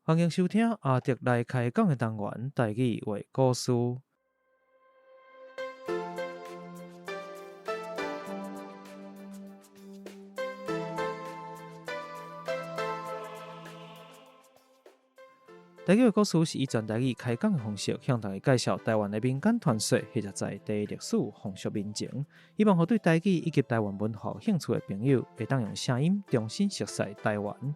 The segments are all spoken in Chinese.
欢迎收听阿德来开讲的单元，台语话故事。台语话故事是以全台语开讲的方式，向大家介绍台湾的民间传说，或者在地历史、风俗民情，希望对台语以及台湾文化有兴趣的朋友，会当用声音重新熟悉台湾。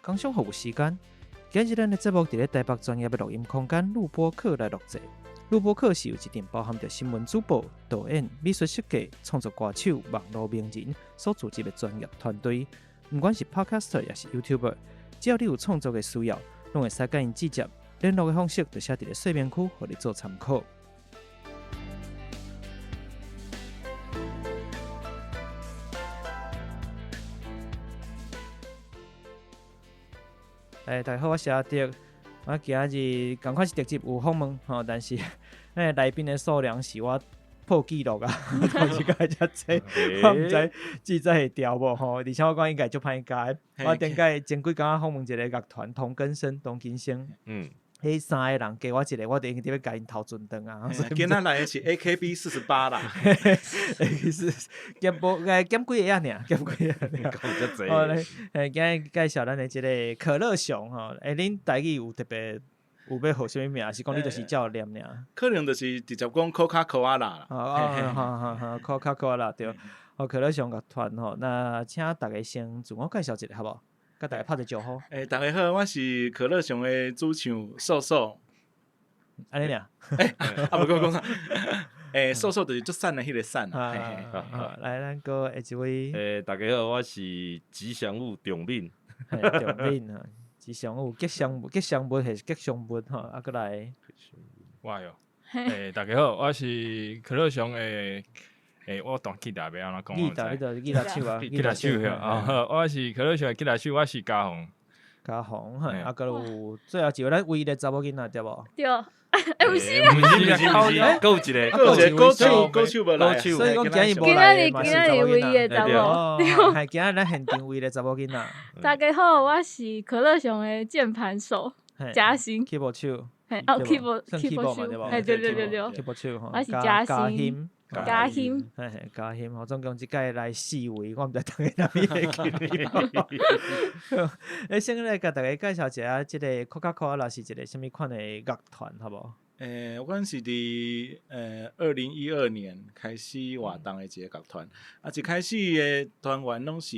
工商服务时间，今日咱的节目伫咧台北专业的录音空间录播课来录制。录播课是由一定包含着新闻主播、导演、美术设计、创作歌手、网络名人所组织的专业团队。不管是 Podcaster 也是 YouTuber， 只要你有创作的需要，拢会使甲因直接联络的方式，就写伫咧说明区，互你做参考。大家好，我是阿德。我今日赶快是特辑有访问但是来宾的数量是我破纪录啊，到时间遮济，我毋知记载会调无吼。而且我讲应该足歹教的，我顶个前几工访问一个乐团童根生、童金生，迄三个人加我一个，我就已经要甲因头准灯啊。今仔来的是 AKB48 啦减几个啊？尔，减几个？讲遮济。好咧，今日介绍咱的即个可乐熊吼，恁台语有特别有要号啥物名？还是讲你就是照念尔？可能就是直接讲 Coca-Cola 啦。好，Coca-Cola 对。可乐熊乐团吼，那请大家先自我介绍一下，好不好？甲大家拍一个招呼。大家好，我是可乐熊的主唱瘦瘦。安尼俩。不过讲啥？瘦瘦就是足瘦的迄个瘦啊。来，咱个下一位。大家好，我是吉祥物重敏。重敏啊，吉祥物、吉祥物还是吉祥物吼？啊，过来。哇哟！大家好，我是可乐熊我弹吉他要安怎讲？吉他手啊，吉他手啊！我是可乐熊的吉他手，我是嘉宏。嘉宏，啊，佮有最后一位咱唯一的查某囡仔对无？对。有时啊，毋是，还有一个歌手无来，所以讲今日无今来嘛，仔日唯一的查某。系今日咱现场唯一的查某囡仔。大家好，我是可乐熊的键盘手嘉欣。keyboard 手。keyboard 嘛对无？对。keyboard 手吼。我是嘉欣。嘉欣，嘉欣，总共即届来4位，我毋知大家哪边会记哩。先来甲大家介绍一下，即个 Coca-Cola 是一个什么款的乐团，好无？我是伫2012年开始活动的一个乐团，一开始的团员拢是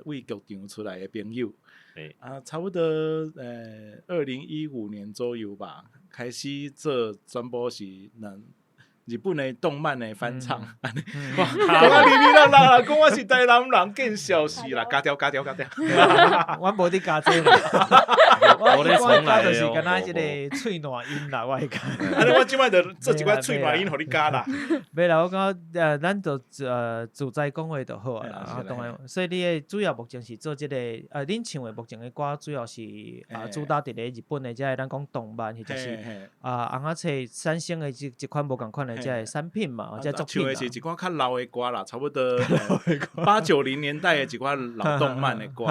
为剧场出来的朋友，差不多2015年左右吧，开始做全部是日本的动漫的翻唱，哇！啦，讲我是台南人，见笑死啦！加掉，我无伫加这啦，我加就是敢若即个喙暖音啦，我会加。安尼我即摆就做一寡喙暖音，互你加啦。袂啦，我感咱就自在讲话就好啦。当然，所以你的主要目前是做即个恁唱的目前的歌，主要是主打伫咧日本的，即个咱讲动漫，或者是红仔册三星的一款无共款的。即个产品嘛，即个作品唱的是一寡较老的歌啦，差不多8、90年代的一寡老动漫的歌，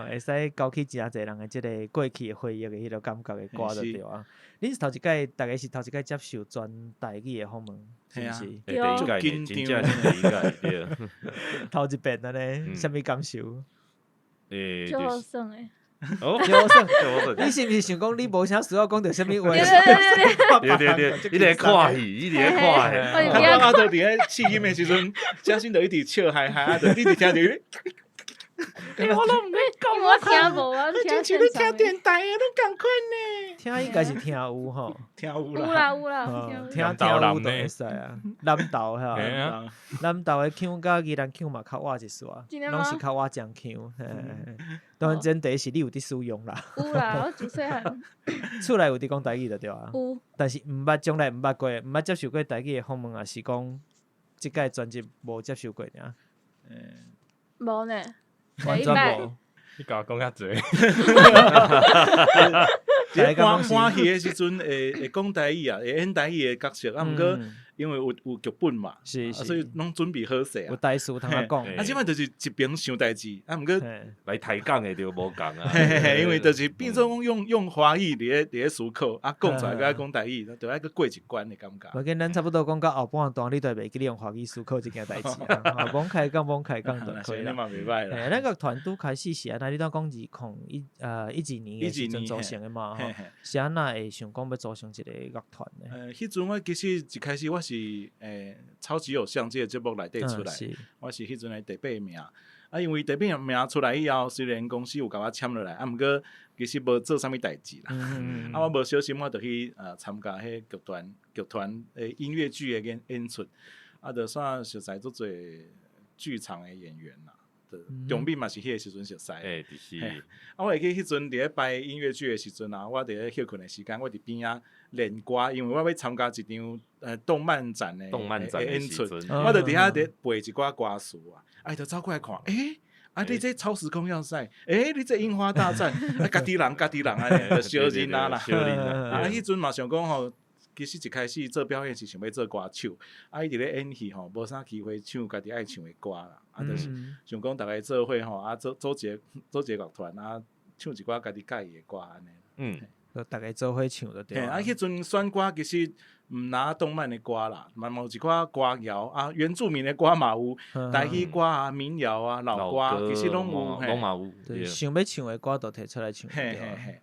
会使勾起真侪人的即个过去的回忆的迄个感觉的歌就对啊。恁是头一届，大概是头一届接受全台语的访问，是毋是？第一届，真正是第一届，对。头一遍安尼，什么感受？就好耍诶。你是毋是想讲你无啥需要讲着啥物话？对，你咧看戏，你咧看戏。啊，就伫咧试音的时阵，嘉欣就一直笑嗨嗨，就你直听着。我都毋会讲，我听无，我真像咧听电台的，拢共款呢。听应该是听有吼，听有啦，听有都会使啊。南投哈，南投的腔甲宜兰腔嘛较活一撮，拢是较活讲腔。当然前提是你有伫使用啦。有啦，我自细汉厝内有伫讲台语就对啊。有，但是毋捌将来毋捌接受过台语的访问，也是讲即届专辑无接受过尔。无呢。完全无。你甲我讲遐济，即搬戏的时阵会讲台语啊，会演台语的角色啊，毋过因为有剧本嘛，所以拢准备好势啊。有台词通讲，即摆就是一边想代志，啊，毋过来抬杠的就无共啊。因为就是变做用华语伫咧思考，啊，讲出来个讲台语，就爱个过一关的感觉。我跟咱差不多讲到后半段，你都袂记你用华语思考这件代志啊。罔开讲就可以啦。嘛袂歹啦。咱个团拄开始是安那，你当讲2012年的时阵组成的嘛，是安那会想讲要组成一个乐团呢？迄阵我其实一开始我是超级偶像这个节目内底出来，我是迄阵的第8名。啊，因为第8名出来以后，虽然公司有甲我签落来，啊，毋过其实无做啥物代志啦。啊，我无小心，我就去参加迄剧团音乐剧的演出，啊，就算熟悉足侪剧场的演员啦。中美嘛是迄个时阵熟悉。是。啊，我会记迄阵伫咧排音乐剧的时阵啊，我伫咧休困的时间，我伫边仔练歌，因为我要参加一场动漫展的演出，我就伫遐伫背一寡歌词啊，啊，就走过来看，啊，你这超时空要塞，你这樱花大战，啊，家己人安尼，就小人啦。啊，迄阵嘛想讲吼。其实一开始做表演是想要做歌手，啊，伊伫咧演戏吼，无啥机会唱家己爱唱的歌啦，啊，就是想讲大家做伙吼，啊，组一个乐团啊，唱一寡家己介意的歌安尼。就大家做伙唱就对。啊，迄阵选歌其实毋拿动漫的歌啦，嘛有一寡歌谣啊，原住民的歌嘛有，台语歌啊、民谣啊、老歌，其实拢有。拢嘛有。对，想要唱的歌都摕出来唱。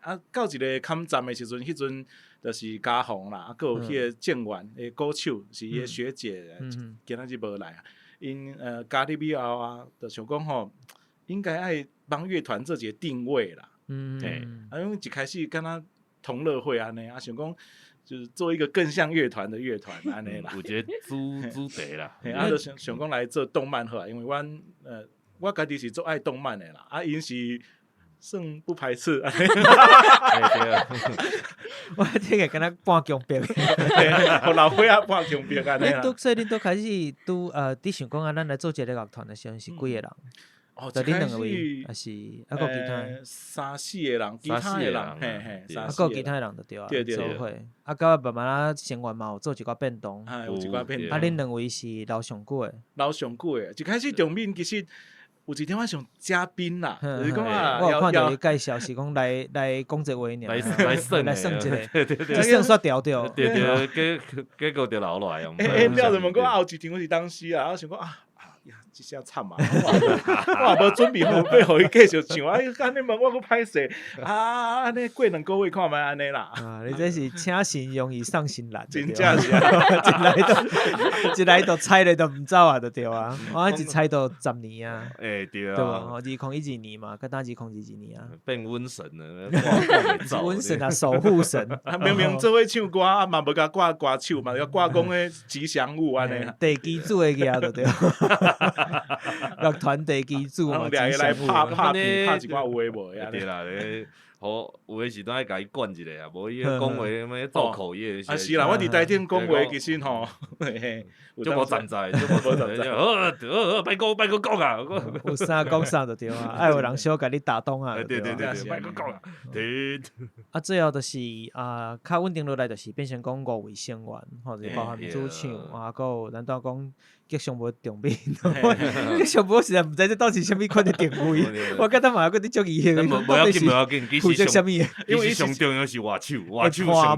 啊，到一个坎站的时阵，迄阵就是嘉宏啦，啊，还有迄个建元的歌手是伊的学姐，今仔日无来啊。因加入以后啊，就想讲吼，应该爱帮乐团做一个定位啦。啊，因为一开始敢若同乐会安尼，啊，想讲就是做一个更像乐团的乐团安尼啦。有一个主题啦。啊，就想讲来做动漫好，因为我家己是做爱动漫的啦，啊，因是算不排斥。我听个敢若半强迫，互老伙仔半强迫安尼啦。所以恁都开始你想讲啊，咱来做一个乐团的时候是几个人？就恁两位，还是还有其他？3、4个人，其他的人，还有其他人就对啊，做伙。啊，到慢慢成员嘛有做一寡变动，有一寡变动。啊，恁两位是留上久的，一开始中面其实。有一天我想嘉宾啦，就是讲啊，我有看到伊介绍是讲来讲一话尔，来算一个，这算煞调调，对，结果就留落来。了就问讲后一场我是当时啊，我想讲啊。一下惨嘛，我也无准备好要互伊继续唱，安尼问我佫歹势，安尼过2个月看卖安尼啦。你这是请神容易上神难，真正是，一来就猜了就毋走啊，就对啊。我一猜到10年啊，对啊，对吧？2012年嘛，佮当2012年啊，变瘟神了，瘟神啊，守护神，明明做伙唱歌啊，嘛无甲挂歌手嘛，要挂讲诶吉祥物安尼。地基主诶个就对。乐团地基主嘛，来拍一寡有诶无诶。对啦，好，有诶时阵爱甲伊管一下啊，无伊讲话咩造口业。啊是啦，我伫台顶讲话其实吼，就无站在，拜个讲啊，有啥讲啥就对啊，爱有人小甲你打动啊，对，拜个讲啊，对。啊，最后就是较稳定落来，就是变成讲5位成员，或者包含主唱啊，还有咱当讲。吉祥物重面，吉祥物实在毋知这到底是啥物款的定位，我觉得嘛有啲足异的，无要紧，负责啥物？因为上重要是外手上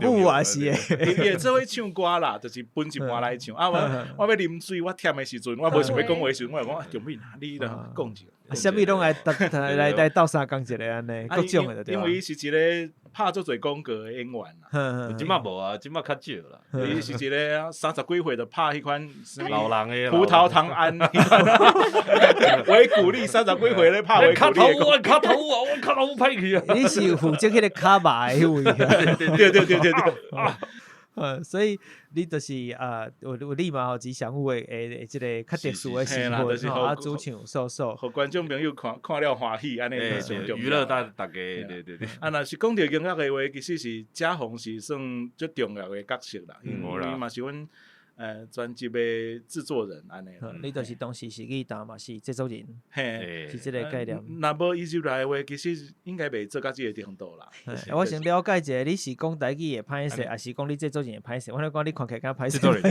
重要。是诶，伊做伙唱歌啦，就是分一半来唱。啊，我要啉水，我忝的时阵，我无想要讲话的时阵，我就讲重面，你著讲一个。啥物拢来斗相共一个安尼，各种的对因为伊是一个拍足侪广告的演员啦。即摆无啊，即摆较少啦。伊是一个30几岁就拍迄款老人的葡萄糖胺，维骨力30几岁咧拍维骨力。我卡头歹去啊！你是负责迄个卡巴的迄位对。所以你就是有立马有吉祥物的即个较特殊的新闻，主唱瘦，互观众朋友看了欢喜，安尼上重要。娱乐大家，对。啊，若是讲到音乐的话，其实是嘉宏是算最重要的角色啦，因为伊嘛是阮专辑的制作人安尼。你就是当时是去打嘛，是制作人，嘿，是这个概念。若无伊入来的话，其实应该袂做到这个程度啦。我想了解一下，你是讲台语会歹势，还是讲你制作人会歹势？我讲你看起来敢歹势。制作人，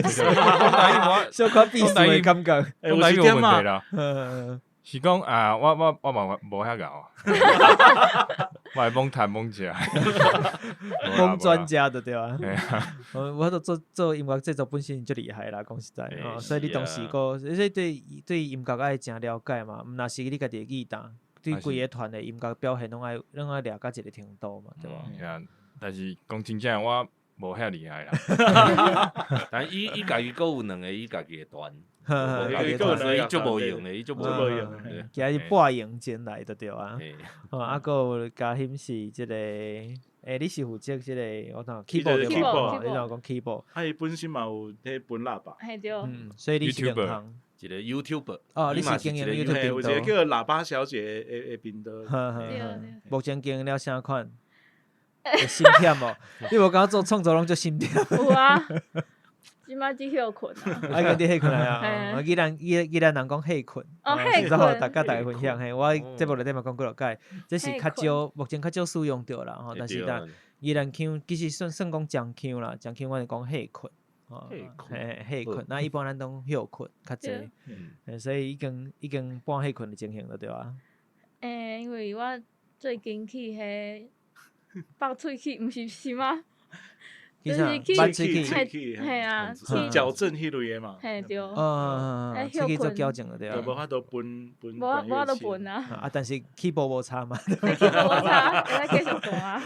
小可避暑的感觉。有台语时点嘛问题，啦。是讲啊，我嘛无遐敖，我会懵弹懵食，讲专家的对吧？嘿啊我都做音乐制作本身就厉害啦，讲实在，所以你当时个，所以对音乐爱真了解嘛，毋若是你家己的耳档，对规个团的音乐表现拢爱了解一个程度嘛，对吧？但是讲真正我无遐厉害啦。但伊家己佫有两个伊家己的团，所以伊足无用的，伊足无用的。今日半营进来的对啊，啊，佫有嘉欣是即个，你是负责即个我讲 keyboard 对吧？你讲 keyboard，伊本身嘛有迄本喇叭，嘿对，所以你是两行。一个 YouTuber，你是经营 YouTube 有一个叫喇叭小姐的频道。目前经营了啥款？会心忝无？你无感觉做创作拢足心忝？有啊，即摆只休困啊。个你休困啊？既然人讲休困，然后大家分享嘿，我节目内底嘛讲过了解，这是较少，目前较少使用着啦吼。但是依然腔其实算讲讲腔啦，讲腔我是讲休困。休困，那一般咱拢休困较济，所以已经半休困的情形了，对吧？因为我最近去迄爆喙齿，毋是吗？就是去捌喙齿，嘿啊，矫正迄类的嘛。嘿对，喙齿做矫正了对啊。无法度分，无法度分啊！但是 keyboard 无差嘛。keyboard 无差，会继续弹啊。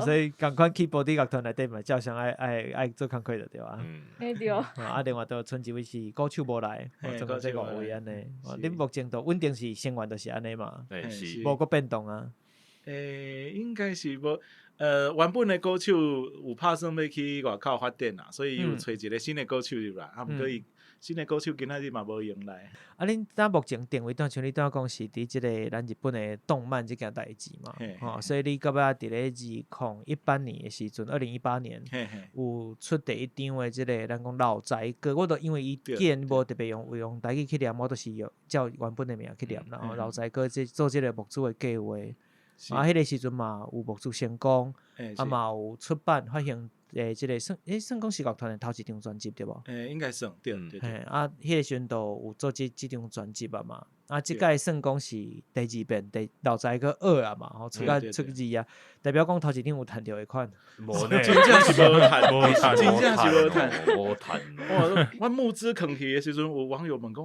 所以共款 keyboard 伫乐团内底嘛，照常爱做工课的对吧？对。啊，另外都剩一位是鼓手无来，总共这5位安尼。恁目前都稳定是成员就是安尼嘛，无佫变动啊。应该是无。原本的歌手有打算要去外口发展啦，所以有找一个新的歌手入来，啊，毋过伊新的歌手今仔日嘛无用来。啊，恁咱目前定位像你拄仔讲是伫即个咱日本的动漫即件代志嘛，所以你到尾伫咧2018年的时阵，2018年有出第一张的即个咱讲老宅歌，我都因为伊既然无特别用台语去念，我都是照原本的名去念啦。老宅歌做即个木子的计划。迄个时阵嘛有木子成功，嘛有出版发行即个算讲是乐团的头一张专辑对无？应该算对。迄个时阵都有做即张专辑嘛。即届算讲是第2遍，老宅个2啊嘛，出2啊，代表讲头一张有弹着的款。无呢，真正是无弹，真正是无弹，无弹。我募资坑去的时阵，有网友问讲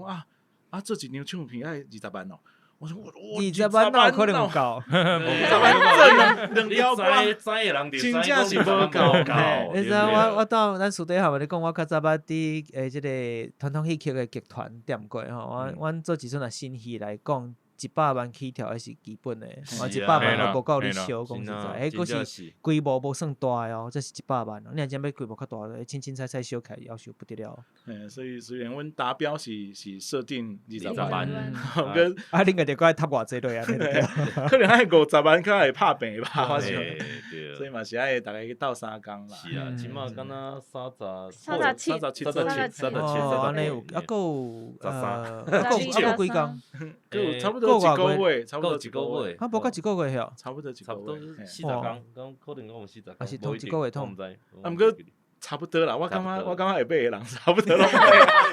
做一张唱片爱20万哦。我说20万哪有可能有够？20万真两知的人真正是无够。你知我到咱私底下嘛，你讲我较早捌伫即个传统戏曲的剧团点过吼，阮做一阵新戏来讲，100万起跳还是基本的，100万都无够你烧，讲实在，佫是规模无算大哦，这是100万，你若真要规模较大的，清清彩彩烧起来要求不得了。所以虽然阮达标是设定20万，恁个着怪ทับ偌济落啊，可能爱50万，较会拍平吧，我想。所以嘛是爱大家去斗3工啦。是啊，起码敢若37，安尼有，佫有几工？差不多1个月，差不多1个月。无到1个月吼，差不多1个月，40工，讲可能讲有40工。啊是同1个月同。毋过差不多啦，我感觉会买的人差不多拢买，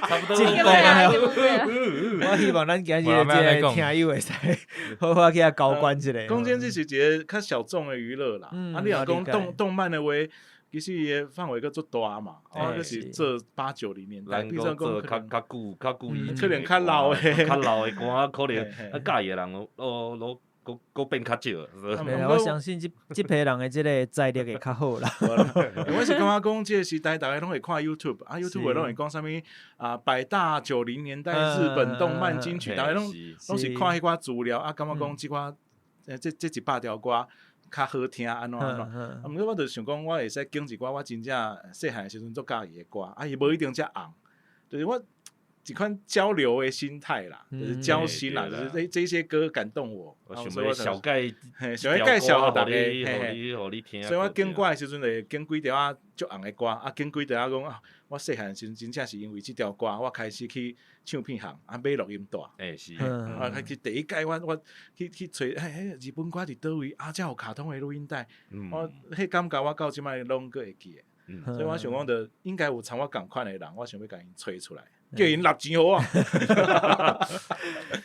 差不多。我希望咱今日这个听友会使好好去甲交关一下。讲真，这是一个较小众的娱乐啦。你若讲动漫的话，其实伊的范围佫足大嘛，是做80、90年代，比如讲做较久可能较老的歌，可能介意的人佫变较少。我相信即批人的即个财力会较好啦。我是感觉讲，即个时代大家拢会看 YouTube，YouTube 拢会讲啥物百大90年代日本动漫金曲，大家拢是看迄寡资料感觉讲即寡这100条歌较好听安怎。毋过我就想讲，我会使拣一寡我真正细汉的时阵足介意的歌，伊无一定遮红，就是我一款交流的心态啦，就是交心啦，就是这些歌感动我。想要小盖，想要介绍给大家，互你听。所以我经过的时阵，就经几条啊足红的歌，啊经几条啊讲啊，我细汉时真正是因为这条歌，我开始去唱片行啊买录音带。是。啊，去第一届我去找，日本歌伫倒位啊，才有卡通的录音带。我迄感觉我到即摆拢阁会记的。所以我想讲的，应该有像我共款的人，我想要甲因吹出来，叫因纳钱互我。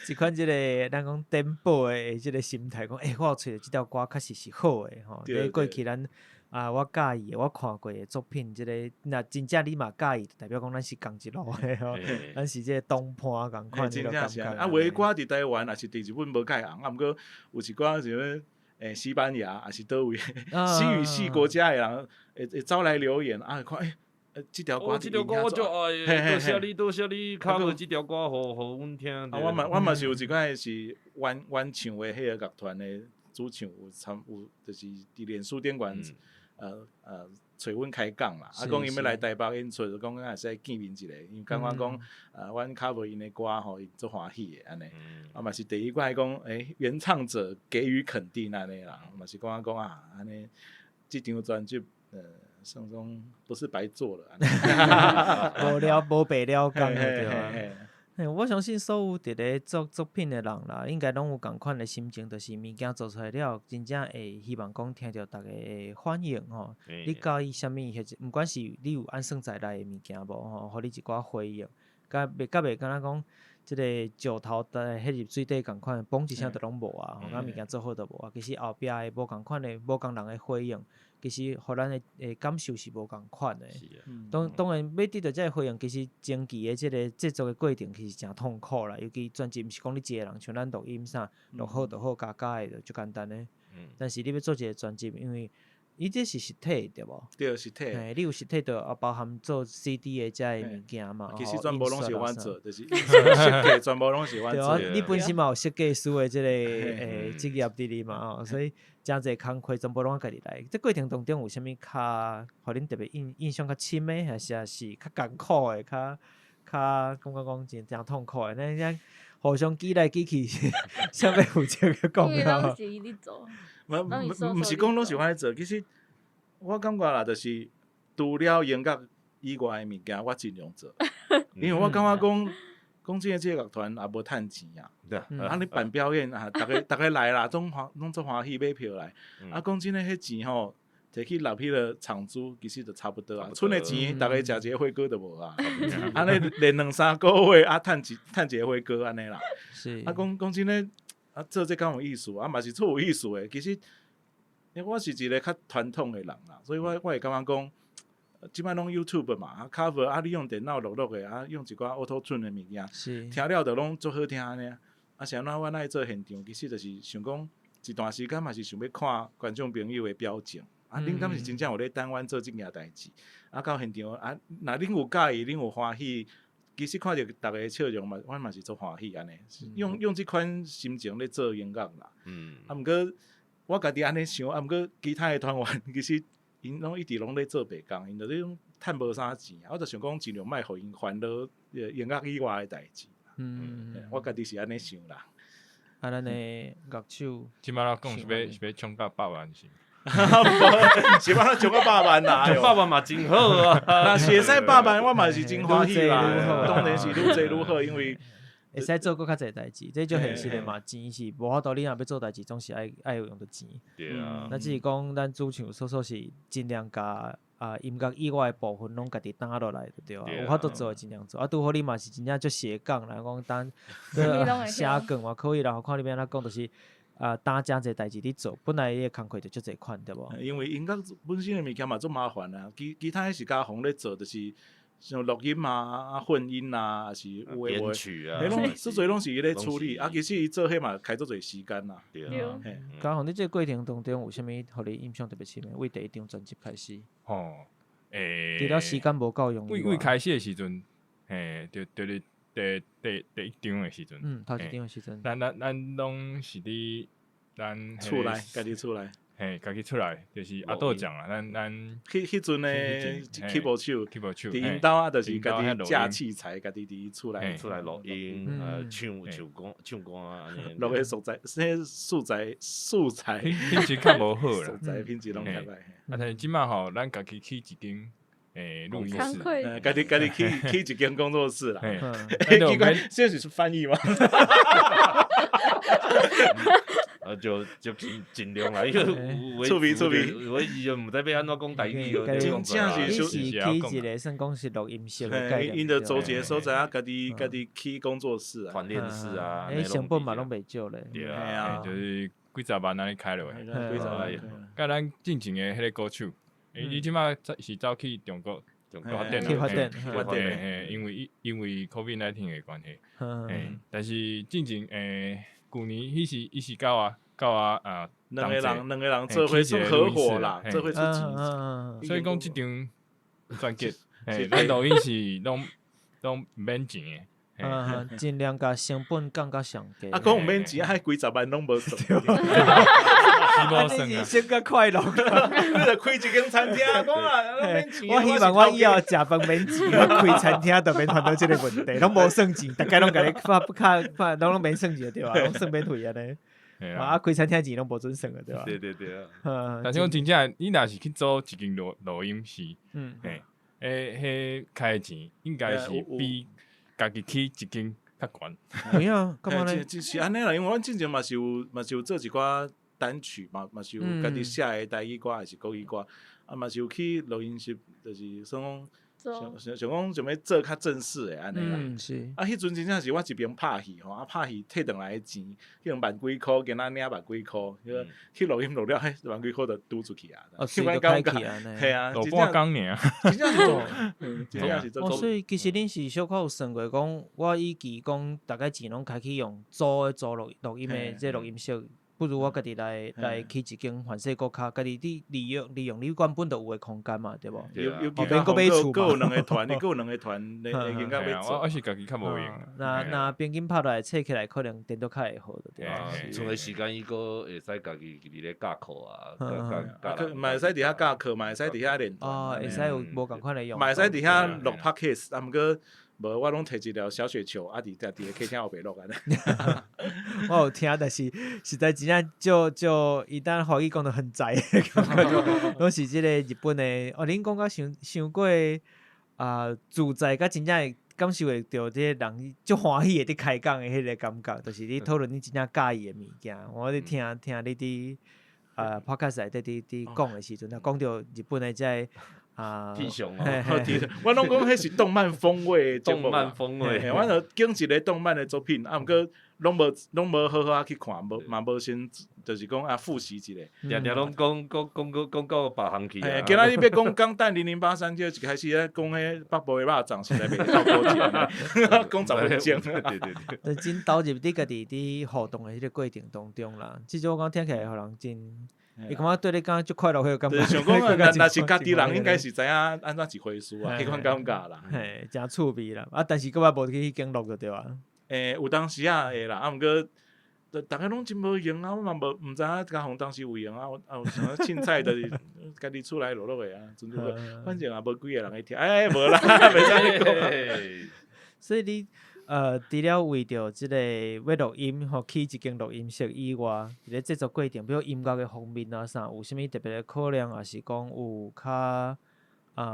一款即个咱讲颠簸的即个心态，讲我有找到即条歌确实是好的吼。你过去咱我介意的，我看过的作品，即个若真正你嘛介意，代表讲咱是共一路的吼。咱是即个同伴共款迄种感觉。啊，有的歌伫台湾，也是伫日本无介红，啊，毋过有一寡是西班牙，还是倒位西语系国家的人会招来留言啊，看这条歌，这条歌我就爱，多谢你cover这条歌，互阮听。啊，我嘛是有一款是原唱的迄个乐团的主唱有就是伫脸书顶悬找阮开讲啦，啊，讲因要来台北演出，就讲也使见面一下，因为感觉讲阮 cover 因的歌吼，伊足欢喜的安尼，啊嘛是第一关讲原唱者给予肯定安尼啦，嘛是讲安尼，这张专辑算讲不是白做了，无白了工对啊。我相信所有伫咧作品的人啦，应该拢有共款的心情，就是物件做出来了，真正会希望讲听到大家的反应吼。你介意啥物？毋管是你有安算在内的物件无吼，互你一寡回应，袂敢若讲即个石头在迄入水底共款，嘣一声就拢无啊，吼，物件做好就无啊。其实后壁的无共款的、无共人的回应，其实互咱的感受是无共款的。当然要得到这个回应，其实前期的即个制作的过程其实真痛苦啦。尤其专辑毋是讲你一个人像咱录音啥录好就好，加的就简单的。但是你要做一个专辑，因为伊这是实体对无？对，实体。你有实体就包含做 CD 的遮个物件嘛。其实全部拢是阮做，就是设计全部拢是阮做。你本身嘛有设计师的即个职业伫哩嘛，所以真侪工课全部拢家己来。这过程当中有啥物较，互恁特别印象较深的，还是较艰苦的，较感觉讲真痛苦的，咱互相记来记去，啥物负责去讲啊？拢是伊伫做。毋是讲拢是我咧做，其实我感觉啦，就是除了音乐以外的物件，我尽量做，因为我感觉讲即个乐团也无趁钱啊。对啊，你办表演啊，大家来啦，拢做欢喜买票来。啊，讲真诶，迄钱吼，摕去纳迄个场租，其实就差不多啊。剩诶钱，大家食一个火锅就无啊。安尼连2-3个月啊，趁一个火锅安尼啦。是。啊，讲真诶。啊，做这敢有意思啊，嘛是错有意思诶。其实，因为我是一个较传统诶人啦，所以我会感觉讲，即摆拢 YouTube 嘛，啊 cover 啊，你用电脑录诶，啊用一寡 Auto Tune 诶物件，听了就拢足好听安尼。啊，是安怎我爱做现场，其实就是想讲一段时间嘛是想要看观众朋友诶表情。啊，恁敢是真正有咧等阮做即件代志？啊，到现场啊，若恁有介意，恁有欢喜。其实看到大家笑容嘛，我嘛是足欢喜安尼，用即款心情咧做音乐啦。啊，毋过我家己安尼想，啊，毋过其他诶团员其实因拢一直拢咧做白工，因着咧趁无啥钱，我就想讲尽量莫互因烦恼音乐以外诶代志。我家己是安尼想啦。啊，咱诶乐手，即摆咱讲是要冲到100万是？是把它冲到100万啦，100万嘛真好啊！那写在100万，我嘛是真欢喜啦。当然是愈做愈好，因为会使做搁较侪代志，这就现实的嘛。钱是无法度，你若要做代志，总是爱有用到钱。对啊。那只是讲咱主唱是尽量甲音乐以外的部分拢家己担落来，对啊。有法度做尽量做，啊，拄好你嘛是真正做斜杠啦，讲单写梗嘛可以啦。看你边仔讲就是。担真侪代志伫做，本来伊个工课就足侪款，对无？因为音乐本身的物件嘛足麻烦啊，其他是家红咧做，就是像录音啊、混音啊，还是有诶编曲啊，迄拢足侪拢是伊咧处理。啊，其实伊做迄嘛开足侪时间啦。对啊。家红，你这过程当中有啥物互你印象特别深诶？为第一张专辑开始。除了时间无够用。为开始诶时阵，就第一张诶时阵，头一张诶时阵，咱拢是伫咱厝内，家己厝内，嘿，家己出来就是阿豆讲啦，咱迄阵诶 keyboard 手，伫因兜啊，就是家己架器材，家己伫出来录音，唱歌安尼。录诶素材，素材品质较无好啦，素材品质拢较歹。但是即摆吼，咱家己去一间录音室，家己去一间工作室啦。奇怪，这是翻译吗？就尽量啦，因为趣味，我就毋知要安怎讲台语，真正是去一个算讲是录音室的概念，因着租一个所在啊，家己去工作室啊，团练室啊，成本嘛拢袂少咧，对啊，就是几十万安尼开落诶，几十万。甲咱进前诶迄个歌手，伊即摆是走去中国发展，因为 COVID-19 诶关系，但是进前旧年伊是到啊两个人做伙算合伙啦，做伙出钱，所以讲即张专辑，咱录音是拢免钱诶，尽量甲成本降到上低。啊，讲免钱，还几十万拢无算。人生较快乐，你著开一间餐厅，讲啊，免钱。我希望我以后食饭免钱，我开餐厅就免烦恼即个问题，拢无算钱，大家拢甲你发，拢免算钱对吧？拢算免费安尼。啊，开餐厅钱拢无准算个对吧？对啊。但是讲真正，你若是去租一间录音室，迄开钱应该是比家己去一间较悬。对啊，干嘛呢？是安尼啦，因为阮之前嘛是有做一寡单曲嘛是有家己写诶台语歌还是国语歌，啊嘛是有去录音室，就是算讲想讲想要做较正式诶安尼啦。是。啊，迄阵真正是我一边拍戏吼，啊拍戏摕倒来诶钱，迄种万几箍，今仔领万几箍，去录音录了，迄万几箍就拄出去啊。是就开去啊，系啊，录半工尔，真正是做，真正是做。所以其实恁是小可有算过讲，我与其讲大概钱拢开去用租录音诶，这录音室。不如我家己来去一间环世国家，家己利用你原本就有诶空间嘛，对无？尤其甲买厝嘛，有两个团，你有两个团，你应该要做。我是家己较无用。那边间拍落来册起来，可能电都较会好，对啊。剩诶时间伊个会使家己伫咧教课啊，嘛会使伫遐教课，嘛会使伫遐练团。哦，会使有无共款诶用。嘛会使伫遐录 podcast， 啊，毋过。无，我拢摕一条小雪球，啊，伫个客厅后壁录安尼。我有听，但是实在真正就一旦华语讲得很窄，拢是即个日本诶。哦，恁讲到想过自在，甲真正会感受会到即个人足欢喜诶，伫开讲诶迄个感觉，就是你讨论你真正介意诶物件。我伫听你伫podcast 内底讲诶时阵，讲到日本诶即个。天上我拢讲迄是动漫风味，动漫风味。我就拣一个动漫的作品，啊，毋过拢无好好去看，无先就是讲复习一下。常拢讲到别项去啊。今仔日要讲钢弹0083，就一开始咧讲迄北部的肉粽，实在袂到高级，讲10分钟。对，真投入你家己伫互动的迄个过程当中啦。至少我讲听起来，互人真。伊感觉对你讲足快乐，迄个感觉。想讲，若是家己人，应该是知影安怎一回事啊，迄款感觉啦。嘿，真趣味啦。啊，但是佫无去经录就对啊。有当时啊会啦，啊，毋过，大家拢真无用啊，我嘛毋知影家己当时有用啊，有啥凊彩就是家己出来录诶啊，反正也无几个人会听，无啦，袂使讲。所以你。除了为着即个要录音，吼去一间录音室以外，伫咧制作过程，比如音乐嘅方面啊啥，有啥物特别嘅考量，还是讲有较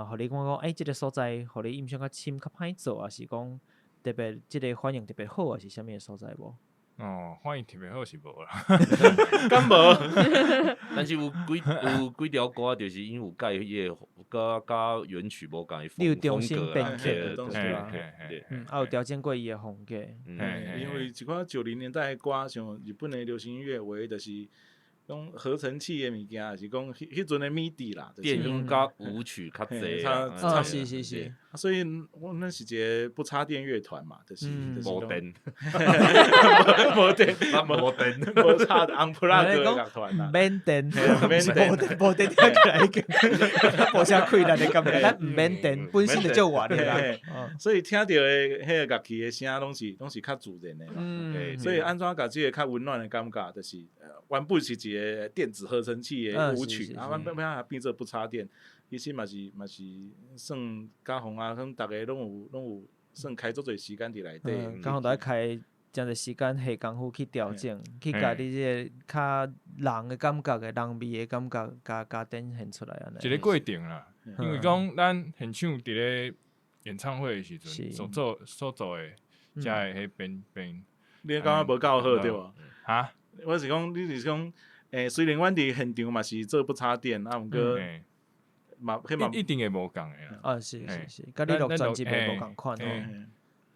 互你讲即个所在，互你音响较深较歹做，还是讲特别即个反应特别好，还是啥物嘅所在无？哦，反应特别好是无啦，敢无？但是有几条歌，就是因有改迄个甲原曲无共你有重新编曲，有调整过伊的风格。因为一寡90年代的歌，像日本的流行音乐，为就是讲合成器的物件，还是讲迄阵的 MIDI 啦，电音甲舞曲较侪。是。所以我们是一个不插电乐团嘛，就是无电，无电，咱无电，无插的 unplug 的乐团啦。免电，免电无电听起来已经无啥困难的感觉，咱毋免电本身就足远的啦。所以听到的迄个乐器的声，拢是较自然的啦。所以安怎甲这个较温暖的感觉，就是原本是一个电子合成器的舞曲，啊，阮变做不插电。其实嘛是算嘉宏啊，可能大家拢有算开足侪时间伫内底。嘉宏都爱开真侪时间下功夫去调整，去甲你这个较人的感觉的人味的感觉，加展现出来安尼。一个过程啦，因为讲咱现场伫咧演唱会的时阵所做的，才会迄编。你感觉无够好对无？哈？我是讲，你是讲，虽然阮伫现场嘛是做不插电，啊，毋过。一定会无共诶啦。啊，是，甲你录专辑会无共款吼。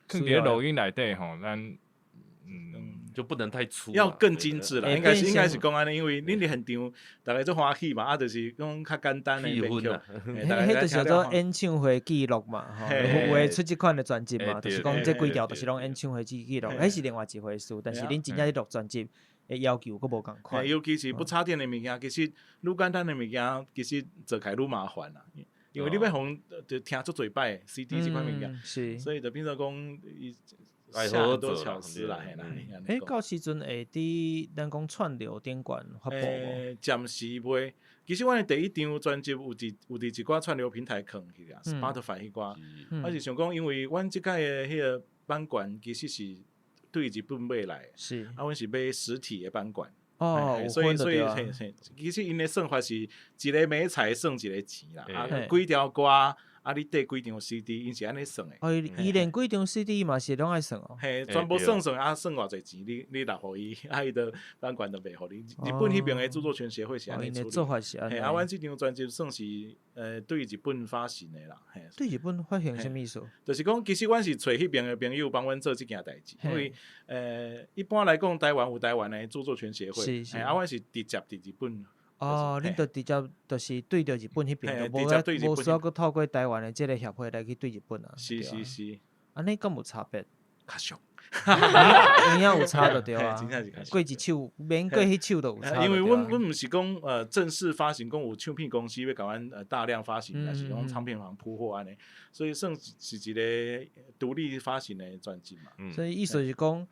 囥伫录音内底吼，咱就不能太粗，要更精致啦。应该是讲安尼，因为恁伫现场，大家做欢喜嘛，啊，就是讲较简单诶编曲。迄就是叫做演唱会记录嘛，吼，有诶出即款诶专辑嘛，就是讲这几条就是拢演唱会记录，迄是另外一回事。但是恁真正咧录专辑。要求佫无共款，尤其是不插电的物件，其实愈简单的物件，其实做起来愈麻烦啦。因为你要互就听足侪摆 CD 这款物件，所以就变做讲下很多巧思啦，嘿啦。到时阵会伫咱讲串流顶管发布无？暂时袂。其实阮的第一张专辑有伫一寡串流平台放去啊 ，Spotify 迄寡。我是想讲，因为阮即届的迄个版权其实是。对日本买来，是啊，阮是买实体的版权，所以其实因的算法是一个买菜算一个钱啦，啊，几条歌，啊，你缀几张 CD， 因是安尼算的。伊连几张 CD 嘛是拢爱算哦。嘿，全部算啊，算偌济钱，你留互伊，啊，伊的版权就袂互你。日本迄边的著作权协会是安尼处理。做法是安尼。啊，阮即张专辑算是对日本发行的啦。对日本发行什么意思？就是讲，其实阮是找迄边的朋友帮阮做即件代志，因为一般来讲，台湾有台湾的著作权协会，啊，阮是直接伫日本。恁就直接就是对着日本迄边，无需要佮透过台湾的即个协会来去对日本啊。是，安尼敢有差别？较俗，影有差就对啊。过一手，免过迄手都有差。因为阮毋是讲正式发行，讲有唱片公司要甲阮大量发行，还是讲唱片行铺货安尼，所以算是一个独立发行的专辑嘛。所以意思是讲。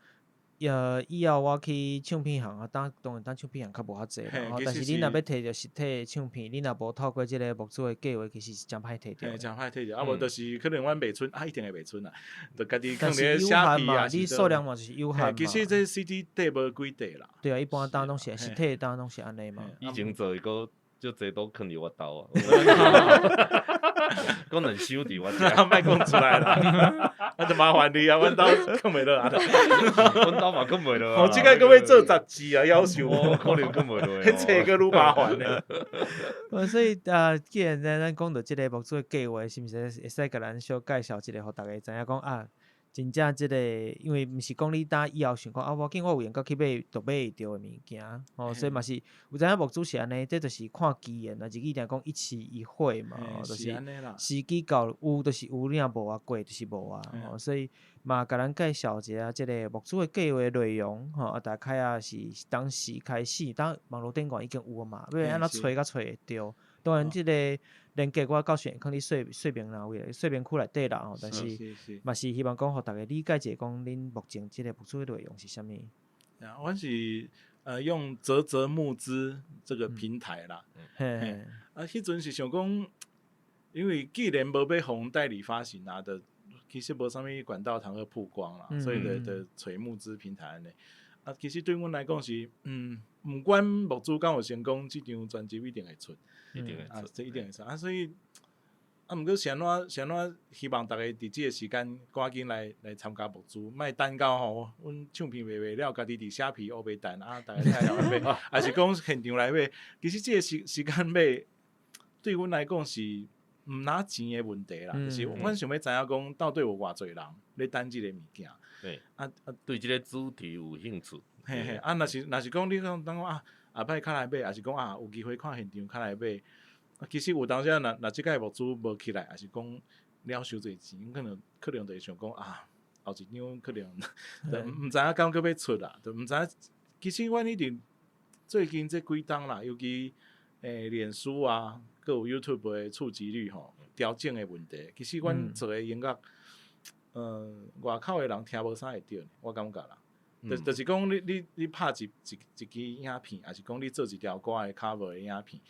以后我去唱片行啊，当然唱片行较无遐济啦。但是你若要摕着实体的唱片，你若无透过即个木主的计划，其实是真歹摕着。真歹摕着，啊无就是可能阮卖出，一定会卖出啦。就家己但是有限嘛，你数量嘛就是有限嘛。其实这 CD 底无几底啦。对啊，一般当然拢是实体，当然拢是安尼嘛。以前做一个就侪都囥伫我兜啊。讲两箱伫我遮，莫讲出来啦，那就麻烦你啊，阮兜囥袂落啊，阮兜嘛囥袂落啊。即个搁要做杂志啊，要求我可能囥袂落。迄册搁愈麻烦咧。所以既然咱讲到即个木主的计划，是毋是会使甲咱小介绍一个，互大家知影讲啊？真正即个，因为毋是讲你呾以后想讲啊，无要紧，我有闲到去买，就买着的物件，所以嘛是有知影木主是安尼，这就是看机缘啦，日语定讲一期一会嘛，就是时机到有就是有，你若无啊过就是无啊，所以嘛甲咱介绍一下即个木主的计划内容，大概啊是当时开始，当网络顶管已经有嘛，要安怎找甲找会着。当然，即个连结我到时可能说明哪位，说明区内底啦但是嘛是希望讲，互大家理解者讲，恁目前即个木主的内容是啥物？阮是用泽募资这个平台啦，迄阵是想讲，因为既然无要互代理发行啊，其实无啥物管道通去曝光啦，所以就找募资平台安尼。啊，其实对阮来讲是，毋管木主敢有成功，即张专辑一定会出，一定会出，这一定会出。所以毋过是安怎希望大家伫即个时间赶紧来参加木主，莫等到吼，阮唱片卖了，家己伫虾皮黑白等啊，大家来买，还是讲现场来买。其实即个时间买，对阮来讲是毋拿钱的问题啦，就是阮想要知影讲，到底有偌侪人咧等即个物件。对，对即个主题有兴趣。嘿，若是讲你讲当我后摆较来买，还是讲有机会看现场较来买。其实有当时若即个木主无起来，还是讲了伤侪钱，可能就会想讲啊，后一张可能就毋知影敢搁要出啦，就毋知影。其实阮一直最近这几冬啦，尤其脸书啊，搁有 YouTube 的触及率吼，调整的问题，其实阮做的音乐，外口的人听无啥会着，我感觉啦。就是讲你拍一支影片，还是讲你做一条歌的 cover 的影片，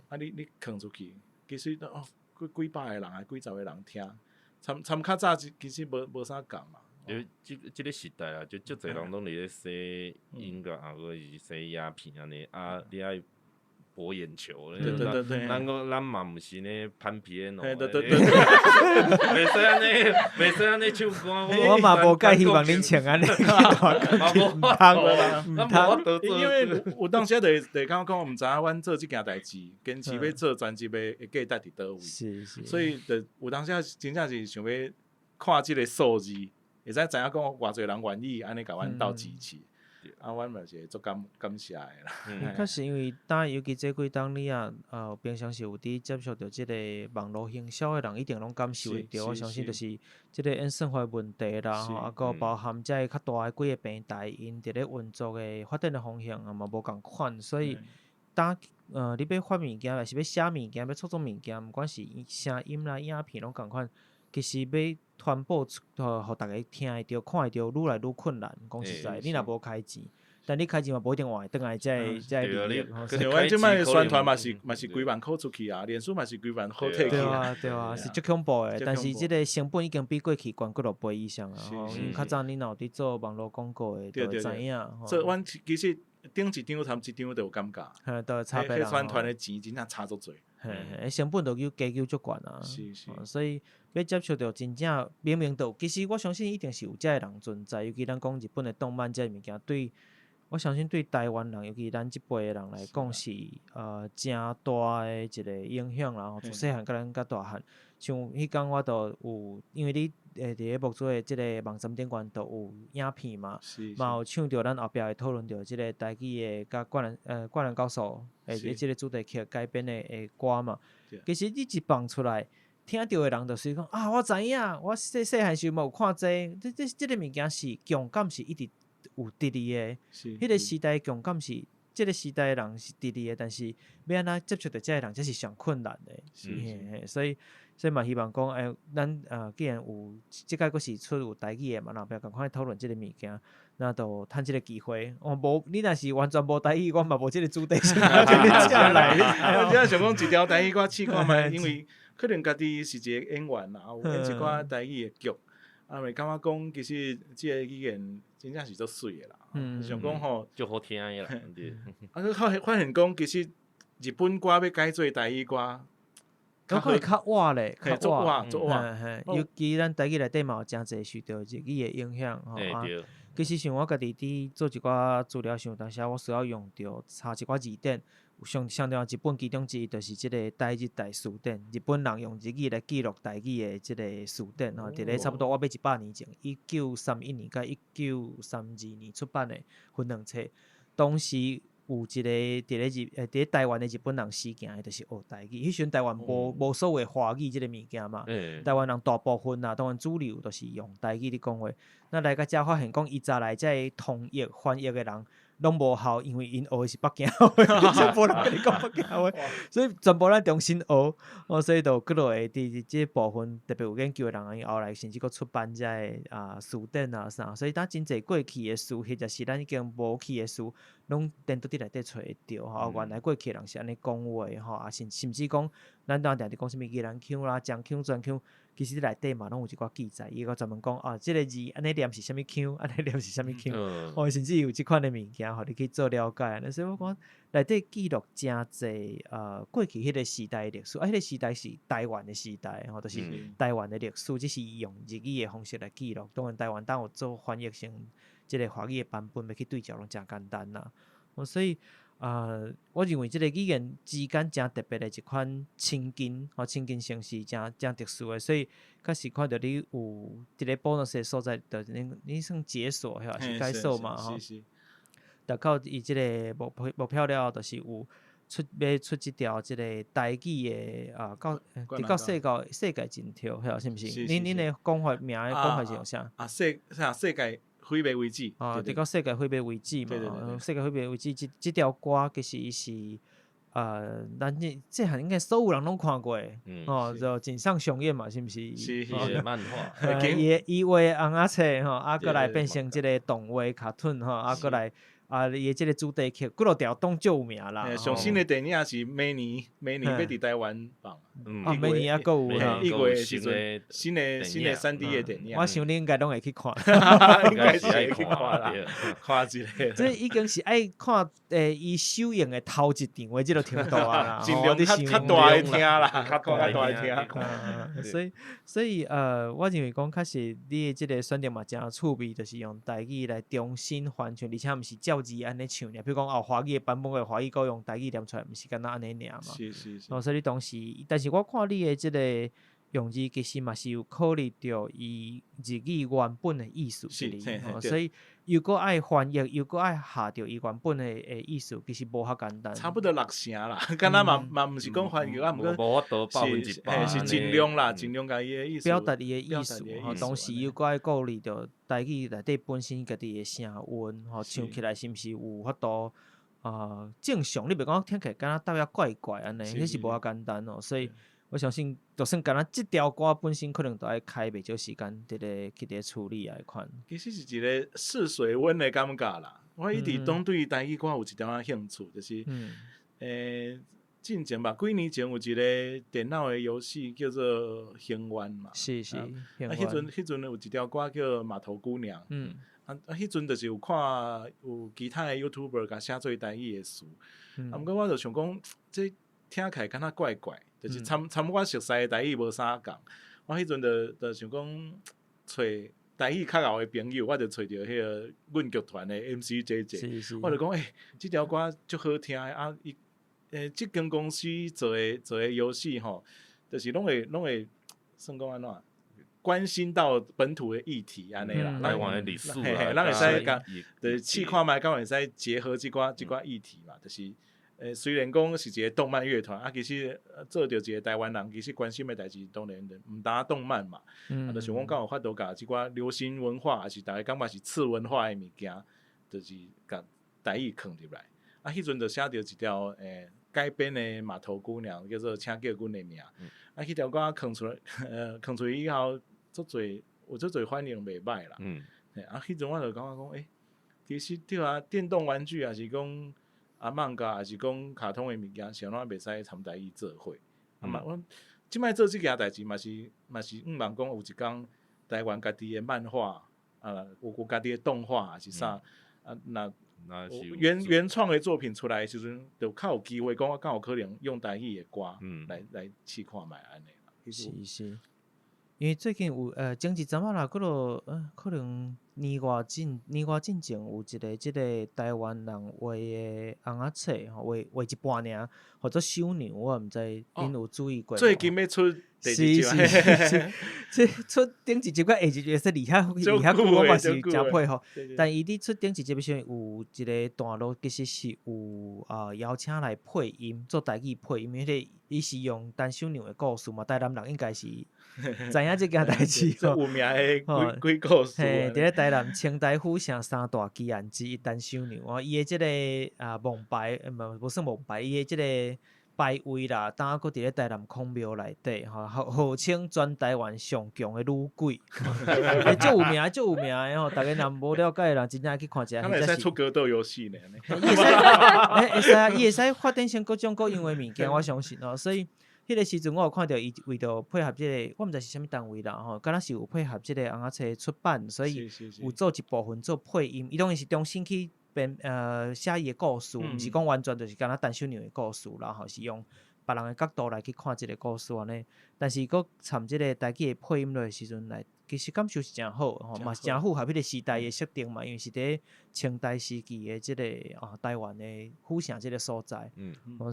啊你放出去，其实几百个人还几十个人听，参较早其实无啥共嘛。因为即个时代啊，就足侪人拢伫咧洗音乐啊，或者是洗影片安尼啊，你爱博眼球，咱嘛毋是呢攀片哦，袂使安尼唱歌。我嘛无介希望恁穿安尼去大毋通，因为有当时就感觉讲，毋知影阮做即件代志，坚持要做专辑的价值伫倒位，所以就有当时真正是想要看即个数字，会使知影讲偌侪人愿意安尼甲阮斗支持。啊，阮嘛是足感谢的啦。确实，因为尤其这几冬你啊，平常时有伫接触到即个网络营销的人，一定拢感受会到。我相信就是即个演算法问题啦，啊，个包含即个较大的几个平台，因伫咧运作的发展的方向啊嘛无共款，所以你要发物件，还是要写物件，要创作物件，毋管是声音啦、影片拢共款。其实要传播互大家听会着、看会着，愈来愈困难。讲实在，你若无开钱，但你开钱嘛无一定换会转来，才会利益。像阮即摆宣传嘛是几万箍出去啊，脸书嘛是几万箍摕去啊。对啊，是足恐怖诶。但是即个成本已经比过去悬几落倍以上啊。因为较早你若有伫做网络广告诶，就会知影。所以阮其实顶一张参一张就有感觉。都差别啦。宣传诶钱真正差足多。成本就加求足悬啊。所以要接触到真正明明都，其实我相信一定是有遮个人存在，尤其咱讲日本的动漫遮个物件，我相信对台湾人，尤其咱即辈的人来讲是真大的一个影响啦。从细汉甲咱甲大汉，像迄天我都有，因为你伫咧木做的即个网站顶悬都有影片嘛，嘛有唱着咱后壁会讨论着即个台语的甲灌篮高手即个主题曲改编的歌嘛。其实你一放出来，听到的人就是讲啊，我知影，我细汉时嘛有看即个物件是共感是一直有伫哩的。迄个时代共感是，即个时代的人是伫哩的，但是要安怎接触到遮个人，这是上困难的。所以嘛希望讲，咱既然有即个佫是出有台语的嘛，后壁共款讨论即个物件，那就趁即个机会。无你若是完全无台语，我嘛无即个主题先下来。我只想讲一条台语歌试看觅，因为可能家己是一个演员啦，有演一寡台语的剧，咪感觉讲其实即个语言真正是足水的啦。想讲吼，足好听的啦。佮发现讲其实日本歌要改做台语歌。我看会较活咧，较活。尤其咱台语内底嘛有真侪受到日语的影响吼。其实像我家己伫做一寡资料，像当时我需要用着查一寡字典，上重要一本其中之一就是即个台日大词典，日本人用日语来记录台语的即个词典吼。伫咧差不多我买100年前，1931年甲1932年出版的分两册，当时。有一个伫咧台湾的日本人死行的，就是学台语。迄时阵台湾无所谓华语即个物件嘛，台湾人大部分啊，当然主流都是用台语咧讲话。那来甲遮发现讲，伊早来遮通译翻译的人拢无效，因为因学的是北京话，全部人甲你讲北京话，所以全部咱重新学。所以就佫落会伫即部分特别有研究的人，因后来甚至佫出版遮个词典啊啥，所以咱真侪过去的词，或者是咱已经无去的词。拢电脑伫内底找会着吼，原来过去人是安尼讲话吼，啊甚至讲，咱当定伫讲啥物宜兰腔啦、漳腔、漳腔，其实内底嘛拢有一寡记载，伊个专门讲即个字安尼念是啥物腔，安尼念是啥物腔，甚至有即款的物件，互你去做了解。所以我讲内底记录真侪过去迄个时代的历史，迄个时代是台湾的时代吼，就是台湾的历史，只是用日语的方式来记录。当然台湾当有做翻译成。即个华语的版本要去对照拢真简单啦，所以我认为即个语言之间真特别的一款亲近，亲近性是真特殊的，所以确实看到你有伫咧bonus的所在，就你算解锁是解锁嘛吼。但到伊即个目标了，就是有要出即条即个台语的到世界尽头，晓是毋是？恁的讲法名的讲法是用啥？世界毁灭为止。直到世界毁灭为止嘛。世界毁灭为止，即条歌其实是咱这项应该所有人拢看过就真上上演嘛，是毋是？是漫画。伊画红仔册过来变成即个动画卡通过来。伊即个主题曲几落条当就有名啦。上新的电影是明年要伫台湾放。明年还佫有1月的时阵，新的3D 的电影。我想你应该拢会去看。应该是会去看啦，看一个。这已经是爱看伊首映的头一场的即个程度啦。尽量较大的听啦，较大的听。所以我认为讲确实你的即个选择嘛真趣味，就是用台语来重新还原，而且毋是照字安尼唱尔。比如讲华语的版本的华语歌用台语念出来，毋是干那安尼尔嘛。是。所以当时，但是我看你的即个用字，其实嘛是有考虑到伊日语原本的意思之类，所以又搁爱翻译，又搁爱下着伊原本的意思，其实无遐简单。差不多6成啦，敢若嘛毋是讲翻译，无法度100%是尽量啦，尽量甲伊的意思表达伊的意思。同时又搁爱顾虑到台语内底本身家己的声韵，唱起来是毋是有法度正常？你袂讲听起来敢若倒也怪怪安尼，迄是无遐简单所以我相信，就算敢若即条歌本身可能都爱开袂少时间，去处理来看。其实是一个试水温的感觉啦。我一直拢对台语歌有一点兴趣，就是进前吧，几年前有一个电脑的游戏叫做《行愿》嘛。是。迄阵有一条歌叫《码头姑娘》。迄阵就是有看有其他的 YouTuber 甲写做台语的词。毋过我就想讲，这听起来敢若怪怪，就是参我熟悉的台语无啥共。我迄阵就想讲，找台语较后的朋友，我就找着迄个阮剧团的 MC JJ， 我就讲即条歌足好听的伊即间公司做的游戏吼，就是拢会算讲安怎？关心到本土的议题安尼啦，台湾的历史咱会使甲，就是试看觅，敢会使结合即寡议题嘛，就是虽然讲是一个动漫乐团其实做着一个台湾人，其实关心的代志当然毋单动漫嘛，就想讲敢有法度甲即寡流行文化，还是大家感觉是次文化的物件，就是甲台语放入来。迄阵就写着一条改编的码头姑娘，叫做请叫阮的名。迄条歌放出来以后，有足侪反应袂歹啦。迄阵我就感觉讲，其實对啊，电动玩具也是讲漫画，也是讲卡通的物件，是安怎袂使参台语做伙。我即摆做即件代志，嘛是望讲有一天台湾家己的漫画有家己的动画，还是啥原创的作品出来的时阵，就较有机会讲我敢有可能用台语的歌来试看觅安尼。是。因为最近有前一阵仔啦，可能年外进前有一个即个台湾人画的红仔册画一半尔，或者小牛，我毋知恁有注意过。最近要出第二集，这出顶一集甲下一集说厉害久，我嘛是真佩服。但伊伫出顶一集时有一个段落，其实是有邀请来配音，做台语配音，迄个伊是用陈小牛的故事嘛，台南人应该是知影即件代志。有名的鬼故事。伫咧台南清代府城三大奇案之一陈小牛伊的即个蒙牌，无算蒙牌，伊的即个牌位啦，当啊，搁伫咧台南孔庙内底，号称全台湾上强的女鬼，足有名的大家若无了解的人，真正去看一下。他们会使出格斗游戏呢？伊会使发展成各种各样的物件，我相信所以迄个时阵，我有看到伊为着配合即个，我毋知是啥物单位啦敢若是有配合即个红仔册出版，所以有做一部分做配音。伊当然是重新去写伊的故事，毋是讲完全就是敢若陈小牛的故事啦，是用别人的角度来去看即个故事安尼。但是佫掺即个台语的配音落的时阵来，其实感受是真好嘛是真符合迄个时代的设定嘛，因为是伫清代时期的即个台湾的府城即个所在，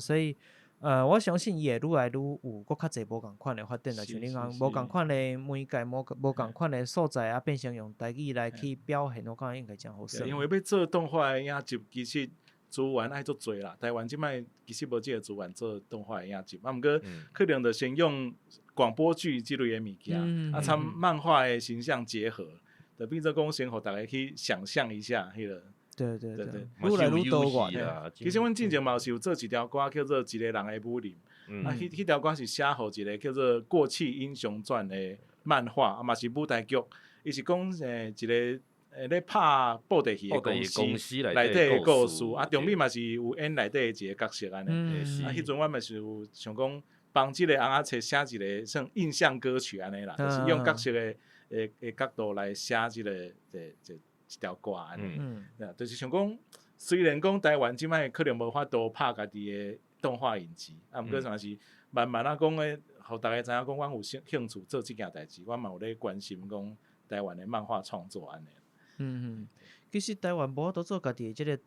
所以。我相信伊会愈来愈有佫较侪无共款的发展，像恁讲无共款的媒介，无共款的所在变成用台语来去表现，我感觉应该真好耍。因为要做动画的影集，其实资源爱足多啦。台湾即摆其实无即个资源做动画的影集，毋过可能就先用广播剧即类的物件，参漫画的形象结合，就变做讲先互大家去想象一下迄个。对，愈来愈多元啦。其实阮之前嘛是有做一条歌叫做《一个人的武林》，迄条歌是写互一个叫做《过气英雄传》的漫画，嘛是舞台剧，伊是讲一个咧拍布袋戏的公司内底的故事，中美嘛是有演内底的一个角色安尼。迄阵阮嘛是有想讲帮即个翁仔册写一个算印象歌曲安尼啦，就是用角色的角度来写即个一条歌安尼，就是想讲，虽然讲台湾即摆可能无法度拍家己的动画影集，毋过算是慢慢讲诶，互大家知影讲，阮有兴趣做即件代志，阮嘛有咧关心讲台湾的漫画创作安尼。其实台湾无法度做家己的即个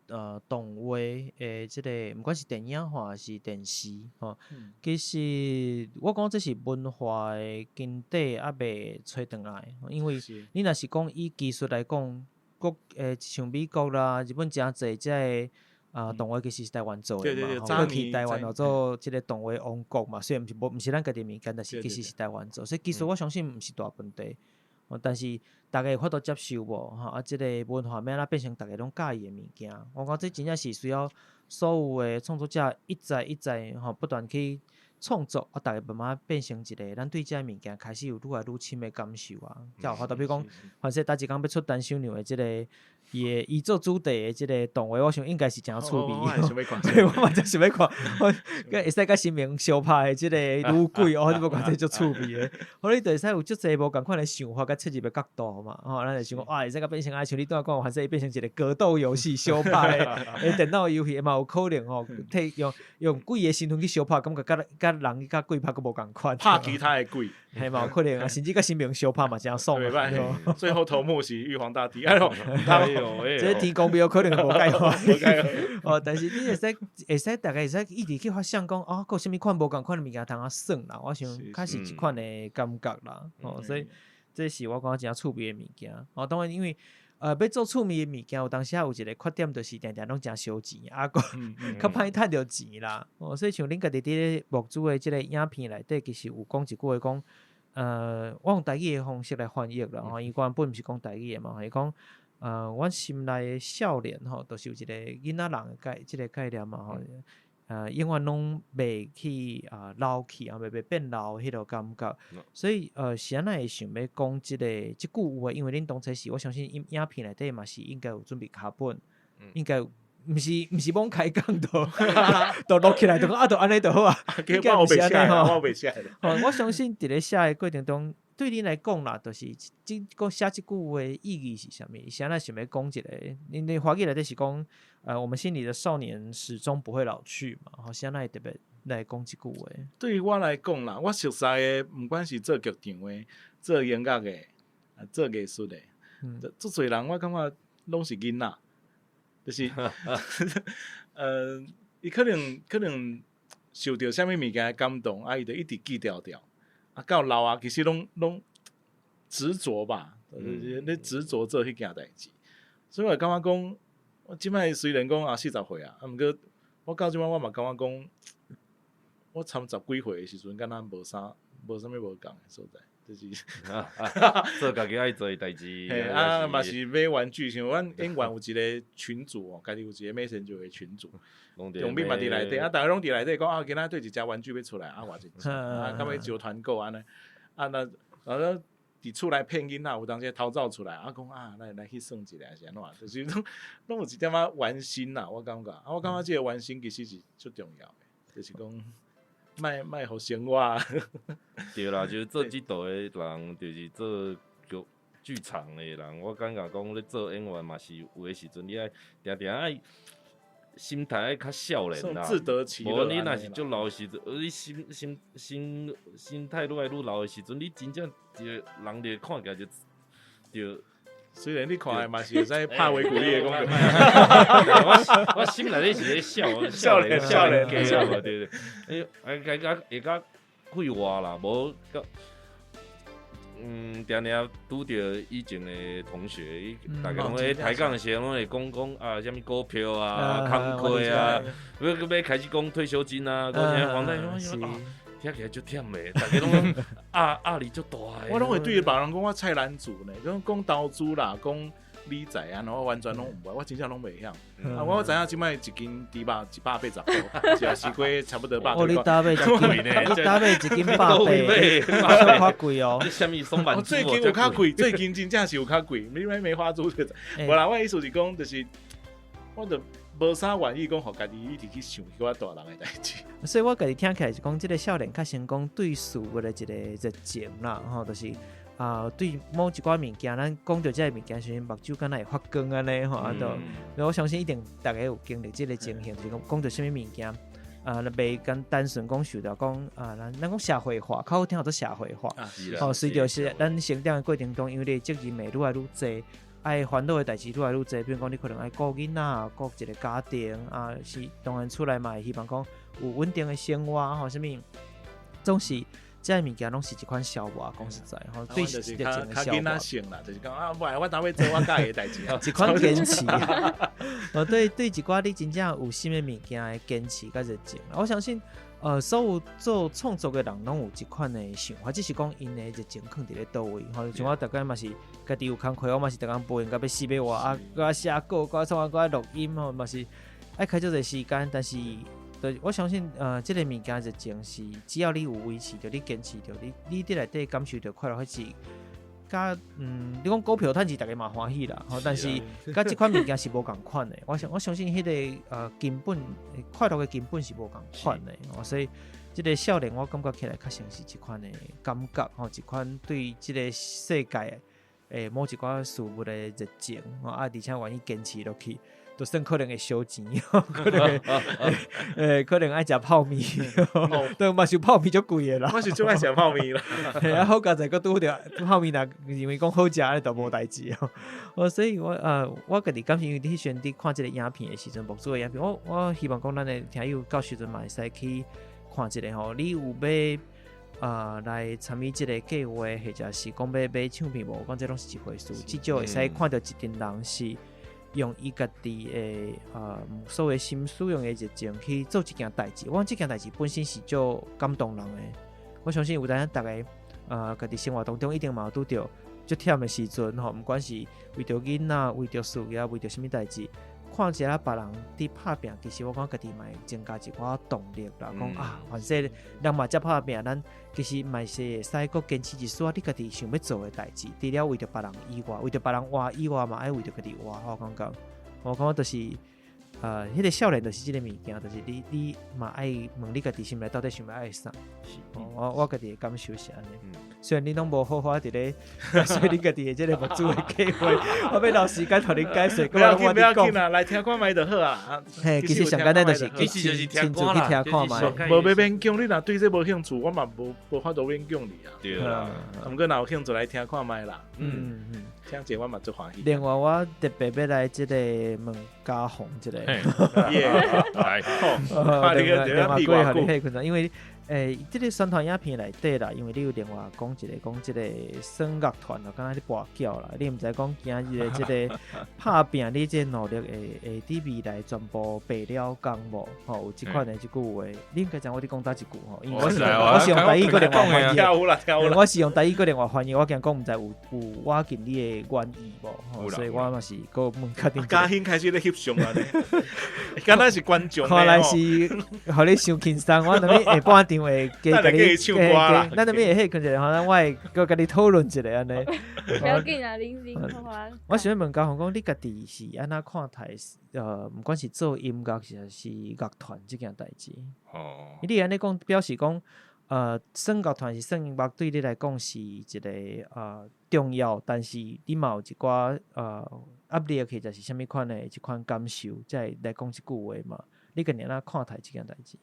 动画诶，即个毋管是电影化还是电视吼，其实我讲这是文化的根底还未找转来，因为你若是讲以技术来讲。像美国啦、日本诚侪即个动画其实是台湾做的嘛，过去台湾做即个动画王国嘛，虽然毋是咱家己物件，但是其实是台湾做，所以技术我相信毋是大问题。但是大家有法度接受无？即个文化要变成大家拢介意的物件，我讲这真正是需要所有的创作者一再不断去创作，大家慢慢变成一个，咱对这物件开始有愈来愈深的感受啊。才有法度，比如讲，凡说搭一工要出单手娘的即个伊做主题的即个动画，我想应该是诚趣味。我嘛真想要看，会使甲新明相拍的即个女鬼，你要看这足趣味的。你就会使有足侪无共款的想法甲切入的角度嘛。咱就想讲，会使甲变成像你拄仔讲，凡说变成一个格斗游戏相拍的电脑游戏嘛，有可能用鬼的身份去相拍，感觉甲人甲鬼拍佫无共款。拍其他的鬼，系嘛有可能啊，甚至甲新明相拍嘛，真爽。最后头目是玉皇大帝，这天公庙可能无介好，但是你会使大家会使一直去发想讲，有啥物款无共款的物件通耍啦，我想较是一款的感觉啦，所以这是我感觉真趣味的物件。当然因为要做趣味的物件，有当时有一个缺点就是定定拢真烧钱，较歹趁着钱啦。所以像恁家己伫目主的即个影片内底，其实有讲一句话讲，我用台语的方式来翻译啦，伊原本毋是讲台语的嘛，伊讲。阮心内的少年吼，都是有一个囡仔人的即个概念嘛吼，永远拢袂去老去袂变老迄个感觉，所以是安那会想要讲即句话，因为恁当初是我相信影片内底嘛是应该有准备卡本，应该毋是罔开讲都录起来，就讲就安尼就好啊，应该毋是安尼吼。我相信伫咧写的过程中。对恁来讲啦，就是讲写即句话的意义是啥物？现在想要讲一个，恁华语内底是讲，我们心里的少年始终不会老去嘛。好，现在特别来讲即句话。对于我来讲啦，我熟悉的，不管是做剧场的、做音乐的、做艺术的，足侪人我感觉拢是囡仔，就是伊可能受到啥物物件的感动，伊就一直记牢。到老啊，其实拢执着吧，咧执着做迄件代志。所以我感觉讲，我即摆虽然讲40岁啊，毋过我到即摆我嘛感觉讲，我差10几岁的时阵，敢若无啥物无共的所在，就是做家己爱做的代志。嘛是买玩具，像阮演员有一个群组哦，家己有一个 Messenger 的群组。用密嘛伫内底，大家拢伫内底讲今仔对一只玩具要出来偌济钱，敢要招团购安尼，然后伫厝内骗囡仔，有当时偷走出来，讲来去算一下是安怎，就是拢有一点仔玩心啦，我感觉，我感觉这个玩心其实是最重要的，就是讲莫互生活。对啦，就是做即道的人，就是做剧场的人，我感觉讲咧做演员嘛是有的时阵，你爱定爱。心态爱较少年啦，自得其乐。无你若是足老的时阵，你心态愈来愈老的时阵，你真正一个人就看起来就。虽然你看的嘛是会使拍维骨力的讲我心内底是咧笑脸家嘛，对。会甲废话啦，无定定拄着以前的同学，大家拢咧抬杠的时候，拢会讲啊，什么股票啊、工课啊，要开始讲退休金啊，讲啥房贷，听起来就忝的，大家拢压力足大的。我拢会对别人讲我菜篮子呢，讲投资啦，讲理财啊，我完全拢唔会，我真正拢袂晓。我知影即摆一斤猪肉180块，一西瓜差不多100块。你打买一斤，你打买一斤180，小夸贵哦。什么松板猪？最近有较贵，最近真正是有较贵，你梅花猪就。无啦，我意思是讲，就是我就无啥愿意讲，互家己一直去想迄个大人的代志。所以我家己听起来是讲，即个少年较先讲对事物的一个热情啦，吼，就是对某一寡物件，咱讲到这个物件时，目睭敢若会发光安尼吼，我相信一定大家有经历即个情形，就是讲到什么物件，袂干单纯讲受到讲咱讲社会化，较好听叫做社会化，随着是咱成长的过程中，因为你责任会愈来愈济。爱烦恼的代志愈来愈侪，比如讲你可能爱顾囡仔、顾一个家庭是当然出来嘛，希望讲有稳定的生活吼，什么总是这物件拢是一款消磨，讲实在吼，对热情的消磨。囡仔性啦，就是讲我当要做我家己的代志一款坚持。对一寡你真正有心的物件的坚持甲热情，我相信。所有做创作的人拢有一款的想法，只是讲因的热情放伫咧倒位。吼，像我大概嘛是家己有工课，我嘛是逐工背到要死要活搁写稿，搁创搁录音吼，嘛是爱开足侪时间。但是，我相信这个物件热情是只要你有维持着，你坚持着，你伫内底感受着快乐，迄是。甲你讲股票趁钱，大家嘛欢喜啦，但是甲即款物件是无共款的。我相信迄个根本快乐的根本是无共款的，所以即个少年我感觉起来较像是一款的感觉，一款对即个世界某一寡事物的热情，而且愿意坚持落去。就算可能会烧钱，可能爱食泡面，对嘛是泡面足贵的啦。我是最爱食泡面啦。好佳在佫拄着泡面啦，因为讲好食咧，就无代志哦。所以我家己感觉，因为你选伫看即个影片的时阵，木主的影片，我希望讲咱的听友到时阵嘛会使去看一个吼。你有要来参与即个计划，或者是讲要买唱片无？讲这拢是一回事，至少会使看到一群人是。用伊家己的所谓心思用的热情去做一件代志，我讲这件代志本身是足感动人的。我相信有当大家家己生活当中一定嘛有拄着足忝的时阵吼，不管是为着囡仔、为着事业、为着什么代志，看一下别人伫拍拼，其实我讲家己嘛会增加一寡动力啦。讲反正人嘛才拍拼，咱其实嘛是会使搁坚持一丝你家己想要做的代志，除了为着别人以外，为着别人活以外嘛，爱为着家己活。我感觉就是，迄个少年就是即个物件，就是你嘛爱问你家己心内到底想要爱啥。我家己的感受是安尼。虽然你拢无好好伫咧，所以你家己的即个木主的计划，我要留时间互你解释。不要紧啦，来听看卖就好啊。嘿，其实上简单就是其实就是听看啦，无要勉强，你若对这无兴趣，我嘛无法度勉强你啊。对啦，毋过若有兴趣来听看卖啦。听者我嘛最欢喜。另外，我特别要来即个问嘉宏即个，来，另外过互你迄困因为。即个宣传影片内底啦，因为你有另外讲即个声乐团啦，敢若咧跋筊啦，你毋知讲今日的即个拍拼，你即个努力会伫未来全部白了工无？吼，有即款的即句话，你应该知我伫讲倒一句吼，因为我是用台语个另外翻译，我是用台语个另外翻译，我惊讲毋知有我见你的原意无？所以我嘛是个问确定。嘉兴开始咧翕相啊，敢若是观众。看来是互你伤轻松，我两边下半场。会加你唱歌啦，咱那边会迄群人，我会搁甲你讨论一下安尼。不要紧啊，零花。我想要问嘉宏讲，你家己是安怎看待？不管是做音乐，还是乐团这件代志。你安尼讲，表示讲，算乐团是算音乐，对你来讲是一个重要，但是你嘛有一寡压力，或者是啥物款的一款感受，才来讲一句话嘛。你家己安怎看待这件代志？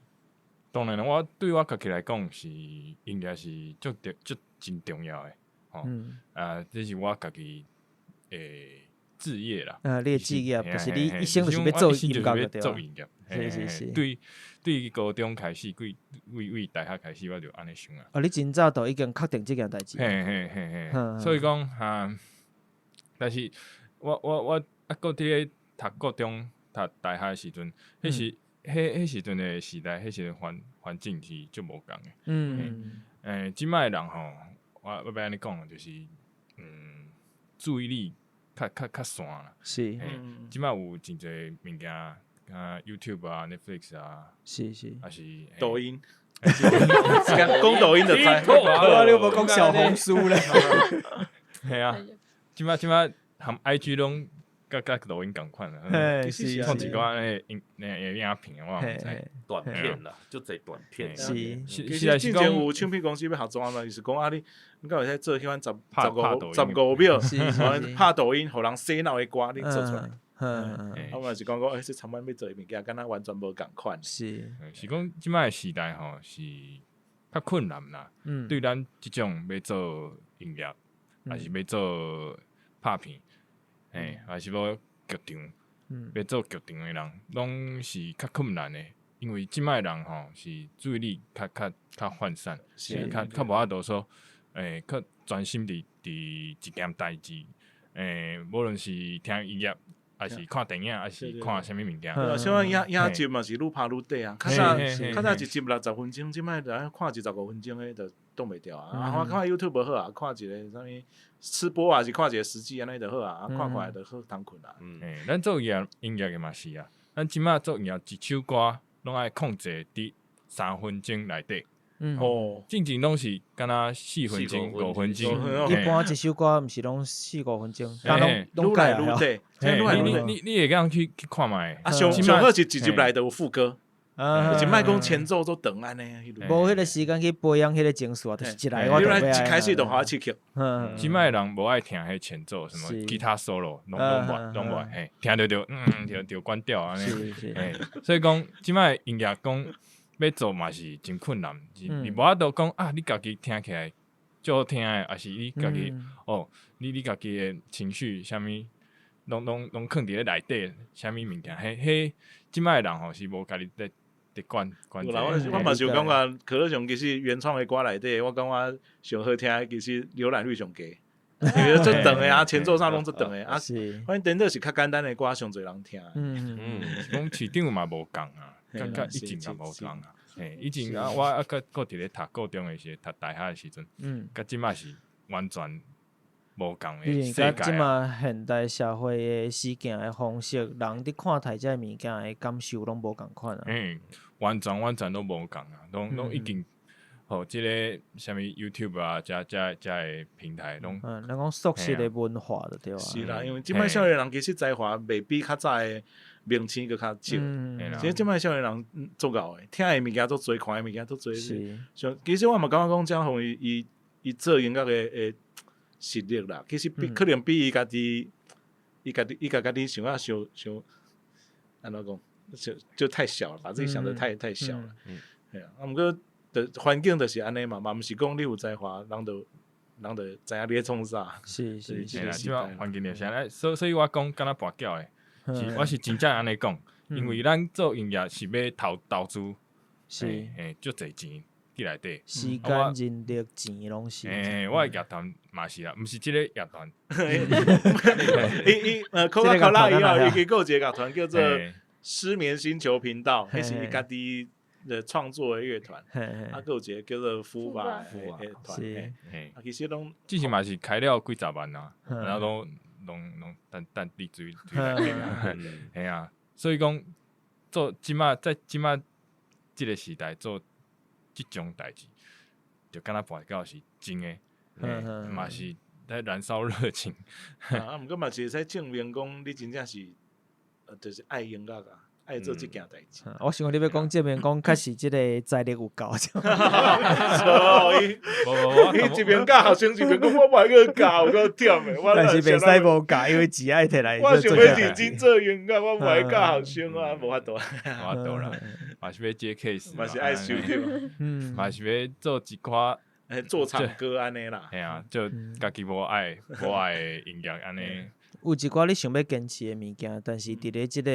当然了，对我家己来讲是应该是足真重要的，这是我家己志业啦。你的职业就是你嘿一生就是要做音乐要对吧？做音乐，是。对高中开始，为大学开始，我就安尼想啊。你真早就已经确定这件代志。所以讲但是我搁伫咧读高中、读大学的时阵，迄时阵的时代，迄时阵环境是足无共的。即摆人吼，我要安尼讲，就是注意力较散啦。是。即摆有真侪物件。YouTube 啊 ，Netflix 啊，是，还是抖音，讲抖音的猜，你无讲小红书咧？系啊，即摆含 IG 拢甲抖音共款啦，创一个安尼影片，我唔知短片啦，就做短片。是，其实之前有唱片公司要合作嘛，就是讲你敢会使做迄款15秒，拍抖音，互人洗脑的歌，你做出来。我嘛是讲这参版要做的物件，敢若完全无共款。是讲即摆时代吼是较困难啦。对咱即种要做音乐，还是要做拍片，还是要剧场，要做剧场的人，拢是较困难的。因为即摆人吼是注意力较涣散，较无法度说，较专心伫一件代志，无论是听音乐。还是看电影，还是看啥物物件？像影集嘛是愈拍愈短啊。较早一集60分钟，即摆人看15分钟的，就挡袂掉啊。我看 YouTube 好啊，看一个啥物吃播啊，是看一个实际安尼就好啊。看就好通困啊。咱做音乐的嘛是啊，咱即摆做音乐一首歌拢爱控制伫3分钟内底。正正拢是敢若4分钟、5分钟。一般一首歌毋是拢4-5分钟，拢改愈短。你会当去看卖。上好是一集内就有副歌，就是莫讲前奏做长安尼。无迄个时间去培养迄个情绪，就是一来我就要。一开始就花7曲。即摆人无爱听迄前奏，什么吉他 solo， 拢无，听着关掉安尼。所以讲，即摆音乐讲。要做嘛是真困难，你无法度讲你家己听起来足好听的，还是你家己你家己的情绪啥物，拢藏伫咧内底，啥物物件，迄即摆人吼是无家己在管。我嘛是有感觉，可乐上其实原创的歌内底，我感觉上好听，其实浏览率上低，因为足长的啊，前奏啥拢足长的啊，反正真正是较简单的歌，上侪人听。讲市场嘛无共啊。甲以前也无共啊，以前我搁伫咧读高中的时，读大学的时阵，甲即摆是完全无共的世界啊。即摆现代社会的事件的方式，人伫看待这物件的感受拢无共款啊。完全都无共啊，拢已经即个啥物 YouTube 啊，遮的平台拢。咱讲熟悉的文化就对啊。是啦，因为即摆少年人其实才华未比较早的。名气佫较少，其实即摆少年人足够诶，听诶物件足多，看诶物件足多。像其实我嘛感觉讲，张宏伊做音乐诶实力啦，其实可能比伊家己想啊想安怎讲，就太小了，把自己想得太小了。啊，毋过的环境就是安尼嘛，毋是讲你有才华，人就知影你咧创啥。是，即摆环境就是安尼，所以我讲敢若跋筊诶。我是真正安尼讲，因为咱做音乐是要投资，足侪钱伫内底，时间、人力、钱拢是。我的乐团嘛是啦，毋是即个乐团。Coca-Cola 以后，伊个有一个乐团叫做失眠星球频道，迄是伊家己的创作的乐团。啊，有一个叫做福吧的团，其实拢之前嘛是开了几十万啊，然后拢淡地水内底啊，系啊，所以讲做在即摆即个时代做即种代志，就敢若跋筊是真诶，嘛是在燃烧热情。毋过嘛是会使证明讲你真正是，就是爱音乐啊。爱做即件代志，我想你要讲证明讲，确实即个财力有够。伊一边教学生一边讲，我袂去教，我忝诶。但是袂使无教，因为钱爱摕来。我想要认真做音乐，我袂教学生啊，无法度。无法度啦，嘛是要接 case，嘛是爱收着，嘛是要做一寡做唱歌安尼啦。系啊，就家己无爱音乐安尼。有一寡你想要坚持的物件，但是伫咧即个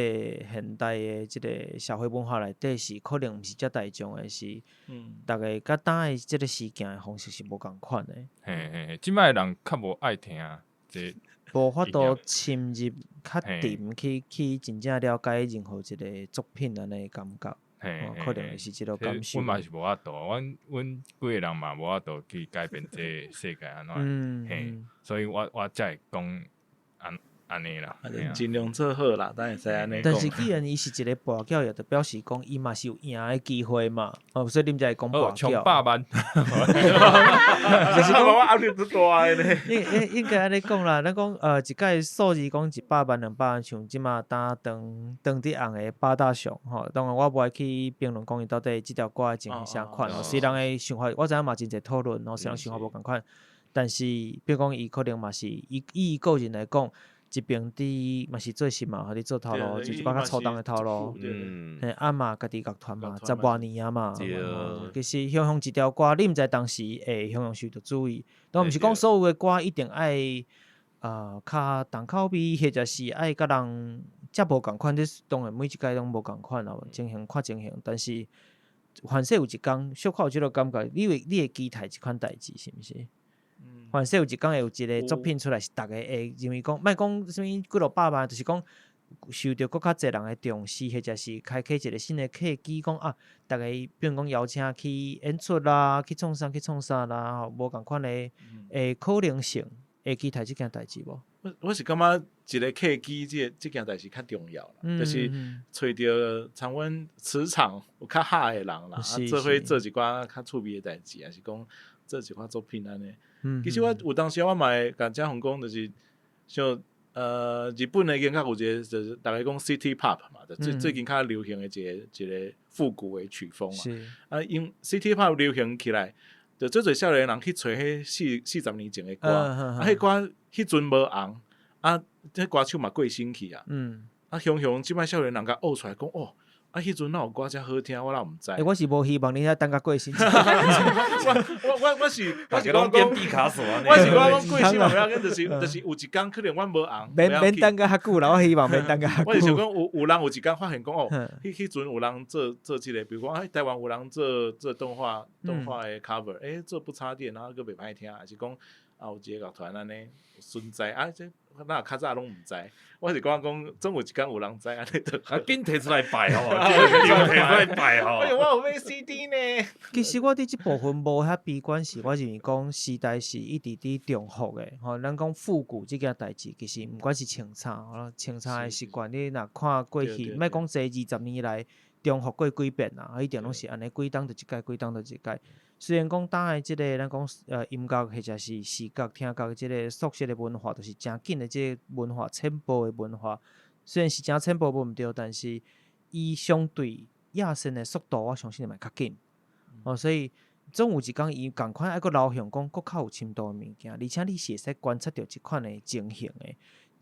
现代的即个社会文化内底是可能毋是遮大众的，是逐个甲当的即个实践的方式是无共款的。嘿嘿嘿，即摆人较无爱听这。无法度深入较沉去真正了解任何一个作品安尼感觉，可能会是即个感受。阮嘛是无法度，阮几个人嘛无法度去改变这世界安怎，嘿，所以我才会讲安尼啦，尽量做好啦，当然是安尼。但是既然伊是一个跋筊，也就表示讲伊嘛是有赢的机会嘛，所以恁才会讲跋冲筊。8万，就是讲我压力都大的呢。应该安尼讲啦，咱讲一届数字讲100万、200万，像即马当伫红的八大熊吼，当然我无爱去评论讲伊到底即条歌的进行啥款哦，虽然的想法我知影嘛真侪讨论，虽然想法无共款，但是比如讲伊可能嘛是以个人来讲。一边伫嘛是做新嘛，互你做头路，就是一把较初档的头路。嘛，家己乐团嘛，10多年啊嘛。其实向一条歌，你毋知当时会向受到注意，都毋是讲所有的歌一定爱较重口味，或者是爱甲人遮无共款。当然每一届拢无共款咯，情形看情形，但是凡是有一天小可有即个感觉，你会期待即款代志是毋是？凡是有一天会有一个作品出来，是逐个会认为讲，莫讲啥物几落百万，就是讲受到更较侪人的重视，或者是开启一个新的契机，讲逐个比如讲邀请去演出啦，去创啥啦，无共款的可能性，会期待即件代志无？我是感觉一个契机，即件代志较重要啦，就是找着像阮磁场有较合的人啦，做伙做一寡较趣味的代志，还是讲做一寡作品安尼。其实我有当时我嘛会甲遮宏讲，就是像日本的音乐有一个，就是大家讲 City Pop 嘛，最近较流行的一个复古的曲风嘛。因 City Pop 流行起来，就最少年人去找迄40年前的歌，迄歌迄阵无红，迄歌手嘛过身去啊。雄即摆少年人甲学出来讲哦。迄阵哪有歌遮好听，我哪毋知。我是无希望你遐等甲过身。我是讲变毕卡索啊！我是讲过身嘛，不要紧，就是有一天可能阮无红，免等甲较久啦。我希望免等甲较久。我是想讲有人有一天发现讲哦，迄阵有人做即个，比如讲台湾有人做动画的 cover， 做不插电，然后佫袂歹听，还是讲有一个乐团安尼存在这。那较早拢毋知，我是讲总有一天有人知安尼就。紧摕出来摆吼，紧摕出来摆吼。哎呦，我有买 CD 呢。其实我伫即部分无遐悲观，是我认为讲时代是一直伫重复的。咱讲复古即件代志，其实毋管是穿插，穿插的习惯，你若看过去，莫讲这20年来重复过几遍啦，一定拢是安尼，几档就一届，几档就一届。虽然讲当下即个咱讲音乐或者是视觉、听觉即个速食的文化，就是诚紧的即个文化、浅薄的文化。虽然是诚浅薄无毋对，但是伊相对亚生的速度，我相信嘛较紧。所以总有一天伊共款爱佫流行讲佫较有深度的物件，而且你是会使观察到即款的情形的。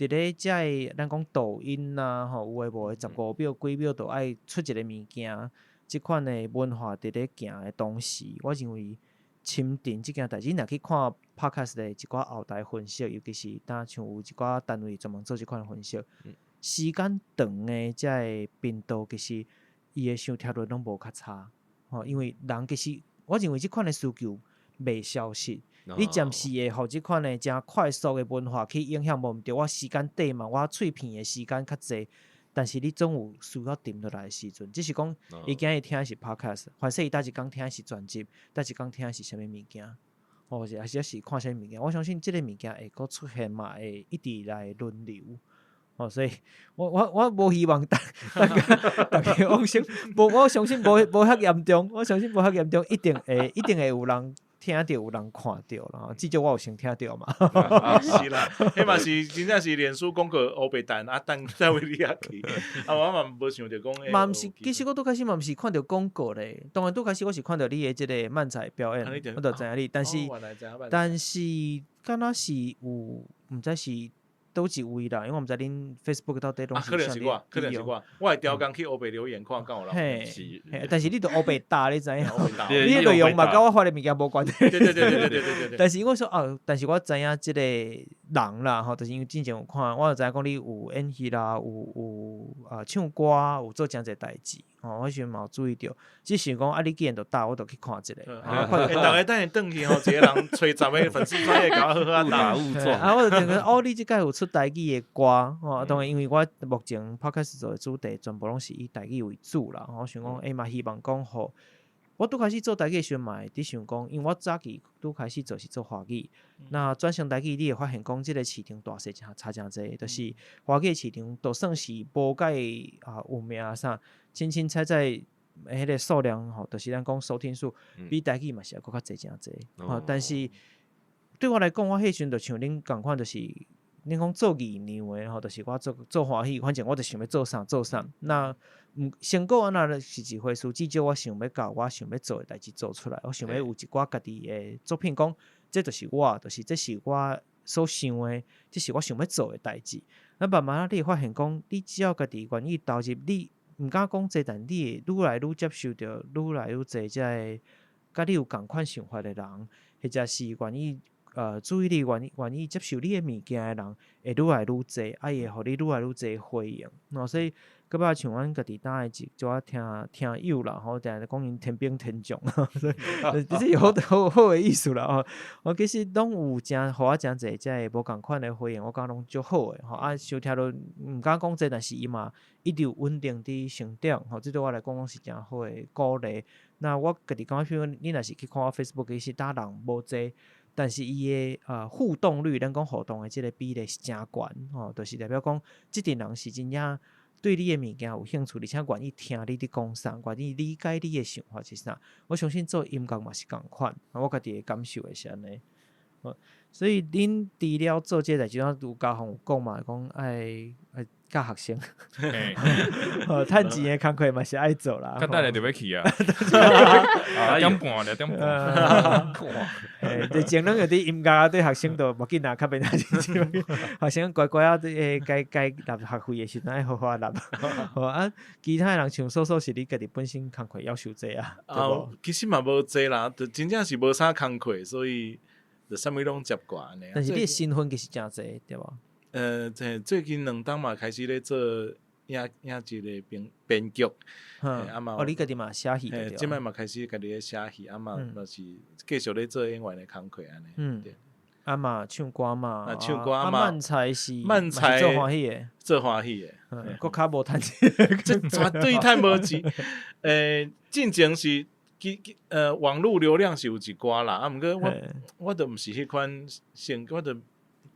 伫咧遮个咱讲抖音啊，有诶无诶15秒、几秒就爱出一个物件。即款的文化伫咧行的同时，我认为深圳即件代志，你若去看 Podcast 的一寡后台分析，尤其是像有一寡单位专门做即款的分析，时间长的遮个频道，其实伊的收听率拢无较差。因为人其实我认为即款的需求袂消失，你暂时会互即款的诚快速的文化去影响无毋对，我时间短嘛，我碎片的时间较济。但是你总有需要停落来的时阵，只是讲伊今日听的是 podcast， 反正伊搭一天听的是专辑，搭一天听的是啥物物件，或者还是看啥物物件。我相信即个物件会佫出现嘛，会一直来轮流。所以我无希望大家我相信无遐严重，我相信无遐严重，一定会有人听到，有人看到啦。至少我有先听到嘛。是啦，迄嘛是真正是脸书广告黑白单等再为你遐去。我嘛无想着讲。嘛毋是，其实我拄开始嘛毋是看到广告咧。当然拄开始我是看到你的即个漫才表演，我就知影你。但是敢若是有，毋知是倒一位啦，因为我毋知恁 Facebook 到底拢是啥物。可能是我会调工去黑白留言看，敢有人。但是你著黑白打，你知影？你内容嘛，甲我发的物件无关。对。但是我说但是我知影即个人啦，吼，就是因为之前有看，我就知影讲你有演戏啦，有唱歌，有做诚济代志，吼，我时阵嘛有注意到，只想讲你既然都答，我就去看一下。逐个等下转去吼，一个人找10个粉丝专业甲我好好打误撞。我就觉得你即届有出台语的歌，当然因为我目前 podcast 做的主题全部拢是以台语为主啦，我想讲嘛希望讲吼。我拄开始做台语的时阵嘛，会伫想讲，因为我早期拄开始做是做华语，那转成台语，你会发现讲，即个市场大细差诚济，就是华语的市场都算是无介有名啥，清彩迄个数量吼，就是咱讲收听数比台语嘛是还佫较济诚济，但是对我来讲，我迄时阵就像恁共款，就是恁讲做艺娘的吼，就是我做欢喜，反正我就想要做啥，那。成果那是一回事，至少我想要甲我想要做的代志做出来，我想要有一寡家己的作品，讲这就是我，就是这是我所想的，这是我想要做的代志。那慢慢你会发现讲，你只要家己愿意投入，你毋敢讲这，但你会愈来愈接受到，愈来愈侪只个甲你有共款想法的人，或者是愿意注意力愿意接受你的物件的人，会愈来愈侪，会互你愈来愈侪回应。所以。搁摆像阮家己当的一寡听友啦，吼，定定讲因天兵天将，所以这是好的意思啦。我其实拢有互我诚济即个无共款的回应，我感觉拢足好诶。吼收听都毋敢讲这，但是伊嘛一直有稳定伫成长，吼，这对我来讲拢是诚好诶鼓励。那我家己感觉，譬如你若是去看我 Facebook， 其实搭人无济。但是伊的互动率，咱讲互动的即个比例是诚悬，吼，就是代表讲，即阵人是真正对你的物件有兴趣，而且愿意听你伫讲啥，愿意理解你的想法是啥。我相信做音乐嘛是共款，我家己的感受会是安尼。所以恁除了做这代志，有交互有讲嘛，讲爱教学生，趁钱的工课嘛是爱做啦。较等下就要去啊，2点半2点半。就前两个伫音乐对学生都无紧啊，较免啊，学生乖乖啊，该纳学费的时阵爱好好纳。其他人像是你家己本身工课要求济啊？其实嘛无济啦，就真正是无啥工课，所以就啥物拢接过安尼。但是你的身份其实诚济，对无？最近2档嘛开始咧做影集的编剧，你家己嘛写戏对。即摆嘛开始家己咧写戏，嘛就是继续咧做演员的工课安尼。嘛唱歌嘛，唱歌嘛，漫才是做欢喜的，做欢喜的，佫较无趁钱，这绝对太无钱。进前是网络流量是有一寡啦，毋过我都毋是迄款我都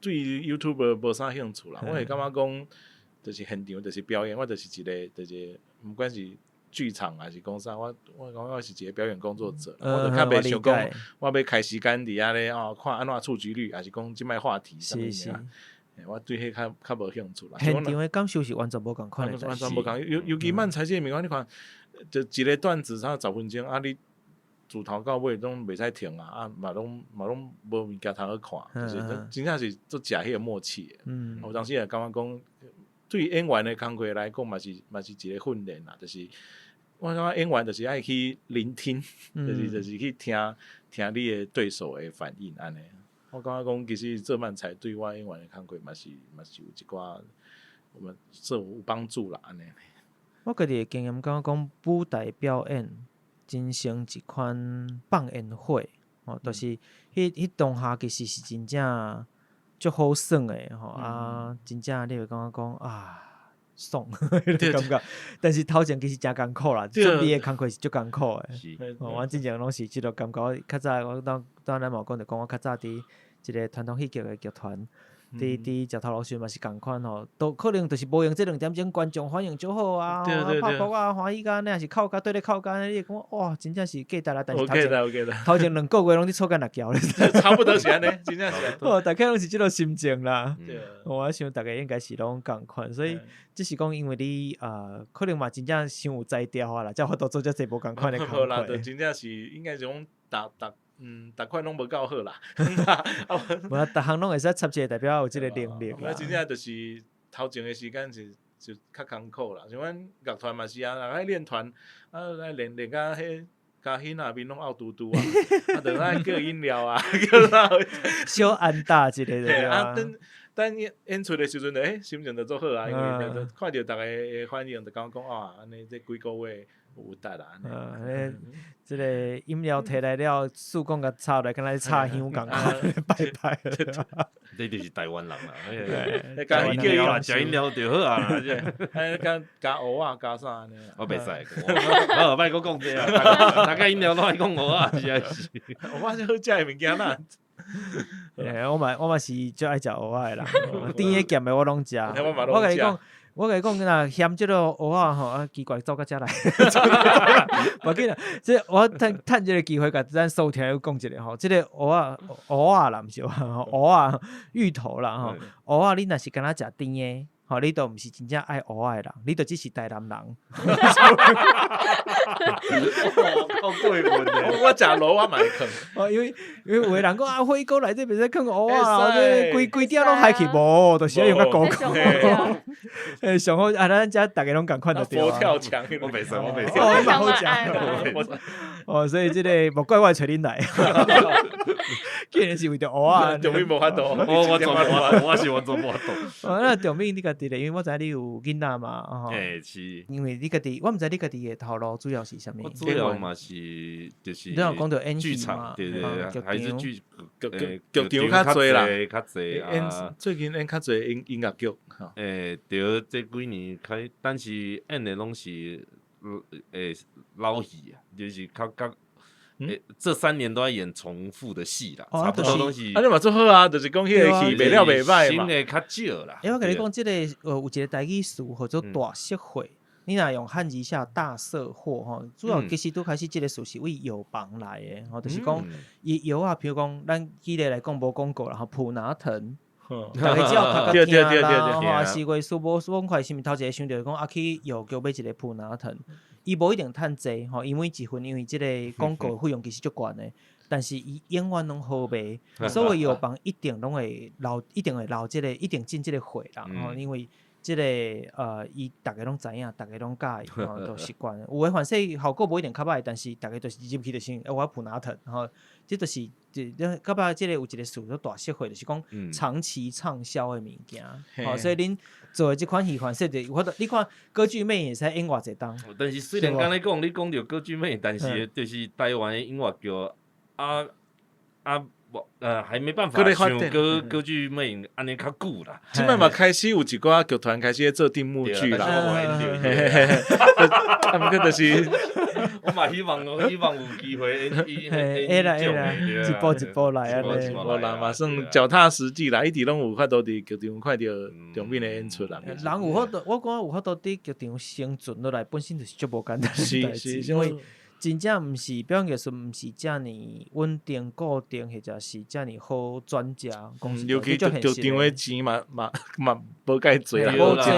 对 YouTube 无啥兴趣啦。我会感觉讲，就是现场，就是表演，我就是一个，就是毋管是剧场还是讲啥，我感觉我是一个表演工作者，我就较袂想讲，我要开时间伫遐咧看安怎触及率，还是讲即摆话题啥物啊。我对迄较无兴趣啦。现场的感受是完全无共款的，完全无共。尤其漫才这个物件，你看，就一个段子差10分钟，你自头到尾拢袂使停啊，嘛拢无物件通好看，就是真正是做食迄个默契的。我当时也感觉讲，对演员的工课来讲，嘛是一个训练啦，就是我感觉演员就是爱去聆听，就是去听你的对手的反应安尼。我感觉讲，其实做漫才对我演员的工课嘛是有一寡我们有帮助啦安尼。我家己的经验感觉讲，舞台表演。真像一款放烟火，就是迄当下其实是真正足好耍的真正你会感觉讲爽，迄感觉。但是头前其实真艰苦啦，准备的工课是足艰苦的。我真正拢是即个感觉。较早我当咱嘛讲就讲，我较早伫一个传统戏剧的剧团。伫食头路时嘛是共款都可能就是无用这2点钟观众反应足好啊，拍鼓欢喜甲，你若是靠甲对咧靠甲，你会讲哇，真正是价值啦。但是头前2个月拢伫错干6条咧，差不多是安尼，真正是。大家拢是即个心情啦。我想大家应该是拢共款，所以只是讲因为你可能嘛真正伤有才调啦，才法度做遮济无共款的工课。啦，就真正是应该是讲逐款拢无够好啦，无逐项拢会使插一个代表有即个能力啦。真正就是头前的时间就较艰苦啦，像阮乐团嘛是啊，爱练团，爱练甲迄甲囡仔面拢凹嘟嘟啊，啊，就爱叫饮料啊，叫哪小安大一个对啊，等演出的时阵，心情就足好啊，因为就看到大家的反应，就讲啊，安尼这几个月有值啊，即个饮料摕来了，树讲甲插来，敢若插香共款，拜拜。这就是台湾人啦，甲饮料啦，食饮料就好啊，加蚵仔加啥呢？我袂使，我莫搁讲这啊，大家饮料拢爱讲蚵仔，是啊是。蚵仔是好食的物件啦。我嘛是最爱食蚵仔的人，甜的咸的我拢食。我甲你讲，若嫌即个蚵仔吼，奇怪走到遮来，无要紧啦。即我趁即个机会，甲咱收听友讲一下吼，即个蚵仔啦，毋是蚵仔芋头啦吼，蚵仔你若是敢若食甜的。吼，你都毋是真正爱蚵仔的人，你都只是台南人。够过分的，我食螺我嘛会囥。哦，因为有个人讲啊，火锅内底袂使囥蚵仔啦，这规条拢海去无，就是要用个高空。上好啊，咱遮大家拢共款就对佛跳墙，我袂使，我袂使。哦，蛮好食。哦，所以即个无怪我找恁来，竟然是为着蚵仔。中敏无法度，我做无法度。哦，那中敏你家己咧，因为我知你有囡仔嘛，吼。是。因为你家己，我毋知你家己的头路主要是啥物。我主要嘛是就是。你有讲到演剧戏嘛？场，对，还是剧剧场较侪啦，较侪啊。最近演较侪音乐剧。对，这几年开，但是演的拢是老戏啊，就是较。这3年都在演重复的戏啦，差不多东西。啊，你嘛做好啊，就是讲迄个戏袂了袂歹嘛。新的较少啦。我跟你讲，即个有一个台语词叫做大社会。你若用汉字写大色货吼，主要其实拄开始即个词是为药房来的，吼，就是讲伊药啊，比如讲咱举例来讲无广告啦，吼，普拿疼。大家只要读个听啦，吼，啊是话书无爽快，是毋头一个想着讲啊去药局买一个普拿疼，伊无一定趁济吼，因为即个广告费用其实足悬的，但是伊永远拢好卖，所有药房一定会留即个，一定进即个货啦，吼，因为即个伊大家拢知影，大家拢喜欢，吼，都习惯。有诶，反正效果无一定较歹，但是大家就是入去就先，我普拿疼，吼，即就是，到尾即个有一个词叫大社会，就是讲长期畅销诶物件，吼，所以恁做诶即款戏，反正就你看歌剧魅影会使演偌济档。但是虽然刚才讲你讲到歌剧魅影，但是就是台湾诶音乐剧还没办法像歌剧魅影安尼较久啦。即摆嘛开始有一寡剧团开始做定目剧啦。啊，毋过就是，我嘛希望有机会会啦，一步一步来啊，无啦嘛，算脚踏实地啦，一直拢有法度伫剧场看到中面的演出啦。人有法度，我感觉有法度伫剧场生存落来，本身就是足无简单是，因为。真正毋是表演艺术，毋是遮尔稳定固定，或者是遮尔好专家。尤其剧场的钱嘛无介济啦。无济，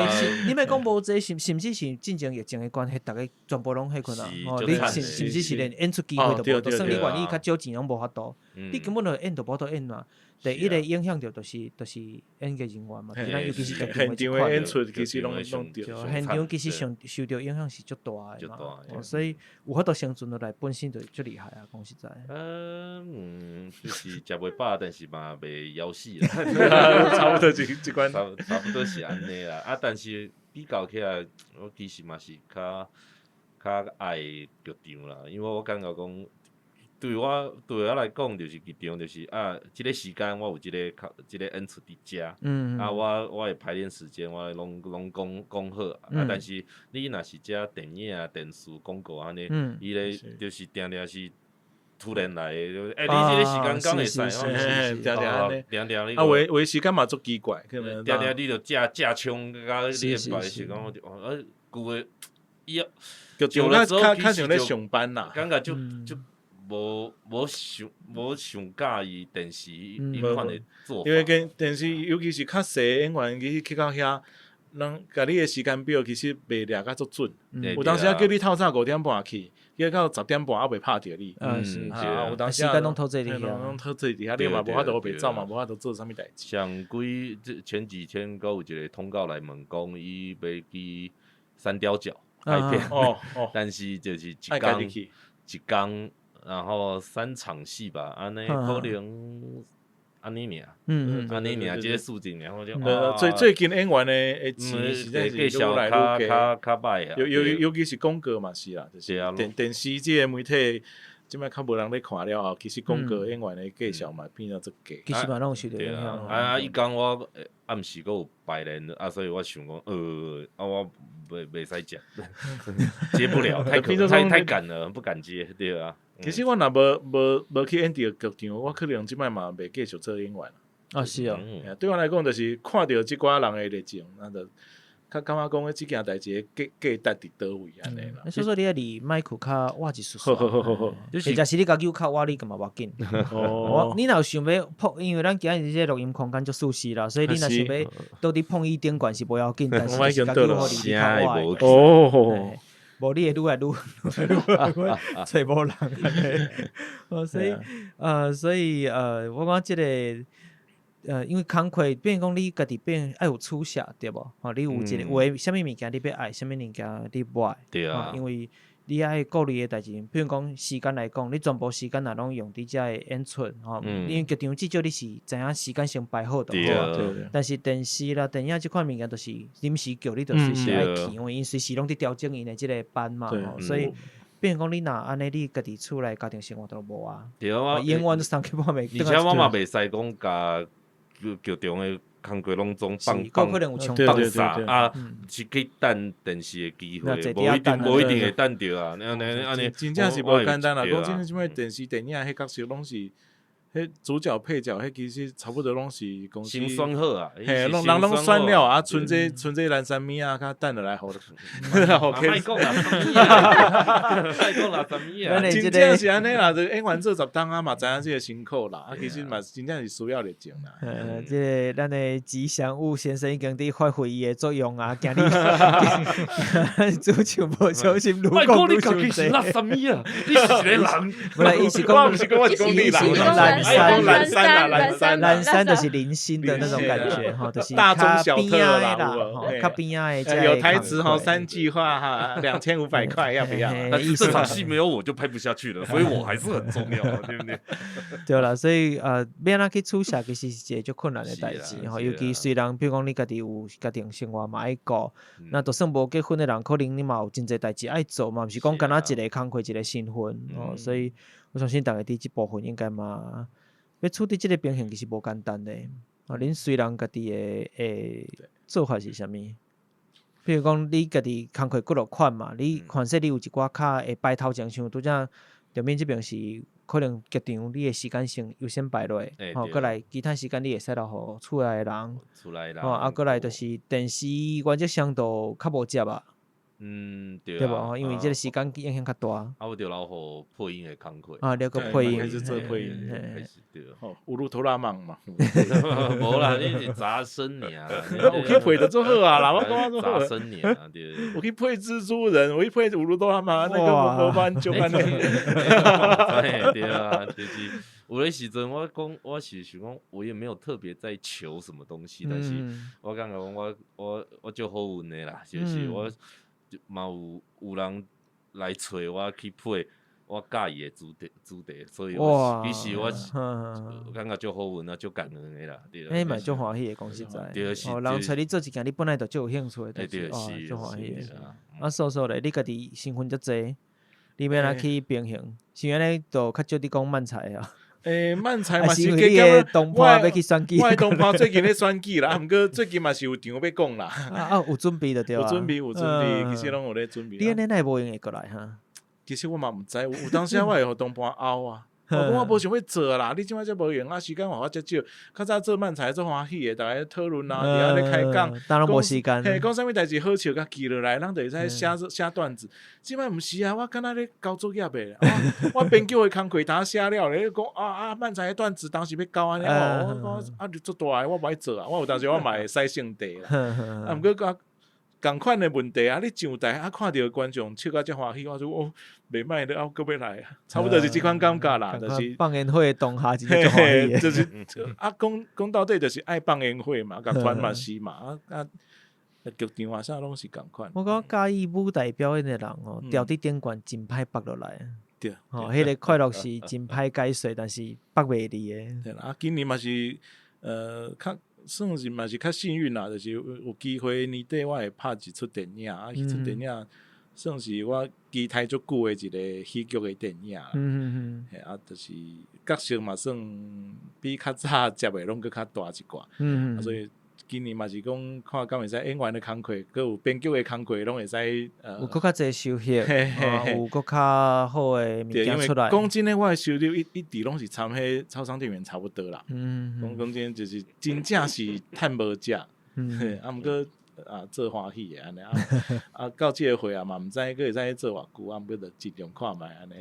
你莫讲无济，甚至是进前疫情的关系，逐个全部拢迄困啊。你甚至是连演出机会都无，就算你愿意较少钱拢无法度，你根本就演都无法度演嘛。第一个影响着就是演艺人员嘛，尤其是剧场的演出其实拢着。现场其实受到影响是足大的嘛，所以有法度生存落来，本身就足厉害啊！讲实在。就是食袂饱，但是嘛袂枵死啦。差不多即款。差不多是安尼啦。啊，但是比较起来，我其实嘛是较爱剧场啦，因为我感觉讲。对我来讲，就是剧场，就是即个时间我有即个演出伫遮，我的排练时间我拢讲好，但是你若是遮电影啊、电视广告安尼，伊咧就是定是突然来的，你即个时间敢会使？定你话时间嘛足奇怪，定你着架枪，甲你的排时间，我就旧的伊剧场较像咧上班啦，感觉就。无想介意电视迄款的做法，因为跟电视尤其是较细演员去到遐，人甲你的时间表其实袂掠甲足准。有当时叫你透早5点半去，叫到10点半还袂拍着你。是，有当时时间拢偷这里拢偷这里，你嘛无法度袂走嘛，无法度做啥物代志。像前几天有一个通告来问讲，伊要去三貂角拍片，但是就是一工，然后3场戏吧，安尼可能安尼尔，安尼尔，即个数字尔，我就最近演员的钱实在是愈来愈低，较歹啊，尤其是广告嘛是啦，就是电视即个媒体。即摆较无人咧看了后，其实广告演员的价钱嘛变到足低。其实嘛，拢受着影响。伊讲我暗时佫有排练，所以我想讲，我袂使接，接不了，太赶了，不敢接，对啊。其实我若无去演着剧场，我可能即摆嘛袂继续做演员。啊，是哦。对我来讲，就是看到即寡人的热情，那就较感觉讲，即件代志价值伫倒位安尼啦。所以说你要离麦克较挖一丝丝，好，或者是你家己较挖你干嘛挖紧？你若想要碰，因为咱今日这录音空间足舒适啦，所以你若想要到底碰伊顶管是不要紧，但是家己互离较挖。哦，无你会愈来愈找无人。所以我讲即个。因为工课变讲你家己变爱有取舍，对无？你有一个有啥物物件你要爱，啥物物件你不爱。对啊。因为你爱顾虑的代志，比如讲时间来讲，你全部时间若拢用伫遮的演出，因为剧场至少你是知影时间先排好就好。但是电视啦、电影即款物件，就是临时叫你，就随时爱去，因为因随时拢伫调整因的即个班嘛，所以。变讲你若安尼，你家己厝内家庭生活都无啊。对啊。演员都三更半暝。而且我嘛袂使讲甲。剧场的工作拢总放傻啊，是去等电视的机会，无一定会等着啊。安尼真正是无简单啦。讲真正即摆电视电影迄角色拢是，迄主角配角迄其实差不多拢是公司。先选好啊，人拢选了啊，剩这蓝山米啊，较等落来互。莫讲啦，莫讲啦，什么啊？真正是安尼啦，就演员做10档啊嘛，知影即个辛苦啦。其实嘛，真正是需要热情啦。即个咱的吉祥物先生已经伫发挥伊的作用啊，今日主唱无小心愈讲愈伤济。那什么啊？你是一个人？不啦，伊是讲，我是讲你啦。蓝山就是零星的那种感觉哈，就是大中小特啦，较边啊，有台词哈，3句话哈，2500块要不要？但是这场戏没有我就拍不下去了，所以我还是很重要，对不对？对啦，所以要安怎去取舍，其实是一个足困难的代志吼。尤其虽然比如讲你家己有家庭生活嘛爱顾，那就算无结婚的人，可能你嘛有真侪代志爱做嘛，毋是讲干那一个工课一个新婚哦，所以我相信大家伫即部分应该嘛。要处理即个平衡其实无简单的，恁虽然家己的做法是啥物？比如讲你家己工课几落款嘛，你款式你有一寡较会摆头前像拄则对面即边是可能剧场你的时间先优先摆落，过来其他时间你会使落互厝内的人，过来就是电视原则上都较无接啊。对无？因为即个时间影响较大。我着留互配音的工课。了个配音开始做配音，开始对。乌鲁托拉梦嘛。无啦，你是杂声尔。有去配得做好啊啦，我感觉做好。杂声尔，对。我去配蜘蛛人，我去配乌鲁托拉梦，那个无办就安尼。对啊，就是有的时阵我讲，我是想讲，我也没有特别在求什么东西，但是我感觉我就好运的啦，就是我。嘛有人来找我去配我介意的主题，所以其实我感觉足好运啊，足感恩的啦。迄嘛足欢喜的，讲实在。人找你做一件你本来就足有兴趣的代志，足欢喜的。所以咧，你家己身份足济，你要哪去平衡？是安尼就较少伫讲漫才啊。漫才嘛是你的同伴要去选举，我的同伴最近咧选举啦，毋过最近嘛是有场要讲啦。有准备就对啊。有准备，其实拢有咧准备。你安尼哪会无用会过来哈？其实我嘛毋知，有当时我会互同伴拗啊。我讲我无想要做啦，你即摆才无用啊，时间我遮少。较早做漫才做欢喜的，大家讨论啊，伫遐咧开讲，当然无时间。讲啥物代志好笑，甲记落来，咱就会使写段子。即摆毋是啊，我敢若咧交作业的，我编剧的工课当写了咧，讲漫才的段子当时要交安尼，我讲就做大个，我无爱做啊。我有当时我嘛会使性地啦，毋过共款的问题啊，你上台看到观众笑甲遮欢喜，我说袂歹咧，搁要来，差不多是即款感觉啦，就是放烟火当下真正欢喜，就是讲到底就是爱放烟火嘛，甲团嘛是嘛，剧场啊啥拢是共款。我讲介意舞台表演的人哦，调伫顶悬真歹拔落来。对，迄个快乐是真歹解说，但是北袂离的。对啦，今年嘛是较算是嘛是较幸运啦，就是有机会年底我会拍一出电影，迄出电影算是我期待足久的一个喜剧的电影啦。嘿就是角色嘛算比较早接的拢搁较大一寡。所以今年嘛是讲看敢会使演员的工课，搁有编剧的工课，拢会使有搁较侪收获，有搁较好的物件出来。讲真诶，我的收入一直拢是参迄超商店员差不多啦。讲真就是真正是趁无食，毋过做欢喜诶安尼到即个岁嘛，毋知佫会使做偌久，毋过就尽量看觅安尼。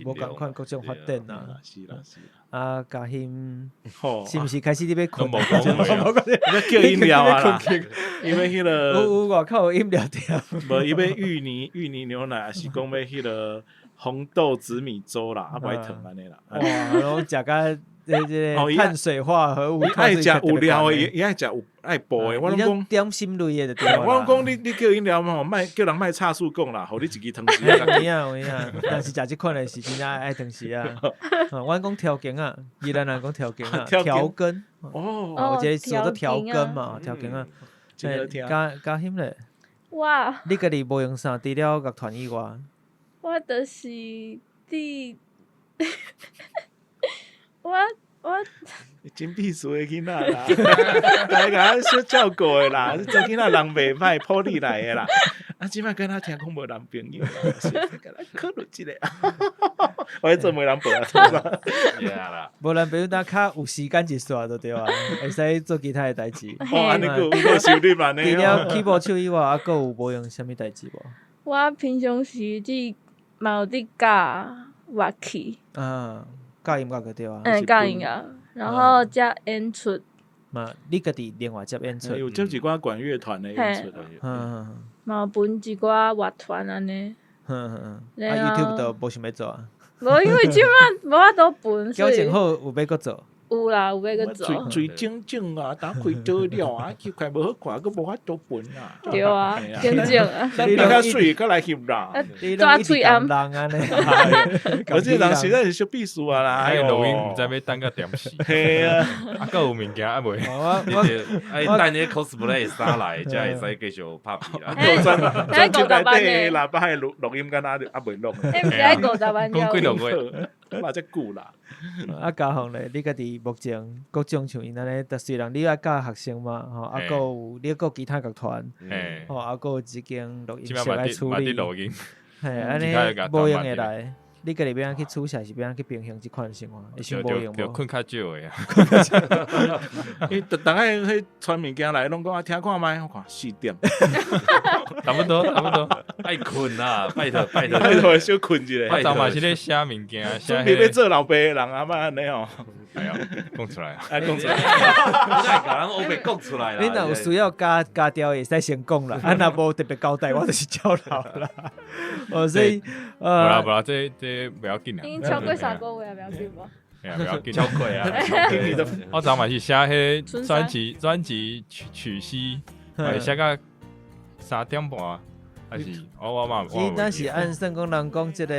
无共款各种发展啦。是啦。嘉欣，好，是毋是开始你要困？无讲话，要叫饮料啊啦，因为迄个有外口有饮料店，无伊要芋泥牛奶，还是讲要迄个红豆紫米粥啦，无爱糖安尼啦。哇，然后食甲碳水化合物，爱食有料诶，伊爱食有爱补诶。我拢讲点心类诶，就对。我拢讲你叫饮料嘛，莫叫人莫插数讲啦，互你自己汤匙。有影，但是食即款诶是真正爱汤匙啊。阮讲调羹啊，宜兰人讲调羹啊，调羹。哦，即个做调羹嘛，调羹啊。嘉欣咧，哇！你家己无用啥？除了乐团以外，我就是我真避暑的囡仔啦，大家小照顾的啦，做囡仔人袂歹，抱你来的啦。即摆跟他听讲无男朋友啦，考虑一下。我做媒人报无男朋友，但较有时间一刷就对啊，会使做其他的代志。安尼有收入安尼。除了起步手以外，佫有无用啥物代志无？我平常时嘛有伫教乐器。教音乐个对啊。教音乐，然后接演出。嘛，你家己另外接演出？有接一寡管乐团的演出。嘛有分一寡乐团安尼。YouTube 都无想要做啊？无，因为即摆无法度分。交情好有要搁做？有啦，有要搁做。最正啊，打开多了啊，翕快无好看，佫无法度分啊。对啊，正正啊。你较水，佫来翕啦。抓嘴暗人安尼。我这人实在是小秘书啊啦。哎，录音毋知要等个点时。嘿啊，佫有物件还袂。哎，等你 cosplay 衫来，才会使继续拍片啦。专辑内底喇叭的录音敢若还袂录。毋是爱50万讲几两月，嘛遮久啦。嘉宏咧，你家己目前各种像因安尼，虽然你爱教学生嘛，佫有你佫有其他乐团，佫有一间录音室来处理，安尼无用会来。你家己要安去处事，是要安去平衡即款生活，会想无用无？就困较少诶啊！伊逐个迄传物件来，拢讲听看觅，我看4点，差不多，爱困啦，拜托，小困一下。我昨嘛是咧写物件，准备要做老爸的人啊，莫安尼哦。哎呀，讲出来啊！讲出来，再甲人黑白讲出来啦。你若有需要加调，会使先讲啦。若无特别交代，我就是照老啦。所以无啦，这不要紧啦。已经超过3个月，不要紧无？哎呀，不要紧，超过啊！我昨嘛是写迄专辑曲析，写到3点半。还是我嘛，伊那是按算讲人讲即个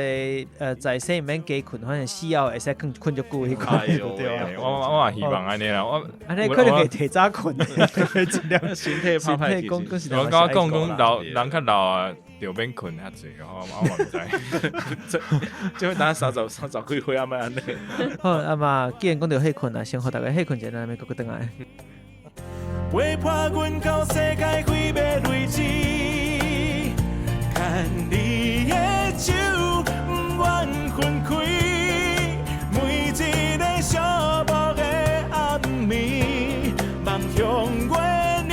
在生毋免加困，反正死后会使困足久迄款，对我嘛希望安尼啦，安尼可能会提早困，尽量身体拍拍。我甲我讲老人较老啊，就免困遐济，我嘛毋知。就等30几岁啊嘛安尼。好嘛，既然讲到迄困啊，先互大家迄困者，咱要搁倒来。陪伴阮到世界毁灭位置。牵你的手，不愿分开。每一个寂寞的暗暝，梦向月亮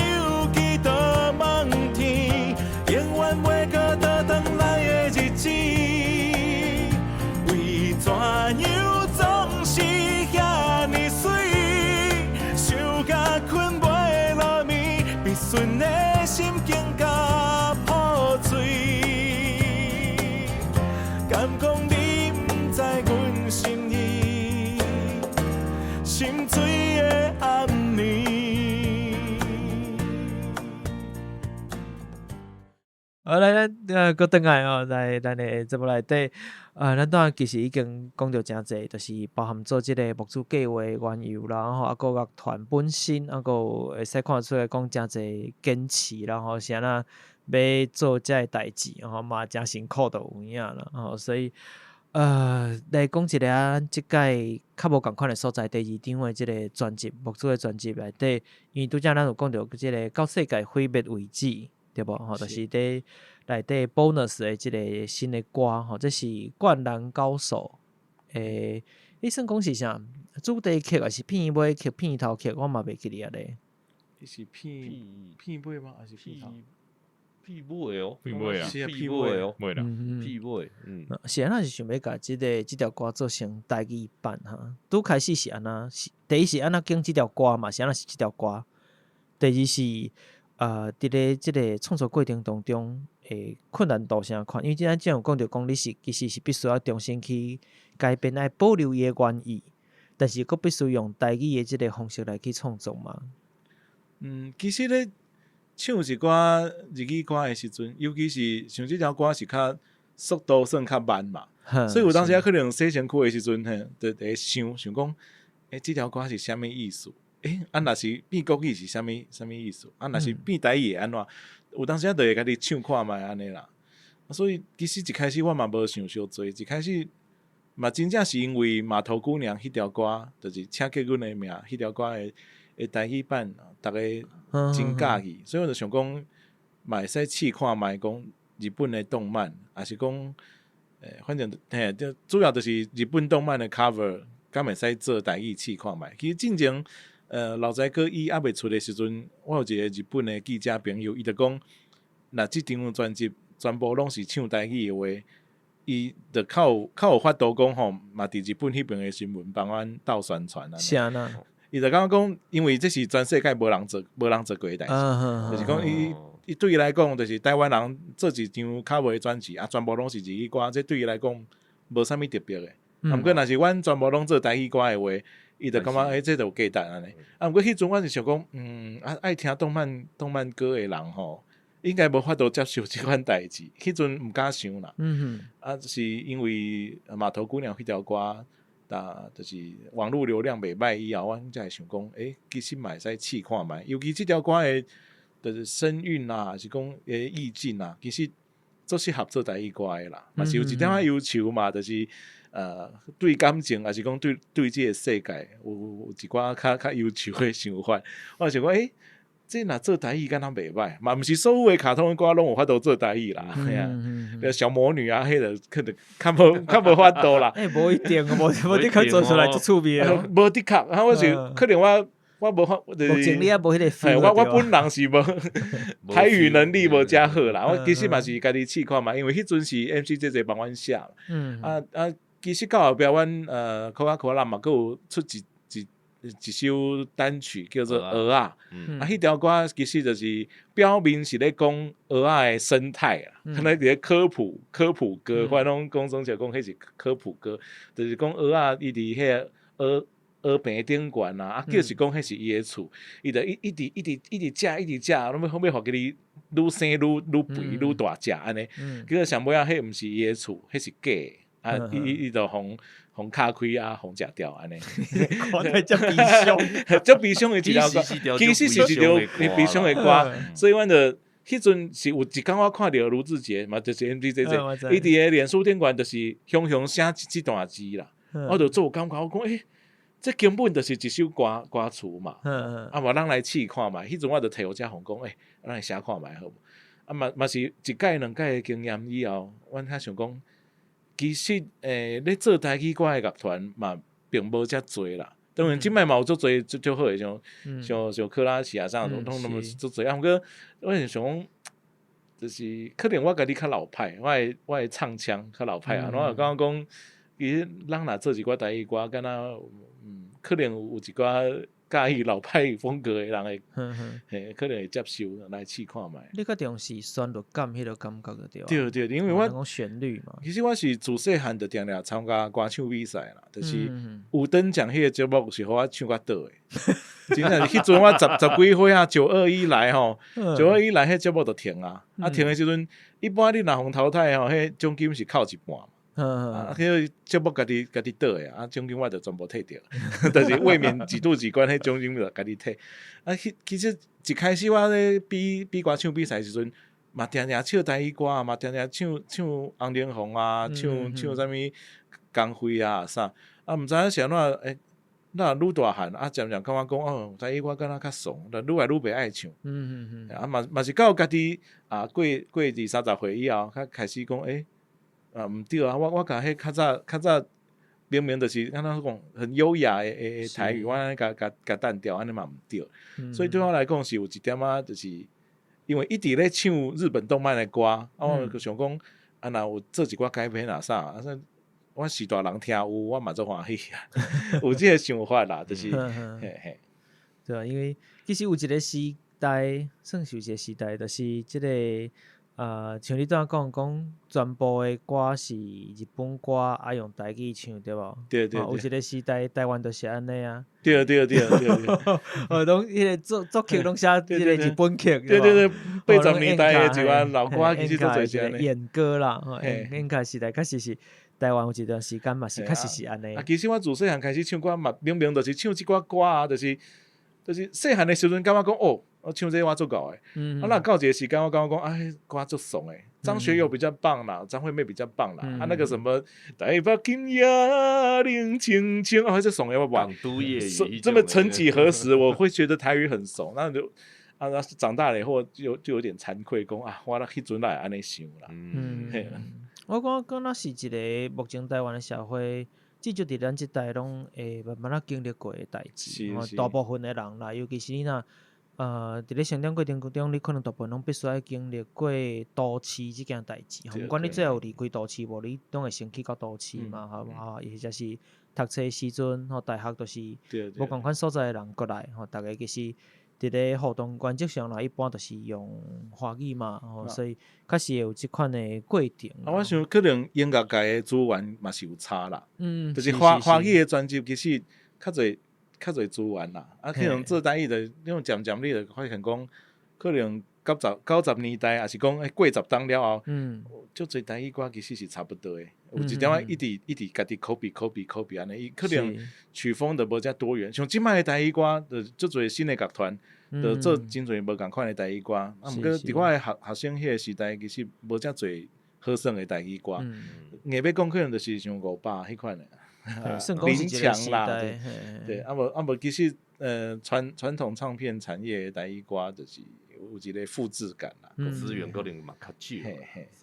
祈祷梦天，永远袂搁倒转来的日子。为怎样总是遐尼水，想甲困袂落眠，必顺的心境甲破碎。敢讲你不知阮心意，心碎的暗暝。好，来咱搁倒来哦，来咱的节目内底，咱当然其實已經講到誠濟，就是包含做即個木子計劃的緣由啦，然後個樂團本身，個會使看出來講誠濟堅持，然後是安那要做遮個代誌，然後嘛誠辛苦就有影啦，所以來講一個咱即屆較無共款的所在，第二張的即個專輯木子的專輯內底，因為拄則咱有講到即個到世界毀滅為止，對無？吼，就是伫內底 bonus 的即個新的歌，吼，這是灌籃高手誒，你算講是啥？主題曲還是片尾曲、片頭曲？我嘛袂記哩啊咧。伊是片尾嗎？還是片頭？屁尾哦，屁尾啊，是啊，屁尾哦，袂啦，屁尾，是安那是想要甲即條歌做成台語版哈。拄開始是安那，第一是安那經即條歌嘛，是安那是即條歌。第二是佇咧即個創作過程當中，困難度啥款？因為咱有講到講，你是其實是必須要重新去改編，來保留伊個原意，但是佫必須用台語的即個方式來去創作嘛。其實咧。唱一寡日語歌的時陣，尤其是像這條歌是較速度算較慢嘛，所以有當時可能洗身軀的時陣，就會想講，這條歌是啥物意思？若是變國語是啥物意思？若是變台語會安怎？有當時就會家己唱看覓安尼啦。所以其實一開始我嘛無想傷多，一開始嘛真正是因為碼頭姑娘迄條歌，就是請叫阮的名，迄條歌的台語版，大家真喜意，所以我就想講，嘛會使試看覓講日本的動漫，還是講，反正主要就是日本動漫的 cover，敢會使做台語試看覓。其實之前，老宅哥伊還未出的時陣，我有一個日本的記者朋友，伊就講，若這張專輯全部攏是唱台語的話，伊就較有法度講吼，嘛佇日本迄邊的新聞幫阮鬥宣傳啊。是啊，伊就感覺講，因為這是全世界無人做過的代誌，就是講伊對伊來講，就是台灣人做一張較袂專輯，全部攏是日語歌，這對伊來講無啥物特別的。毋過若是阮全部攏做台語歌的話，伊就感覺這就有價值安尼。毋過迄陣阮是想講，愛聽動漫歌的人吼，應該無法度接受即款代誌。迄陣毋敢想啦。就是因為碼頭姑娘迄條歌。就是網絡流量袂歹以後，阮才會想講，其實嘛會使試看覓，尤其這條歌的，就是聲韻啊，還是講意境啊，其實做適合做台語歌的啦。嘛是有一點仔要求嘛，就是對感情，還是講對這個世界有一寡較要求的想法。我想講，這若做台語敢若袂歹，嘛毋是所有的卡通的歌攏有法度做台語啦，小魔女啊，迄個可能較無法度啦。無一定，無的確做出來就趣味哦。無的確，我是可能我無法，目前你也無迄個 feel。我本人是無台語能力無遮好啦。我其實嘛是家己試看嘛，因為迄陣是 MC 幫阮寫。其實到後壁阮可口可樂嘛，佫有出一首單曲叫做蚵仔，迄條歌其實就是表面是咧講蚵仔的生態啦，可能啲科普歌，反正講總就講迄是科普歌，就是講蚵仔伊佇迄蚵坪頂懸啊，就是講迄是伊的厝，伊就一直食，攏要互佢愈生愈肥愈大隻安尼，結果上尾啊，迄毋是伊的厝，迄是假的，伊就互敲開啊，互食掉安尼。看來真悲傷，真悲傷的一條歌，其實是一條悲傷的歌，所以阮就迄陣是有一天我看到盧志傑嘛，就是 MD 這伊佇個臉書頂懸就是雄寫這段字啦，我就做感覺，我講這根本就是一首歌詞嘛，嘛咱來試看嘛，迄陣我就提我遮紅講，咱來寫看覓好，嘛是一屆兩屆的經驗以後，阮較想講。其實咧做台語歌的樂團嘛，並無遮濟啦。當然，即擺嘛有足濟足好誒，像克拉西亞啥種，攏那麼足濟。啊，毋過我是想講，就是可能我家己較老派，我誒唱腔較老派啊。我就感覺講，其實咱若做一寡台語歌，敢若可能有一寡介意老派風格的人會，可能會接受來試看覓。你較重視旋律感迄個感覺就對。對，因為我講旋律嘛。其實我是自細漢就定定參加歌唱比賽啦，就是有燈獎迄個節目是互我唱較倒誒。真正是迄陣我十幾歲啊，921來吼，921來迄節目就停啊，停誒時陣，一般你若互淘汰吼，迄獎金是扣一半嘛。迄节目家己倒诶啊，奖金我就全部摕着，就是卫冕几度几关迄奖金就家己摕。啊，其实一开始我咧比歌唱比赛时阵，嘛定定唱台语歌啊，嘛定定唱红莲红啊，唱啥物光辉啊啥，啊，毋知影是安怎那愈大汉啊，渐渐感觉讲哦，台语我敢若较怂，愈来愈袂爱唱。啊，嘛是到家己啊过20-30岁以后，较开始讲毋对啊，我甲迄较早明明就是安怎讲很优雅诶台语，我安尼甲单调，安尼嘛毋对。所以对我来讲是有一点仔，就是因为一直咧唱日本动漫诶歌，啊，我就想讲啊，若有做一寡改编啊啥，啊说我是大人听有，我嘛做欢喜啊，有即个想法啦，就是嘿嘿，对啊，因为其实有一个时代，算是有一个时代，就是即个像你拄仔讲全部的歌是日本歌，啊用台语唱对无？对，有一个时代台湾就是安尼啊。对，拢迄个作曲拢写迄个日本曲，对，80年代的一款老歌其实都做些演歌啦，演歌时代确实是台湾有一段时间嘛是确实是安尼。啊，其实我自细汉开始唱歌嘛，明明就是唱即寡歌啊，就是细汉的时阵感觉讲哦。我唱这我做够诶，啊，那到一个时间我感觉讲，哎，歌做怂诶，张学友比较棒啦，张惠妹比较棒啦，啊，那个什么台北今夜冷清清，啊，这怂诶，我不港都夜雨，这么曾几何时，我会觉得台语很怂，那就啊，长大了以后就有点惭愧，讲啊，我那迄阵来安尼想啦，我讲那是一个目前台湾的社会。至少伫咱即代拢会慢慢经历过的代志，大部分的人啦，尤其是你若伫咧成长过程中，你可能大部分拢必须要经历过都市即件代志。毋管你最后离开都市无，你拢会先去到都市嘛，或者是读册时阵，大学都是无共款所在的人过来，大家其实伫咧互动原则上啦，一般都是用华语嘛，所以确实有即款的过程。我想可能音乐界的资源嘛是有差啦，就是华语的专辑其实较侪资源啦，啊，可能做台语的，你用渐渐你就发现讲，可能90年代，还是讲过10当了后，足侪台语歌其实是差不多的，有一点仔一直家己 copy 安尼，伊可能曲风就无遮多元。像即摆的台语歌，就足侪新的乐团，就做真侪无共款的台语歌。啊，毋过伫我的学生迄个时代，其实无遮侪好耍的台语歌。硬要讲可能就是像500迄款的。林强啦，对，啊无其实传统唱片产业的台语歌就是有一个复制感啦，资源可能嘛较少。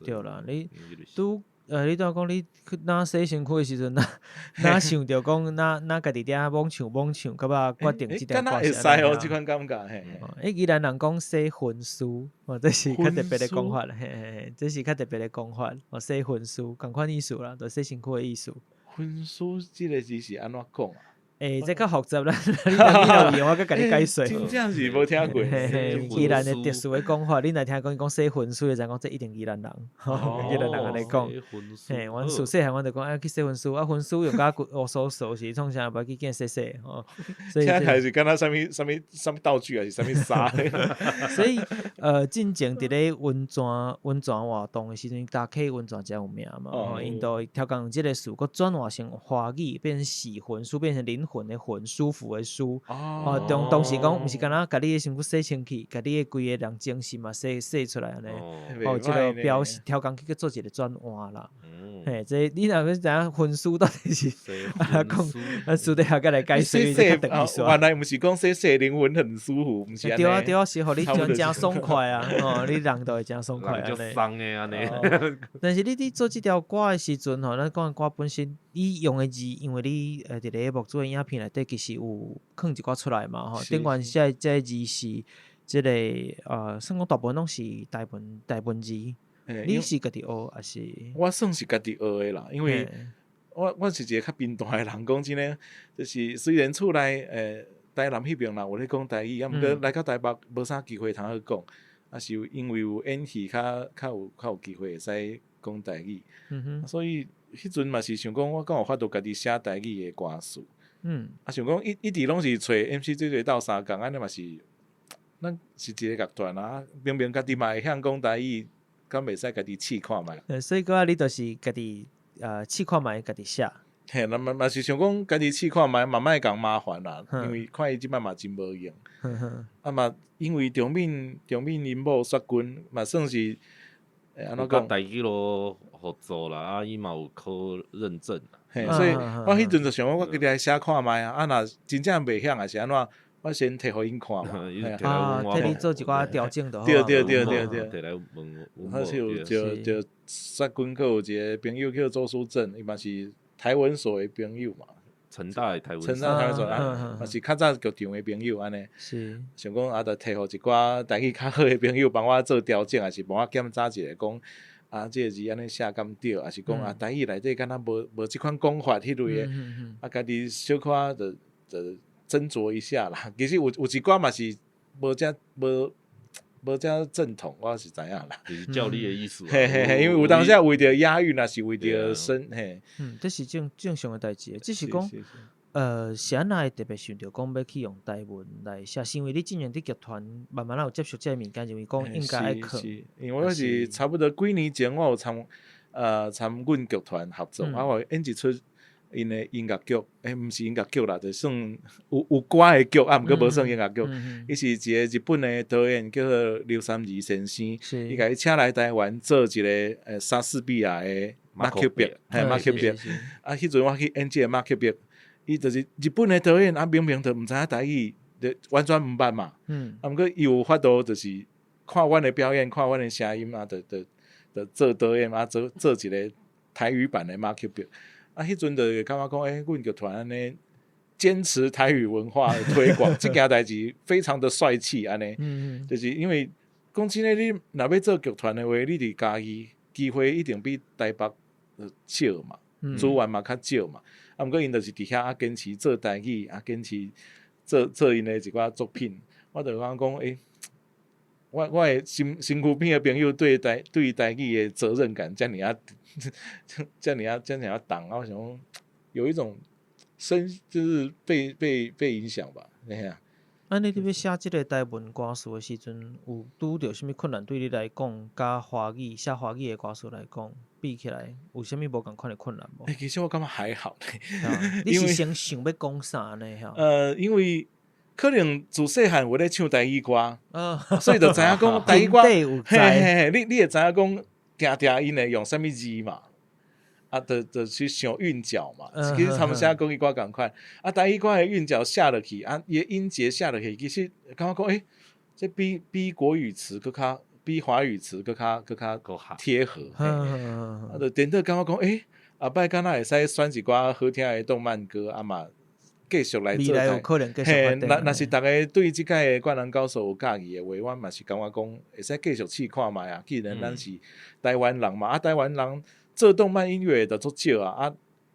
对啦，你拄你拄讲你若洗身躯的时阵，若想着讲，若家己伫遐猛唱，到尾决定即条歌是安尼。会使哦，即款感觉嘿。宜兰人讲洗魂书，这是较特别的讲法，这是较特别的讲法，洗魂书，共款意思啦，就洗身躯的意思。婚书即个字是安怎讲啊？这较复杂啦，你若有用，我甲你解说。真正是无听过。宜兰的特殊的讲法，你若听讲洗婚书，就知讲这一定宜兰人，宜兰人安尼讲。阮自细汉阮就讲去洗婚书，婚书用甲乌苏苏是创啥，要去见洗，所以现在是敢若啥物道具还是啥物沙？所以进前伫咧温泉活动的时阵，大溪温泉才有名嘛。因都调讲即个词，佮转换成华语，变成洗魂书，变成灵魂的魂，舒服的舒。当时讲，毋是敢若家己的身躯洗清气，家己的规个人精神嘛洗出来安尼。即个表示调讲去做一个转换啦。这你若要知影魂书到底是讲，私底下甲来解释一下等意思。原来毋是讲洗灵魂很舒服，毋是安尼。对啊，是互你真爽快啊！你人都会真爽快安尼。就爽诶安尼。但是你做即条歌的时阵咱讲歌本身，你用的字，因为你伫咧幕主的影片内底其实有放一寡出来嘛顶悬这字是即个算讲大部分拢是台文字。你是家己学还是？我算是家己学的啦，因为我是一个较平淡的人，讲真诶，就是虽然厝内台南迄边啦有咧讲台语，啊，毋过来到台北无啥机会通好讲，啊是因为有演戏较有机会会使讲台语，所以迄阵嘛是想讲，我敢有法度家己写台语的歌词，啊想讲一直拢是找 MC 最斗相共，安尼嘛是，咱是一个乐团啊，明明家己嘛会晓讲台语。敢袂使家己试看觅？所以讲你就是家己试看觅家己写。嘿，那嘛是想讲家己试看觅，嘛莫共麻烦啦，因为看伊即摆嘛真无用。啊嘛，因为中闽因某雪军嘛算是安怎讲？台语咯合作啦，啊伊嘛有考认证啦。嘿，所以我迄阵就想讲，我家己来写看觅啊，啊若真正袂晓，还是安怎？我先摕互因看嘛。摕你做一寡调整就好。对，摕来问。他是有就雪军，佫有一个朋友叫周书正，伊嘛是台文所的朋友嘛。成大的台文所嘛是较早剧场的朋友安尼。是。想讲啊，着摕互一寡台语较好的朋友帮我做调整，还是帮我检查一下讲。即个字安尼写敢对，还是讲台语内底敢若无即款讲法迄类的，家己小可着斟酌一下啦。其实有一寡嘛是无遮正统，我是知影啦。就是教你的意思。嘿，因为有当时为着押韵，也是为着声嘿。这是正常的代志，只是讲是安那会特别想着讲要去用台文来写，是因为你今年伫剧团慢慢有接触这物件，认为讲应该爱考。因为我是差不多几年前，我有参阮剧团合作，我演一出因的音乐剧，毋是音乐剧啦，就算有歌的剧，毋过无算音乐剧。伊是一个日本的导演叫做刘三二先生，伊甲伊请来台湾做一个莎士比亚的马克白，马克白。迄阵我去演这个马克白。伊就是日本的导演，明明就毋知影台语，就完全毋捌嘛。毋过伊有法度，就是看阮的表演，看阮的声音啊，就做导演啊，做一个台语版的马克白。迄阵就感觉讲，阮剧团安尼坚持台语文化的推广，这件代志非常的帅气安尼。就是因为讲真诶，你若要做剧团的话，你伫家己机会一定比台北少嘛，资源嘛较少嘛。毋过因就是伫遐坚持做台语，坚持做因的一寡作品，我就讲我的身躯边的朋友对台语的责任感遮尔重，我想讲有一种就是被影响吧，你伫要写即个台文歌词的时阵，有拄着啥物困难？对你来讲，甲华语写华语的歌词来讲，比起来有啥物无共款的困难无？其实我感觉还好你是先想要讲啥呢？因为可能自细汉有咧唱台语歌，所以就知影讲台语歌，你会知影讲定因会用啥物字嘛？就去想韵脚嘛。其实他们写国语歌共款，台语歌的韵脚下落去，伊的音节下落去，其实感觉讲这比国语词搁较。比华语词搁较贴合，就颠倒感觉讲，后摆敢若会使选一寡好听的动漫歌，嘛继续来做。未来有可能继续发展。若是大家对即届的灌篮高手有介意的话，我嘛是感觉讲会使继续试看觅啊。既然咱是台湾人嘛，台湾人做动漫音乐的足少啊，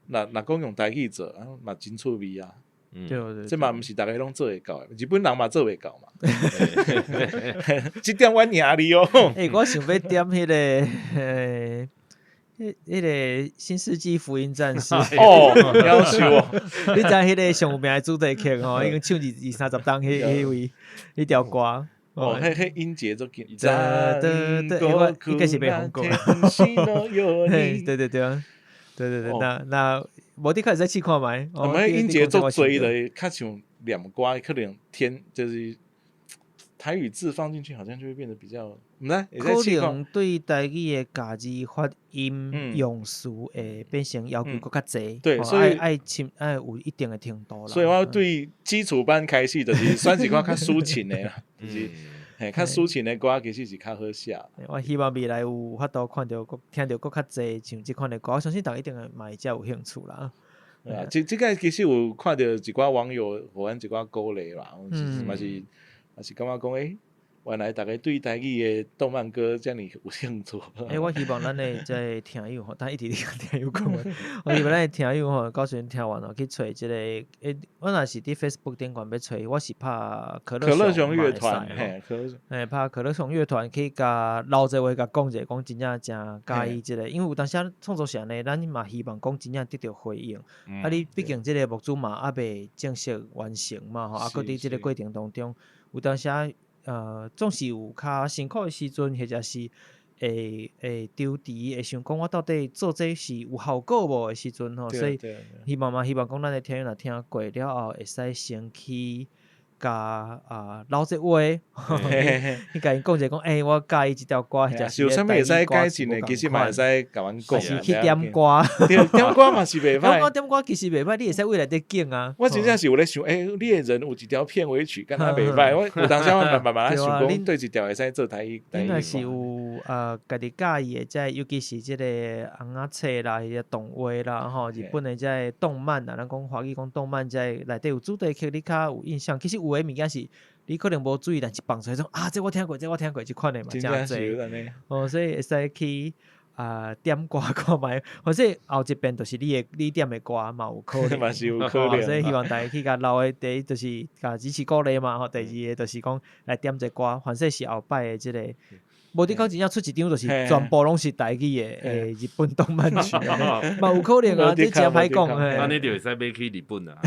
若讲用台语做，嘛真趣味啊。对，这嘛毋是大家拢做会到的，日本人嘛做会到嘛。这点我赢你哦。我想要点迄个迄个新世纪福音战士。夭寿哦！你知迄个上有名的主题曲吼，已经唱20-30档迄位迄条歌。迄音节都紧。对，应该是被红过。对，那无你开始再试看觅。音节做追的，较像念歌，可能就是台语字放进去，好像就会变得比较，毋知可能对台语的家己发音用词会变成要求更较济。对，所以爱有一定的程度啦。所以我对基础班开始就是选一寡较抒情的啦，就是。较抒情的歌其实是较好写。我希望未来有法度看到、听到较济像即款的歌，我相信大家一定会嘛会有兴趣啦。即个其实有看到一寡网友互阮一寡鼓励啦，嘛是感觉讲原来大家对台语的动漫歌遮尔有兴趣。我希望咱的这听友吼，但一直伫听友讲，我希望咱的听友吼，到时阵听完去找即个，我若是伫 Facebook 顶管要找，我是拍可乐熊乐团，拍可乐熊乐团去甲留一话甲讲者，讲真正真介意即个，因为有当时创作是安尼，咱嘛希望讲真正得到回应。你毕竟即个目主嘛还未正式完成嘛吼，搁伫即个过程当中，有当时总是有较辛苦的时阵，或者是会丢题，会想讲我到底做这是有效果无的时阵吼，所以希望讲咱的听友若听过了后，会使先去。甲老这话，你甲因讲者讲，我介意即条歌，是有啥物会使改进的，其实嘛会使甲阮讲，是去点歌，点歌嘛是袂歹，点歌其实袂歹，你会使为内底景啊。我真正是有咧想，你的人有一条片尾曲，敢若袂歹，我有当时我慢慢想讲，对一条会使做台语。应该是有家己介意的，即尤其是即个红仔册啦，迄个动画啦，吼，日本的即个动漫啊，咱讲华语讲动漫，即内底有主题曲，你较有印象。其实有诶物件是你可能无注意，但是放出来种这我听过，即款的嘛，真侪。所以会使去点歌看卖，或者后一遍就是你点的歌嘛有可能，嘛是有可能。所以希望大家去甲老的第一就是甲支持鼓励嘛，吼。第二个就是讲来点一个歌，反正是后摆的即个。无你讲真正出一张就是全部拢是台语的日本动漫曲，嘛有可能啊，你真歹讲。安尼就会使买去日本啊，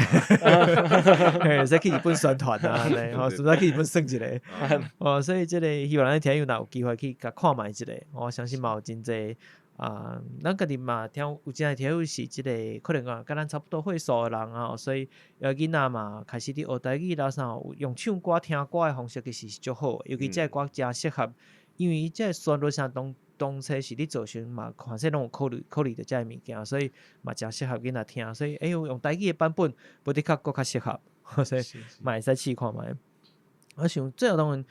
会使去日本宣传啊，吼，是不是去日本耍一个？所以即个希望咱听友若有机会去甲看卖一下，我相信嘛有真侪咱家己嘛听有真侪听友是即个可能甲咱差不多岁数的人啊，所以囡仔嘛开始伫学台语啦啥，用唱歌听歌的方式其实是足好，尤其即个歌真适合。因为即个旋律上当初是你做时嘛，反正拢有考虑到即个物件，所以嘛真适合囡仔听。所以用台语的版本，无得佫较适合，所以嘛会使试看卖。我想最后当然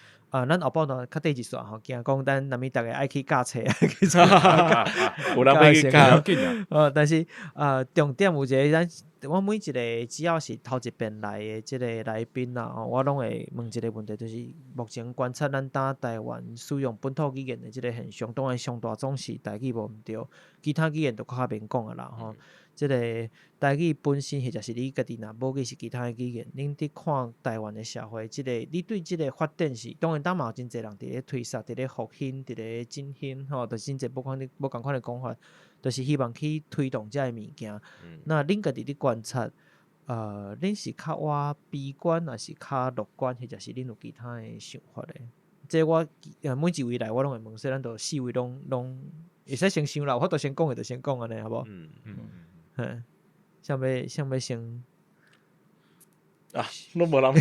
咱后摆呢较短一线吼，惊讲咱若物逐个爱去教册啊，有人要去教。但是重点有一个咱。我每一个只要是头一遍来的即个来宾啦，我拢会问一个问题，就是目前观察咱打台湾使用本土语言的即个现象，当然上大总是台语无毋对，其他语言都较免讲啦吼。即个台语本身，或者是你家己若无去是其他的语言，恁伫看台湾的社会，即个你对即个发展是，当然嘛有真侪人伫咧推测，伫咧复兴，伫咧振兴，吼，就是真侪无共款的讲法。就是希望去推动这个物件。那恁家己咧观察，恁是较我悲观，还是较乐观，或者是恁有其他的想法咧？这我每一位来我拢会问，所以咱就四位拢会使先想啦，我都先讲的就先讲安尼，好无？想要先拢无人。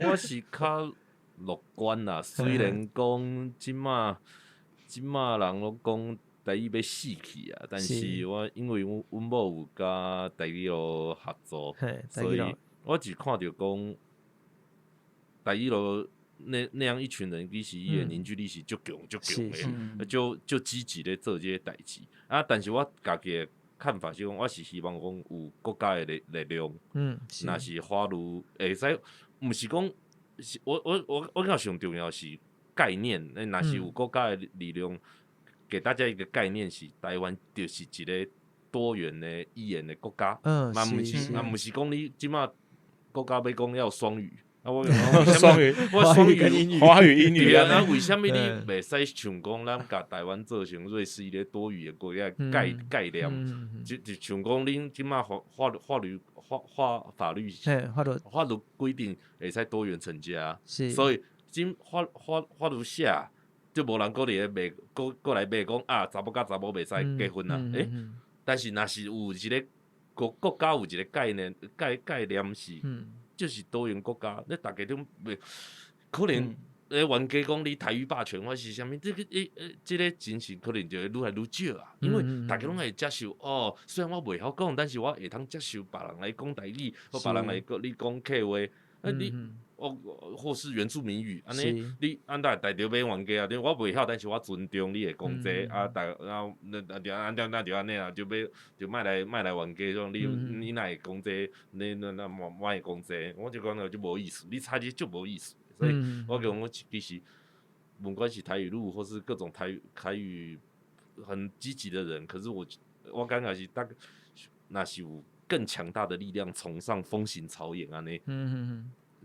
我是较乐观啦，虽然讲即马人拢讲。台语要死去啊！但是我因为阮某有甲台语路合作，所以我只看到讲台语路那样一群人，其实伊的凝聚力是足强的，就积极咧做这些代志啊。但是我家己的看法是讲，我是希望讲有国家的力量，若是法律会使，毋是讲，我感觉上重要是概念，若是有国家的力量。给大家一个概念是，台湾就是一个多元的语言的国家，嘛毋是讲你即马国家要讲要双语，我双语，华语、英语啊，为什么你袂使像讲咱甲台湾做成瑞士一个多语的国家概念？就像讲恁即马法律规定会使多元成家，所以法律写。就无人过来骂讲查某甲查某袂使结婚啦，但是若是有一个国家有一个概念是，就是多元国家，你大家都袂可能冤家讲你台语霸权或是啥物，这个真是可能就会愈来愈少啊，因为大家拢会接受虽然我袂晓讲，但是我会通接受别人来讲台语，或别人来你讲客话，或是原住民语，安尼你大条要冤家啊！我袂晓，但是我尊重你的讲这那就安尼啊，就莫来冤家种，你哪会讲这？你那莫会讲这？我就讲就无意思，你差这就无意思。所以我讲我其实不管是台语路或是各种台语很积极的人，可是我感觉是那是有更强大的力量从上风行草野安尼。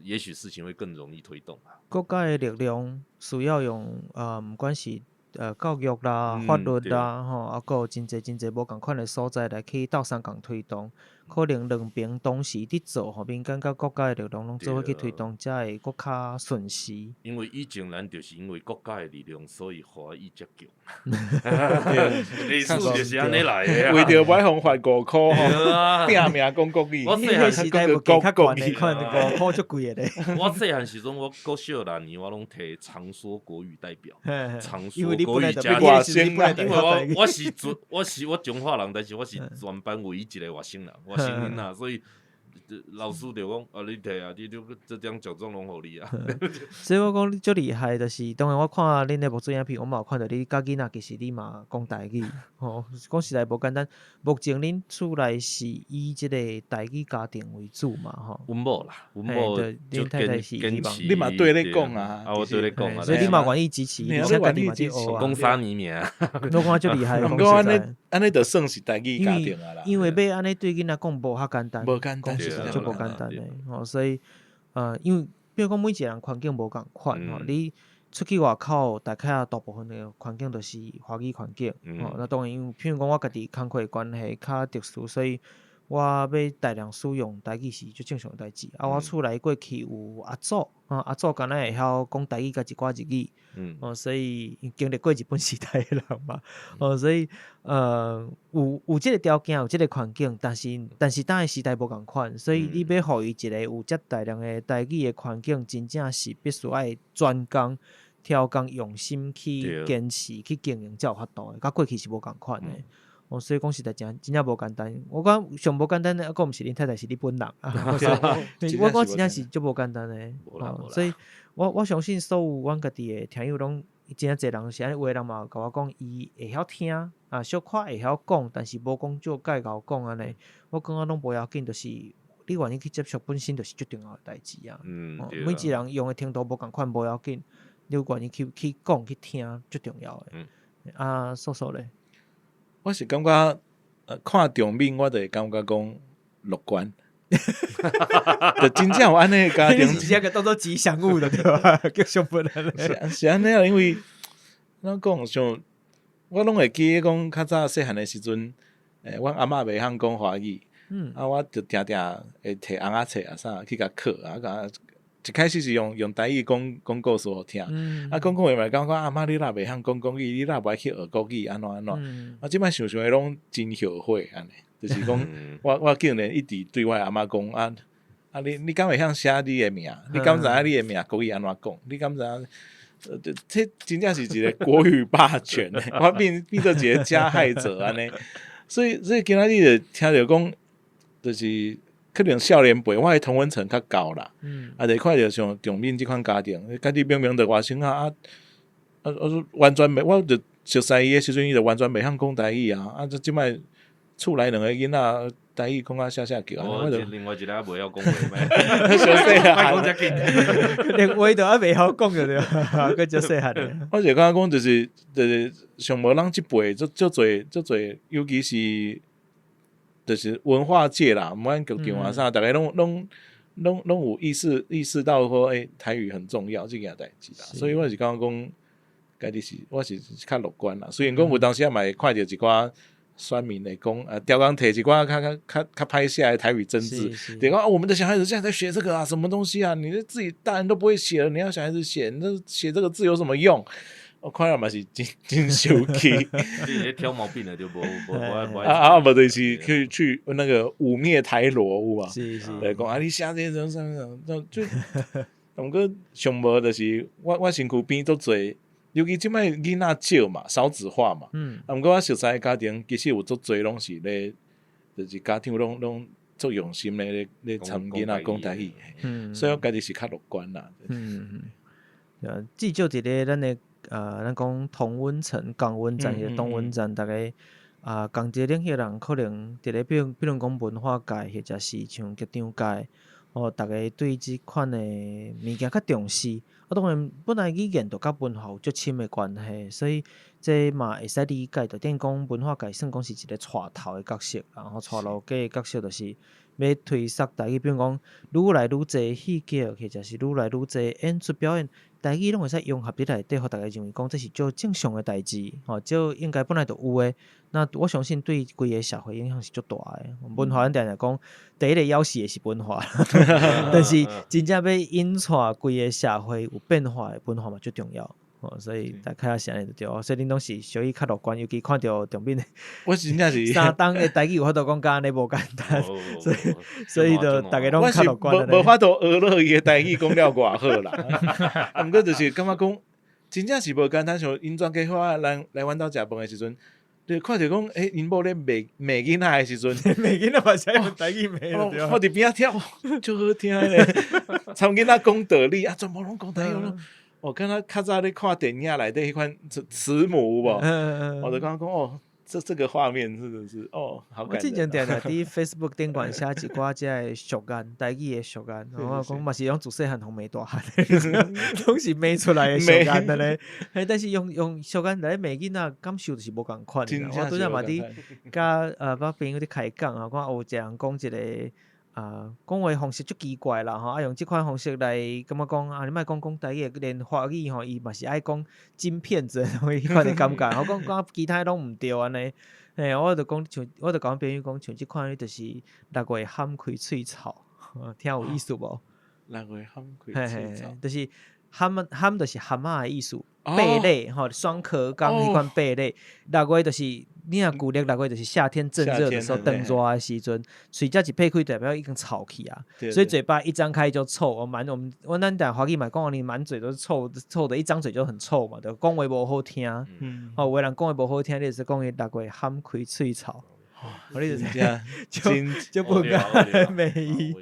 也许事情会更容易推动啊。国家的力量需要用不管是教育啦、法律啦，吼，还有真侪无共款的所在来去斗相共推动。可能两边同时伫做，吼，民间甲国家的力量拢做伙去推动，才会搁较顺时。因为以前咱就是因为国家的力量，所以华裔才强。历史就是安尼来的。为着买红发5箍吼，啊，拼命讲国语。迄个时代无价较悬的，可能5箍足贵的咧。我细汉时阵，我国小六年，我拢摕常说国语代表，常因为你说国语本来就要加你本来就因要为我是中华人，但是我是全班唯一一个外省人，外省囡仔，所以老师就讲啊，你摕啊，你这张奖状拢互你啊。所以我讲你足厉害，就是当然我看恁的木水影片，我嘛有看到你甲囡仔其实你嘛讲台语，吼，讲实在无简单。目前恁厝内是以即个台语家庭为主嘛，吼。阮某啦，阮某就坚持。你嘛对咧讲啊，我对咧讲啊，所以你嘛愿意支持，而且家己嘛去学啊。讲3年尔，我讲足厉害。毋过安尼就算是台语家庭啊啦。因为要安尼对囡仔讲无较简单，无简单，就无简单诶，吼，所以因为比如讲每一个人环境无共款吼，你出去外口，大概大部分的环境都是华语环境，吼，那当然因为譬如讲我家己工课关系较特殊，所以我要大量使用台语是最正常诶代志。啊，我厝内过去有阿祖，阿祖敢若会晓讲台语甲一寡日语，所以经历过日本时代诶人嘛，所以有即个条件，有即个环境，但是当然时代无共款，所以你要互伊一个有遮大量诶台语诶环境，真正是必须爱专工、挑工、用心去坚持去经营才有法度诶，甲过去是无共款诶。所以讲实在真正无简单。我讲上无简单的，个毋是恁太太，是你本人。我讲真正是足无简单的。所以我相信所有阮家己的听友拢真正侪人是安尼，有的人嘛甲我讲，伊会晓听啊，小可会晓讲，但是无讲就介甲我讲安尼。我感觉拢无要紧，就是你愿意去接受，本身就是最重要的代志啊。每一个人用的程度无共款，无要紧，你愿意去讲去听，最重要的。素素咧。我是感觉，看场面我就会感觉讲乐观，就真正有安尼的家庭，直接个当做吉祥物的对吧？叫上本来是安尼啊，因为咱讲像我拢会记讲较早细汉的时阵，阮阿嬷袂晓讲华语，我就定会摕翁仔册啊啥去甲课啊，甲一开始是用台语讲故事互听，讲话嘛讲阿嬷你若袂晓讲国语，你若无爱去学国语安怎？即摆想想拢真后悔安尼，就是讲我竟然一直对我阿嬷讲你敢会晓写你的名？你敢知影你的名国语安怎讲？你敢知影？这真正是一个国语霸权呢，我变做一个加害者安尼，所以今仔日就听着讲，就是可能少年辈，我的同温层较高啦，就看着像场面即款家庭，家己明明着外省完全袂，我着熟悉伊的时阵，伊就完全袂晓讲台语啊，即摆厝内两个囡仔台语讲啊，下叫，我另外一个袂晓讲话咩？小细汉，讲遮紧，连话都还袂晓讲着对吧？佮足细汉的。我就感觉讲，就是上无人即辈足侪，尤其是就是文化界啦，毋管局长啊啥，大家拢有意识到说，台语很重要这件代志啦。所以我是感觉讲，家己我是较乐观啦。虽然讲有当时也嘛会看到一寡酸民来讲，刁刚摕一寡较拍下来台语真字，对讲我们的小孩子现在在学这个啊，什么东西啊？你自己大人都不会写了，你要小孩子写，那写这个字有什么用？我看了嘛是真生气，你挑毛病了就无无就是去那个污蔑台罗有啊，是对讲你写这种什么就，毋过上无就是我身躯边足侪。尤其即摆囡仔少嘛，少子化嘛，毋过我熟悉的家庭其实有足侪拢是咧，就是家庭拢足用心咧参囡仔讲台语，所以我家己是较乐观啦。至少伫咧咱的咱讲同温层、共温层、同温层，大家共一个领域人可能伫咧，比如讲文化界或者是像剧场界。大家对即款的物件较重视，当然本来语言就甲文化有足深的关系，所以这嘛会使理解。就等于讲文化界算讲是一个带头的角色，然后带路的角色就是要推崇台语，比如讲愈来愈侪戏剧，或者是愈来愈侪演出表演，台语拢会使融合伫内底，互大家认为讲这是足正常的代志，足应该本来就有诶。那我相信对规个社会影响是足大诶。文化咱定定讲，第一个要死诶是文化，但是真正要引带规个社会有变化诶文化嘛最重要。所以大家是安尼就对，所以恁拢是小伊较乐观，尤其看到重面的，我真正是三档的台语有法度讲，安尼无简单，所以就大家拢我是较乐观无法度学落伊的台语讲了偌好啦。毋过就是感觉讲，真正是无简单。像因全家伙来阮兜食饭的时阵，就看着讲，因某咧骂囡仔的时阵，骂囡仔嘛是用台语骂对我伫边仔听，足好听咧。参囡仔讲道理啊，全部拢讲台语咯。敢若较早咧看电影内底迄款慈母有无？我就感觉讲这个画面真的是好感人。我之前定伫 Facebook 顶管写一寡遮的俗言，台语的俗言，然后讲嘛是用自细汉互骂大汉，拢是骂出来的俗言的咧。但是用俗言来骂囡仔，感受就是无共款。我拄则嘛伫甲我朋友伫开讲啊，讲有一个人讲一个。讲话方式足奇怪啦吼，用即款方式来感觉讲你莫讲台语，连华语吼，伊嘛是爱讲金片子迄款的感觉。我讲其他拢毋对安尼，我就讲像，我就甲阮朋友讲，像即款就是6月喊开喙草，听有意思无？6月喊开喙草，就是喊就是蛤蟆的意思，贝类吼，双壳纲迄款贝类，6月就是。你若旧历6月就是夏天正热的时候，长热的时阵，喙只一配开代表已经臭气啊，所以嘴巴一张开就臭。我咱在华语嘛讲，你满嘴都是臭的，一张嘴就很臭嘛，就讲话无好听。有的人讲话无好听，你就是讲伊6月喊开喙草，你就是就不敢美伊。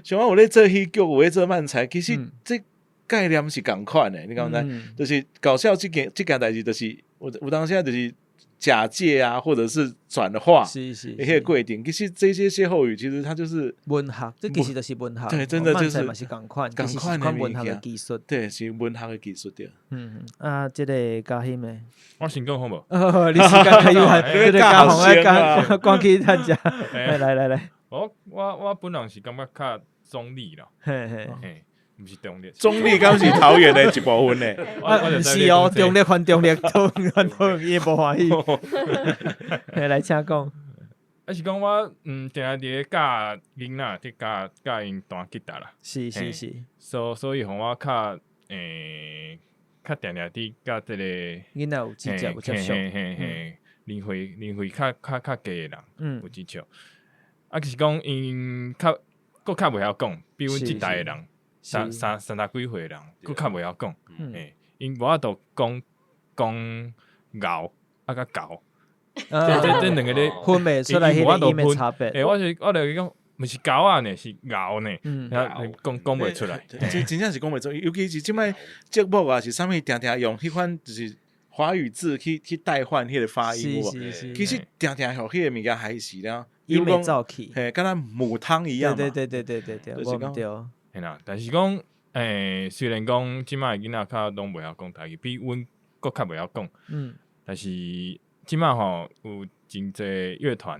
像我咧做戏剧，有咧做漫才，其实这概念是共款的。你讲呾，就是搞笑这件代志，就是有当时就是。假借啊，或者是转化，是一些规定。其实这些歇后语，其实它就是文学，这其实就是文学。对，真的就是嘛是共款的文学的技术。对，是文学的技术对。这个嘉欣的，我先讲好无？你时间太有限，这个嘉宏来讲去参加。来。我本人是感觉较中立啦。嘿。毋是中立，中立敢是桃园的一部分呢？毋是哦，中立还中立，都伊无欢喜。来请讲。是讲我定定伫教囡仔，伫教因弹吉他啦。是。所以互我较定定伫教即个囡仔有技巧，有接受。年岁较低的人，有技巧。就是讲因较袂晓讲，比阮即代的人。三十几岁人，佫较袂晓讲，因无法度讲咬甲搞，这两个咧分袂出来迄个音的差别。我就讲，毋是咬啊呢，是咬呢，讲袂出来。真正是讲袂出来，尤其是即摆节目啊，是啥物定用迄款就是华语字去代换迄个发音，其实定互迄个物件还是啦，音袂走去，敢若母汤一样嘛。对，我毋对。但是讲，虽然讲即摆囡仔较拢袂晓讲台语，比阮佫较袂晓讲，但是即摆吼有真侪乐团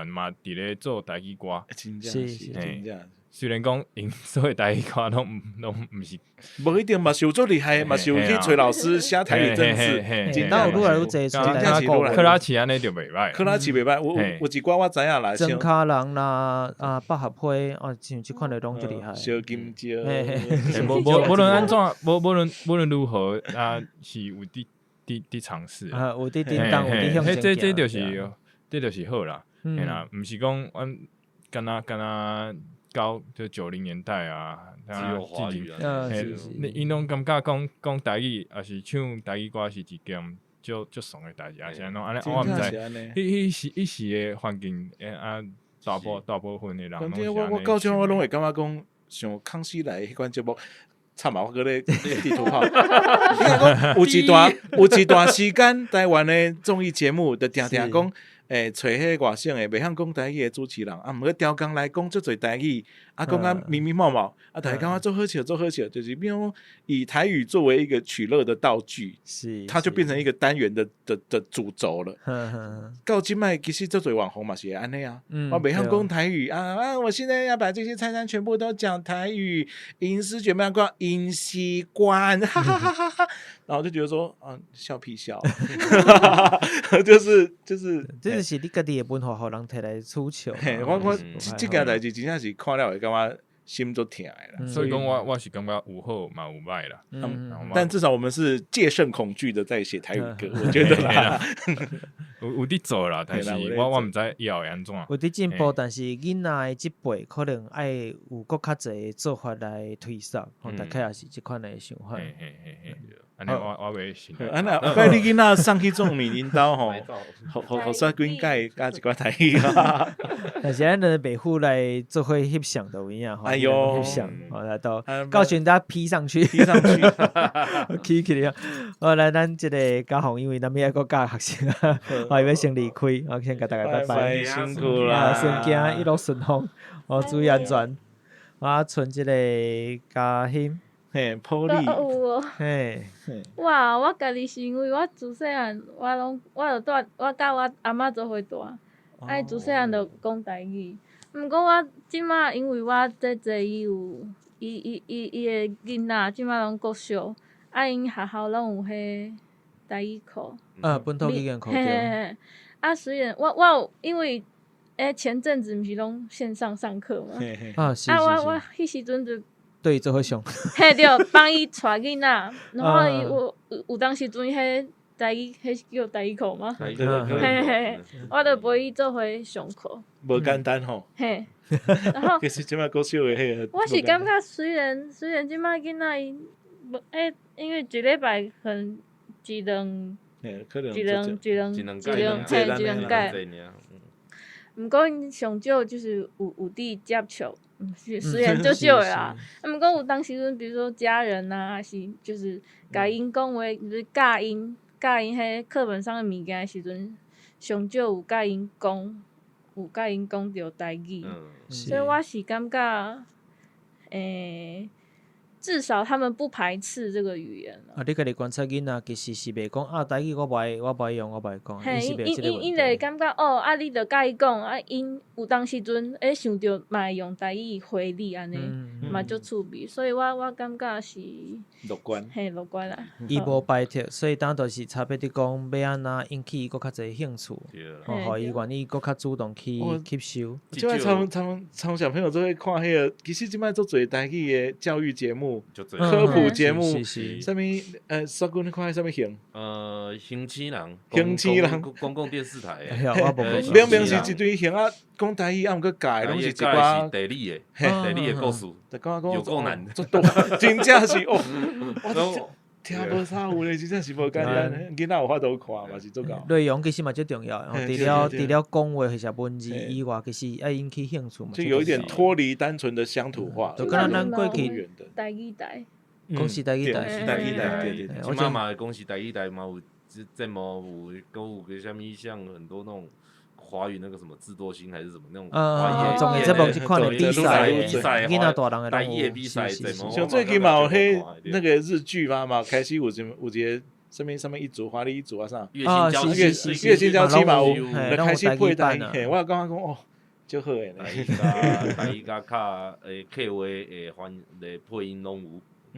嘛伫咧做台语歌，真正。虽然讲因所有台语歌拢毋是，无一定嘛是有足厉害，嘛是有去找老师写台语正字，真有愈来愈侪出台语歌。克拉奇安尼就袂歹，克拉奇袂歹，有一寡我知影啦，曾卡人啦，百合花，像即款的拢足厉害。小金蕉，无论安怎，无论如何是有伫尝试，有伫叮当，有伫向前行。这就是好啦，啦，毋是讲阮敢若。就90年代啊，只有华语啊，因拢感觉讲台语，还是唱台语歌是一件足爽的代志，而且安尼我毋知，迄时的环境大部分的人拢是安尼。我到这我拢会感觉讲，像康熙来迄款节目，差嘛我搁咧地图炮。你看讲有一段时间，台湾的综艺节目就定讲。找迄外省诶，袂晓讲台语诶主持人，毋过调工来讲足侪台语，讲啊迷迷冒冒，大家感觉做好笑，就是比如以台语作为一个取乐的道具，是，它就变成一个单元的主轴了。到今麦其实这最网红嘛是安内啊，我每项讲台语啊，我现在要把这些菜单全部都讲台语，饮食卷面讲饮习惯，哈哈哈哈哈，然后就觉得说笑屁笑，就是这就是你家己的文化，互人摕来取笑。我这件代志真正是看了会感觉心都疼的啦。所以讲我是感觉有好嘛有歹啦，但至少我们是戒慎恐惧的在写台语歌，我觉得啦，有伫做啦，但是我毋知以后会安怎。有伫进步，但是囡仔的即辈可能爱有更较侪做法来推送，大概也是即款的想法。安尼我袂信。那怪你囡仔送去种面引导吼，互煞滚改加一寡台语。但是咱的北户来做伙翕相的有影吼，哎呦，翕相，来到告诉大家 P 上去，P 起来。来，咱即个嘉宏，因为咱要个教学生啊，我要先离开，先甲大家拜拜，辛苦啦，顺行一路顺风，注意安全。剩即个嘉欣。嘿，普利，嘿，哇！我家己是因为我自细汉，我甲我阿嬷做伙大，自细汉就讲台语。毋过我即马因为我坐伊有伊的囡仔，即马拢国小，因学校拢有迄台语课。本土语言课对。嘿，虽然我有因为前阵子毋是拢线上上课嘛，是。我迄时阵就。对，做伙上。嘿，对，帮伊带囡仔，然后有当时阵迄台语，迄叫台语课嘛。嘿，我著陪伊做伙上课。无简单吼。嘿，然后其实即摆国小的迄个。我是感觉虽然即摆囡仔伊，因为一礼拜可能一两届。毋过上少就是有伫接触。虽然就少啦，毋过有当时阵，比如说家人啊，还是就是甲因讲话，就是教因迄课本上的物件的时阵，上少有甲因讲着台语，所以我是感觉，至少他们不排斥这个语言。你家己观察囡仔，其实是袂讲台语我不爱用，我不爱讲。嘿，因会感觉你着甲伊讲，因有当时阵想着嘛会用台语回你安尼，嘛足趣味，所以我感觉是乐观。嘿，乐观啦。伊无排斥，所以当就是差别伫讲要安怎引起伊搁较侪兴趣，互伊愿意搁较主动去吸收。即摆从小朋友都会看迄个，其实即摆做侪台语的教育节目。科普节目，啥物刷滚看啥物型？行七人，公共电视台。明明是一堆型啊，讲台语啊，毋过改拢是一寡地理的故事，有够难，真正是我听无啥有咧，真正是无简单。囡仔有法度看嘛是足够。内容其实嘛最重要，除了讲话或者文字以外，其实要引起兴趣嘛。就有一点脱离单纯的乡土化，就跟咱过去台语台，讲是台语台，对。我妈妈讲是台语台嘛，有这么有个啥物像很多那种。华语那个什么智多星还是什么那种综艺节目去看的比赛，囡仔大人的台语的比赛，像最近嘛有迄那个日剧嘛，开始有一个什么一族华丽一族啊啥，月薪娇妻嘛有开始配台语，我感觉讲就好诶。台语甲较客话翻配音拢有。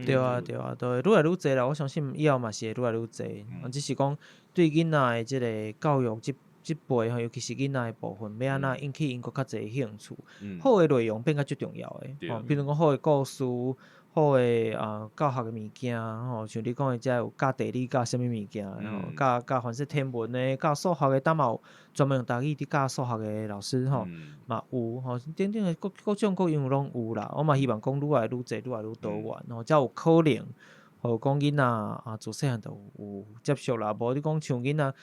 对啊，愈来愈侪啦，我相信以后嘛是会愈来愈侪，只是讲对囡仔的即个教育即辈吼，尤其是囡仔的部分，要安怎引起因搁较侪兴趣，好的内容变较最重要诶。比如讲好的故事，好的教学的物件，吼，像你讲的遮有教地理、教啥物物件，教凡是天文的、教数学的，当嘛有专门用台语伫教数学的老师吼，嘛有吼，等等的各种各样拢有啦。我嘛希望讲愈来愈侪，愈来愈多元，吼，才有可能，互讲囡仔自细汉就有接受啦。无你讲像囡仔。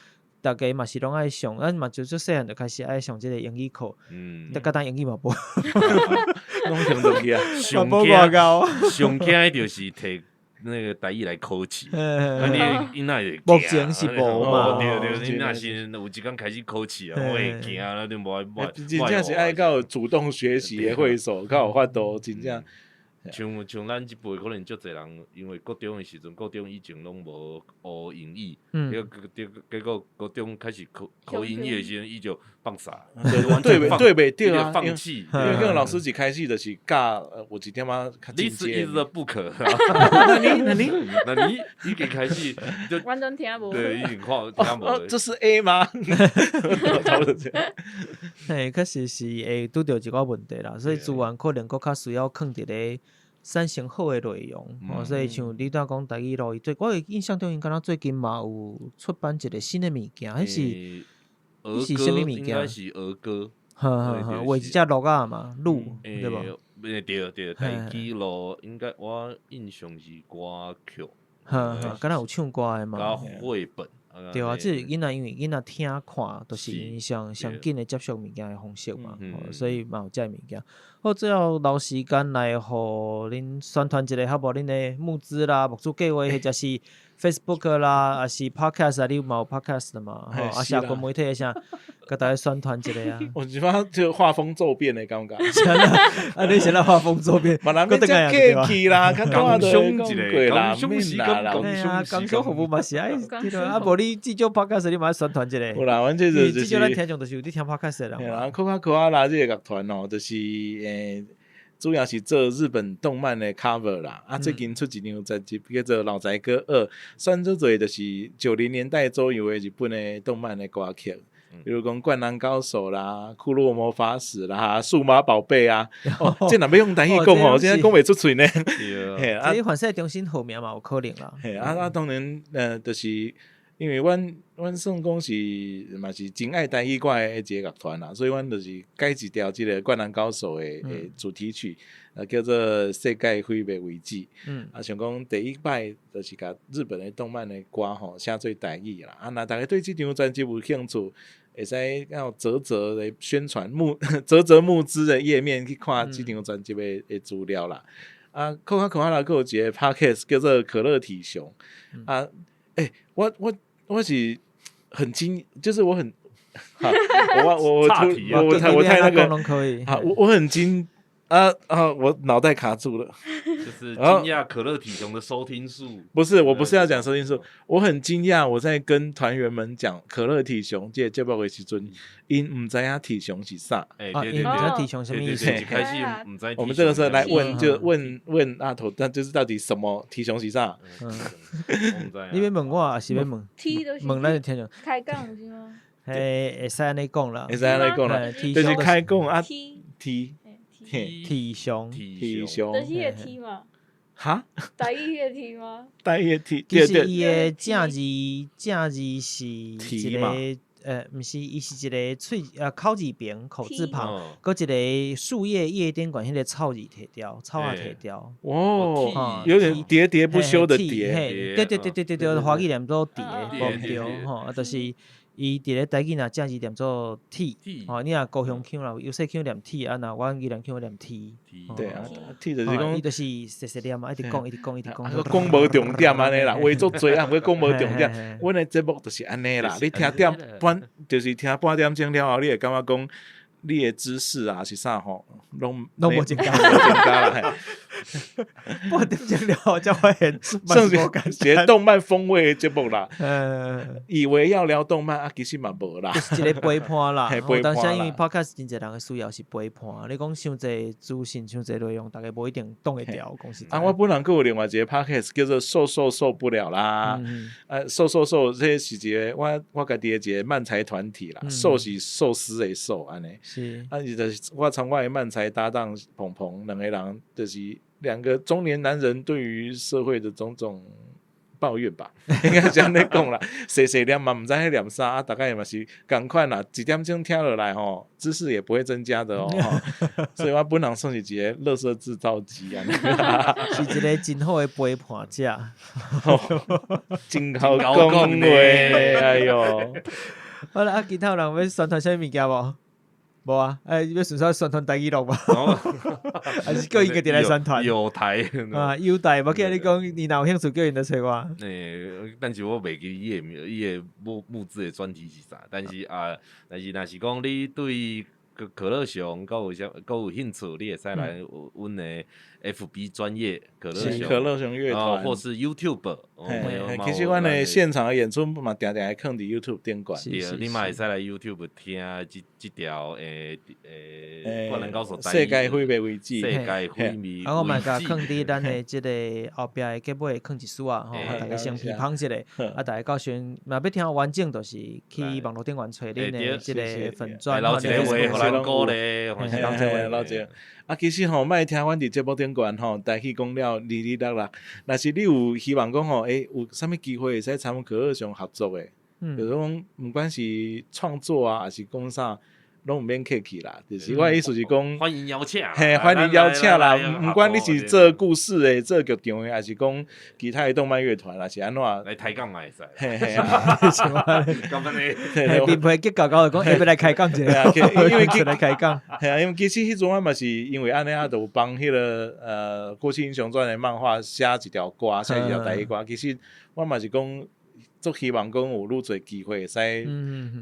大家嘛是拢爱上，嘛就细汉就开始爱上即个英语课，甲咱英语嘛无，拢上落去啊，上惊就是摕那个台语来考试，嗯你囡仔会目前是无嘛对对，哦你若是有一工开始考试啊，我会惊啊，那无真正是爱到主动学习的会所，较有法度，真正。像咱即辈可能足侪人，因为国中的时阵，国中以前拢无学英语，结果国中开始考英语的时阵，伊就放傻，对袂对啊？放弃，因为跟老师一开始就是教有一点仔较进阶。This is the book。那你一开始就完全听无。对，已经听无。这是 A 吗？差不多这样。嘿，确实是会拄着一个问题啦，所以资源可能搁较需要放伫咧产生好的内容，所以像你拄讲台语录，我的印象中应该最近嘛有出版一个新的物件，迄是儿歌，应该是儿歌，画一只鹿仔嘛，鹿对无？对，台语录应该我印象是歌曲，敢若有唱歌的嘛？甲绘本。对啊，即囡仔因为囡仔听看都是上紧的接触物件的方式嘛，所以嘛有遮物件。好，最后留时间来互恁宣传一下，好无恁的募资啦、募资计划，或者是 Facebook 啦，还是 Podcast 啊，你嘛有 Podcast 嘛？吼，社群媒体啥，甲大家宣传一下啊。我即摆就画风骤变的感觉。啊，你现在画风骤变，嘛人要遮客气啦，较多的讲一个，啦，讲时啦。哎呀，工商服务嘛是爱，啊，无你至少 Podcast 你嘛要宣传一下。有啦，阮这就是至少咱听众就是有伫听 Podcast 的人。嘿啦，Coca-Cola 啦，这个乐团哦，就是主要是做日本动漫的 cover 啦。最近出一张专辑叫做《老宅歌2》，选做做就是90年代左右的日本的动漫的歌曲。比如讲《灌篮高手》啦，《库洛魔法使》啦，《数码宝贝》啊，这若要用台语讲哦，现在讲袂出嘴呢。嘿，啊，这反正重新号名嘛有可能啦。嘿，当然就是因为阮算讲是嘛是真爱台语歌的一个乐团啦，所以阮就是改一条即个《灌篮高手》的主题曲，叫做《世界毁灭危机》。想讲第一摆就是甲日本的动漫的歌吼写做台语啦。若大家对即张专辑有兴趣，会使到泽的宣传泽募资的页面去看即张专辑的资料啦。Coca-Cola 还有一个 podcast 叫做可乐体熊我是很就是我很好，我太那个好，我很惊我脑袋卡住了，就是惊讶可乐体熊的收听数。我不是要讲收听数，我很惊讶我在跟团员们讲可乐体熊这节目的时阵，因唔知影体熊是啥，因唔知体熊什么意思？一开始唔知。我们这个时候来问阿头，那就是到底什么体熊是啥？你要问我还是要问？问咱的听众。开讲有是吗？会使安尼讲啦，就是开讲啊体熊，就是个 T 嘛。哈？台语个 T 吗？台语个 T， 其实伊的正字是一个毋是，伊是一个口字边口字旁，搁一个树叶叶点管迄个草字摕掉，草啊摕掉。有点喋喋不休的喋。对，华语念做喋，无对吼，就是伊伫咧台语若正字念做 T， 你若高雄腔啦，有细腔念 T， 阮宜兰腔念 T。对啊 ，T 就是讲，伊就是细念嘛，一直讲。讲无重点安尼啦，话足多啊，讲无重点。阮的节目就是安尼啦，你听就是听半点钟了后，你会感觉讲你的知识啊是啥吼，拢无增加啦。半点钟了后才发现，算是一个动漫风味的节目啦。以为要聊动漫其实嘛无啦，就是一个陪伴啦。但是因为 podcast 真侪人的需要是陪伴，你讲伤侪资讯、伤侪内容，大家无一定懂会掉。讲实在，我本人还有另外一个 podcast 叫做受不了啦。受这是一个我家己的一个漫才团体啦。受是寿司的寿安尼。是，就是我从我的漫才搭档鹏两个人，就是两个中年男人对于社会的种种抱怨吧，应该这样在讲啦。细念嘛，唔知迄念啥，大概嘛是同款啦。几点钟听落来吼，知识也不会增加的哦。所以我本人算是一个垃圾制造机啊，是一个真好的陪伴者，真好讲话，哎哟。好啦，其他人要宣传啥物件无？无啊，要顺手宣传台语录嘛，哦还是叫伊个伫来宣传。有台啊，优待，无记你讲，你若有兴趣叫因来找我。但是我袂记伊的募资的专题是啥，但是若是讲你对可乐熊够有兴趣，你会使来阮的 FB 专业可乐熊乐团，或是 YouTube。其实阮的现场的演出嘛，定定会放伫 YouTube 顶管。你嘛会使来 YouTube 听即条灌篮高手世界毁灭危机，世界毁灭。我嘛甲放伫咱的即个后壁的结尾放一丝啊，吼，大家先批判一下，大家到时若要听完整，就是去网络顶管找恁的即个粉专，老一个话，互咱鼓励，老一个。其实吼，莫听阮伫节目顶管吼，大去讲了哩啦啦。若是你有希望讲吼，有啥物机会会使参可乐熊合作的，就是讲毋管是创作啊，还是讲啥，拢毋免客气啦。就是我的意思是讲，欢迎邀请，欢迎邀请啦。毋管你是做故事的、做剧场的，还是讲其他的动漫乐团，还是安怎来抬杠嘛会使。咁样呢？并不会结搞搞就讲要来开讲者，因为来开讲。系啊，因为其实迄阵我嘛是因为安尼啊，就帮迄个过去英雄传的漫画写一条歌，写一条台语歌。其实我嘛是讲。足希望讲有愈侪机会会使，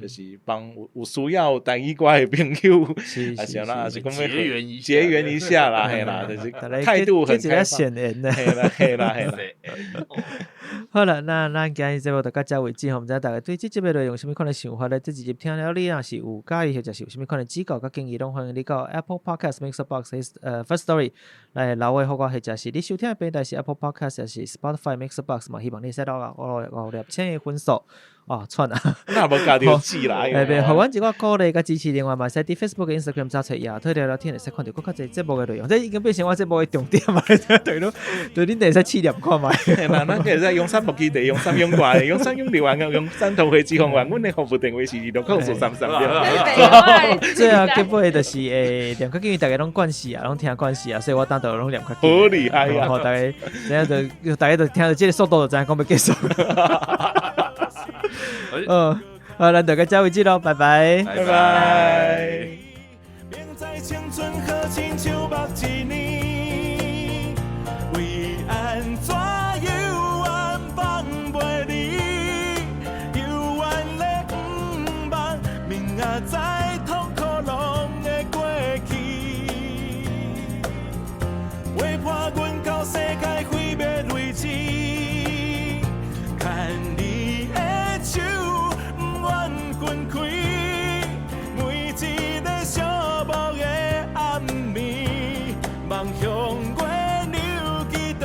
就是帮有需要台语歌的朋友，还是啦，还是讲结缘一下啦，嘿啦，就是态度很开放，显然的，嘿啦。好了，那咱今日节目就到这为止，毋知大家对这集的内容有啥物款的想法咧？这集听了你若是有介意，或者是有啥物款的指教甲建议，拢欢迎你到 Apple Podcast、Mixerbox、First Story 来留言互我，或者是你收听的平台是 Apple Podcast 还是 Spotify、Mixerbox 嘛？希望你使到5粒星的分数。串啊！那无加着字啦。袂，互阮一个鼓励甲支持，另外嘛，使伫 Facebook、Instagram 找找亚特聊天，会使看到更较侪节目的内容。这已经变成我节目的重点嘛，对咯，对恁会使试验看卖。那咱会使用3部机地，用3用挂，用3用6啊，用3头回机方案。阮的服务定位是2.33。对啊，基本就是连较建议大家拢惯势啊，拢听惯势啊，所以我当到拢连较。好厉害啊！大家听到这个速度就知影讲要结束。好，咱就到这为止咯，拜拜，拜拜。明知青春好亲像目一年，为安怎犹原放袂离？犹原咧望，明仔载痛苦拢会过去。为伴阮到世界毁灭为止，看你的手。分开，每一个寂寞的暗暝，梦向月亮祈祷。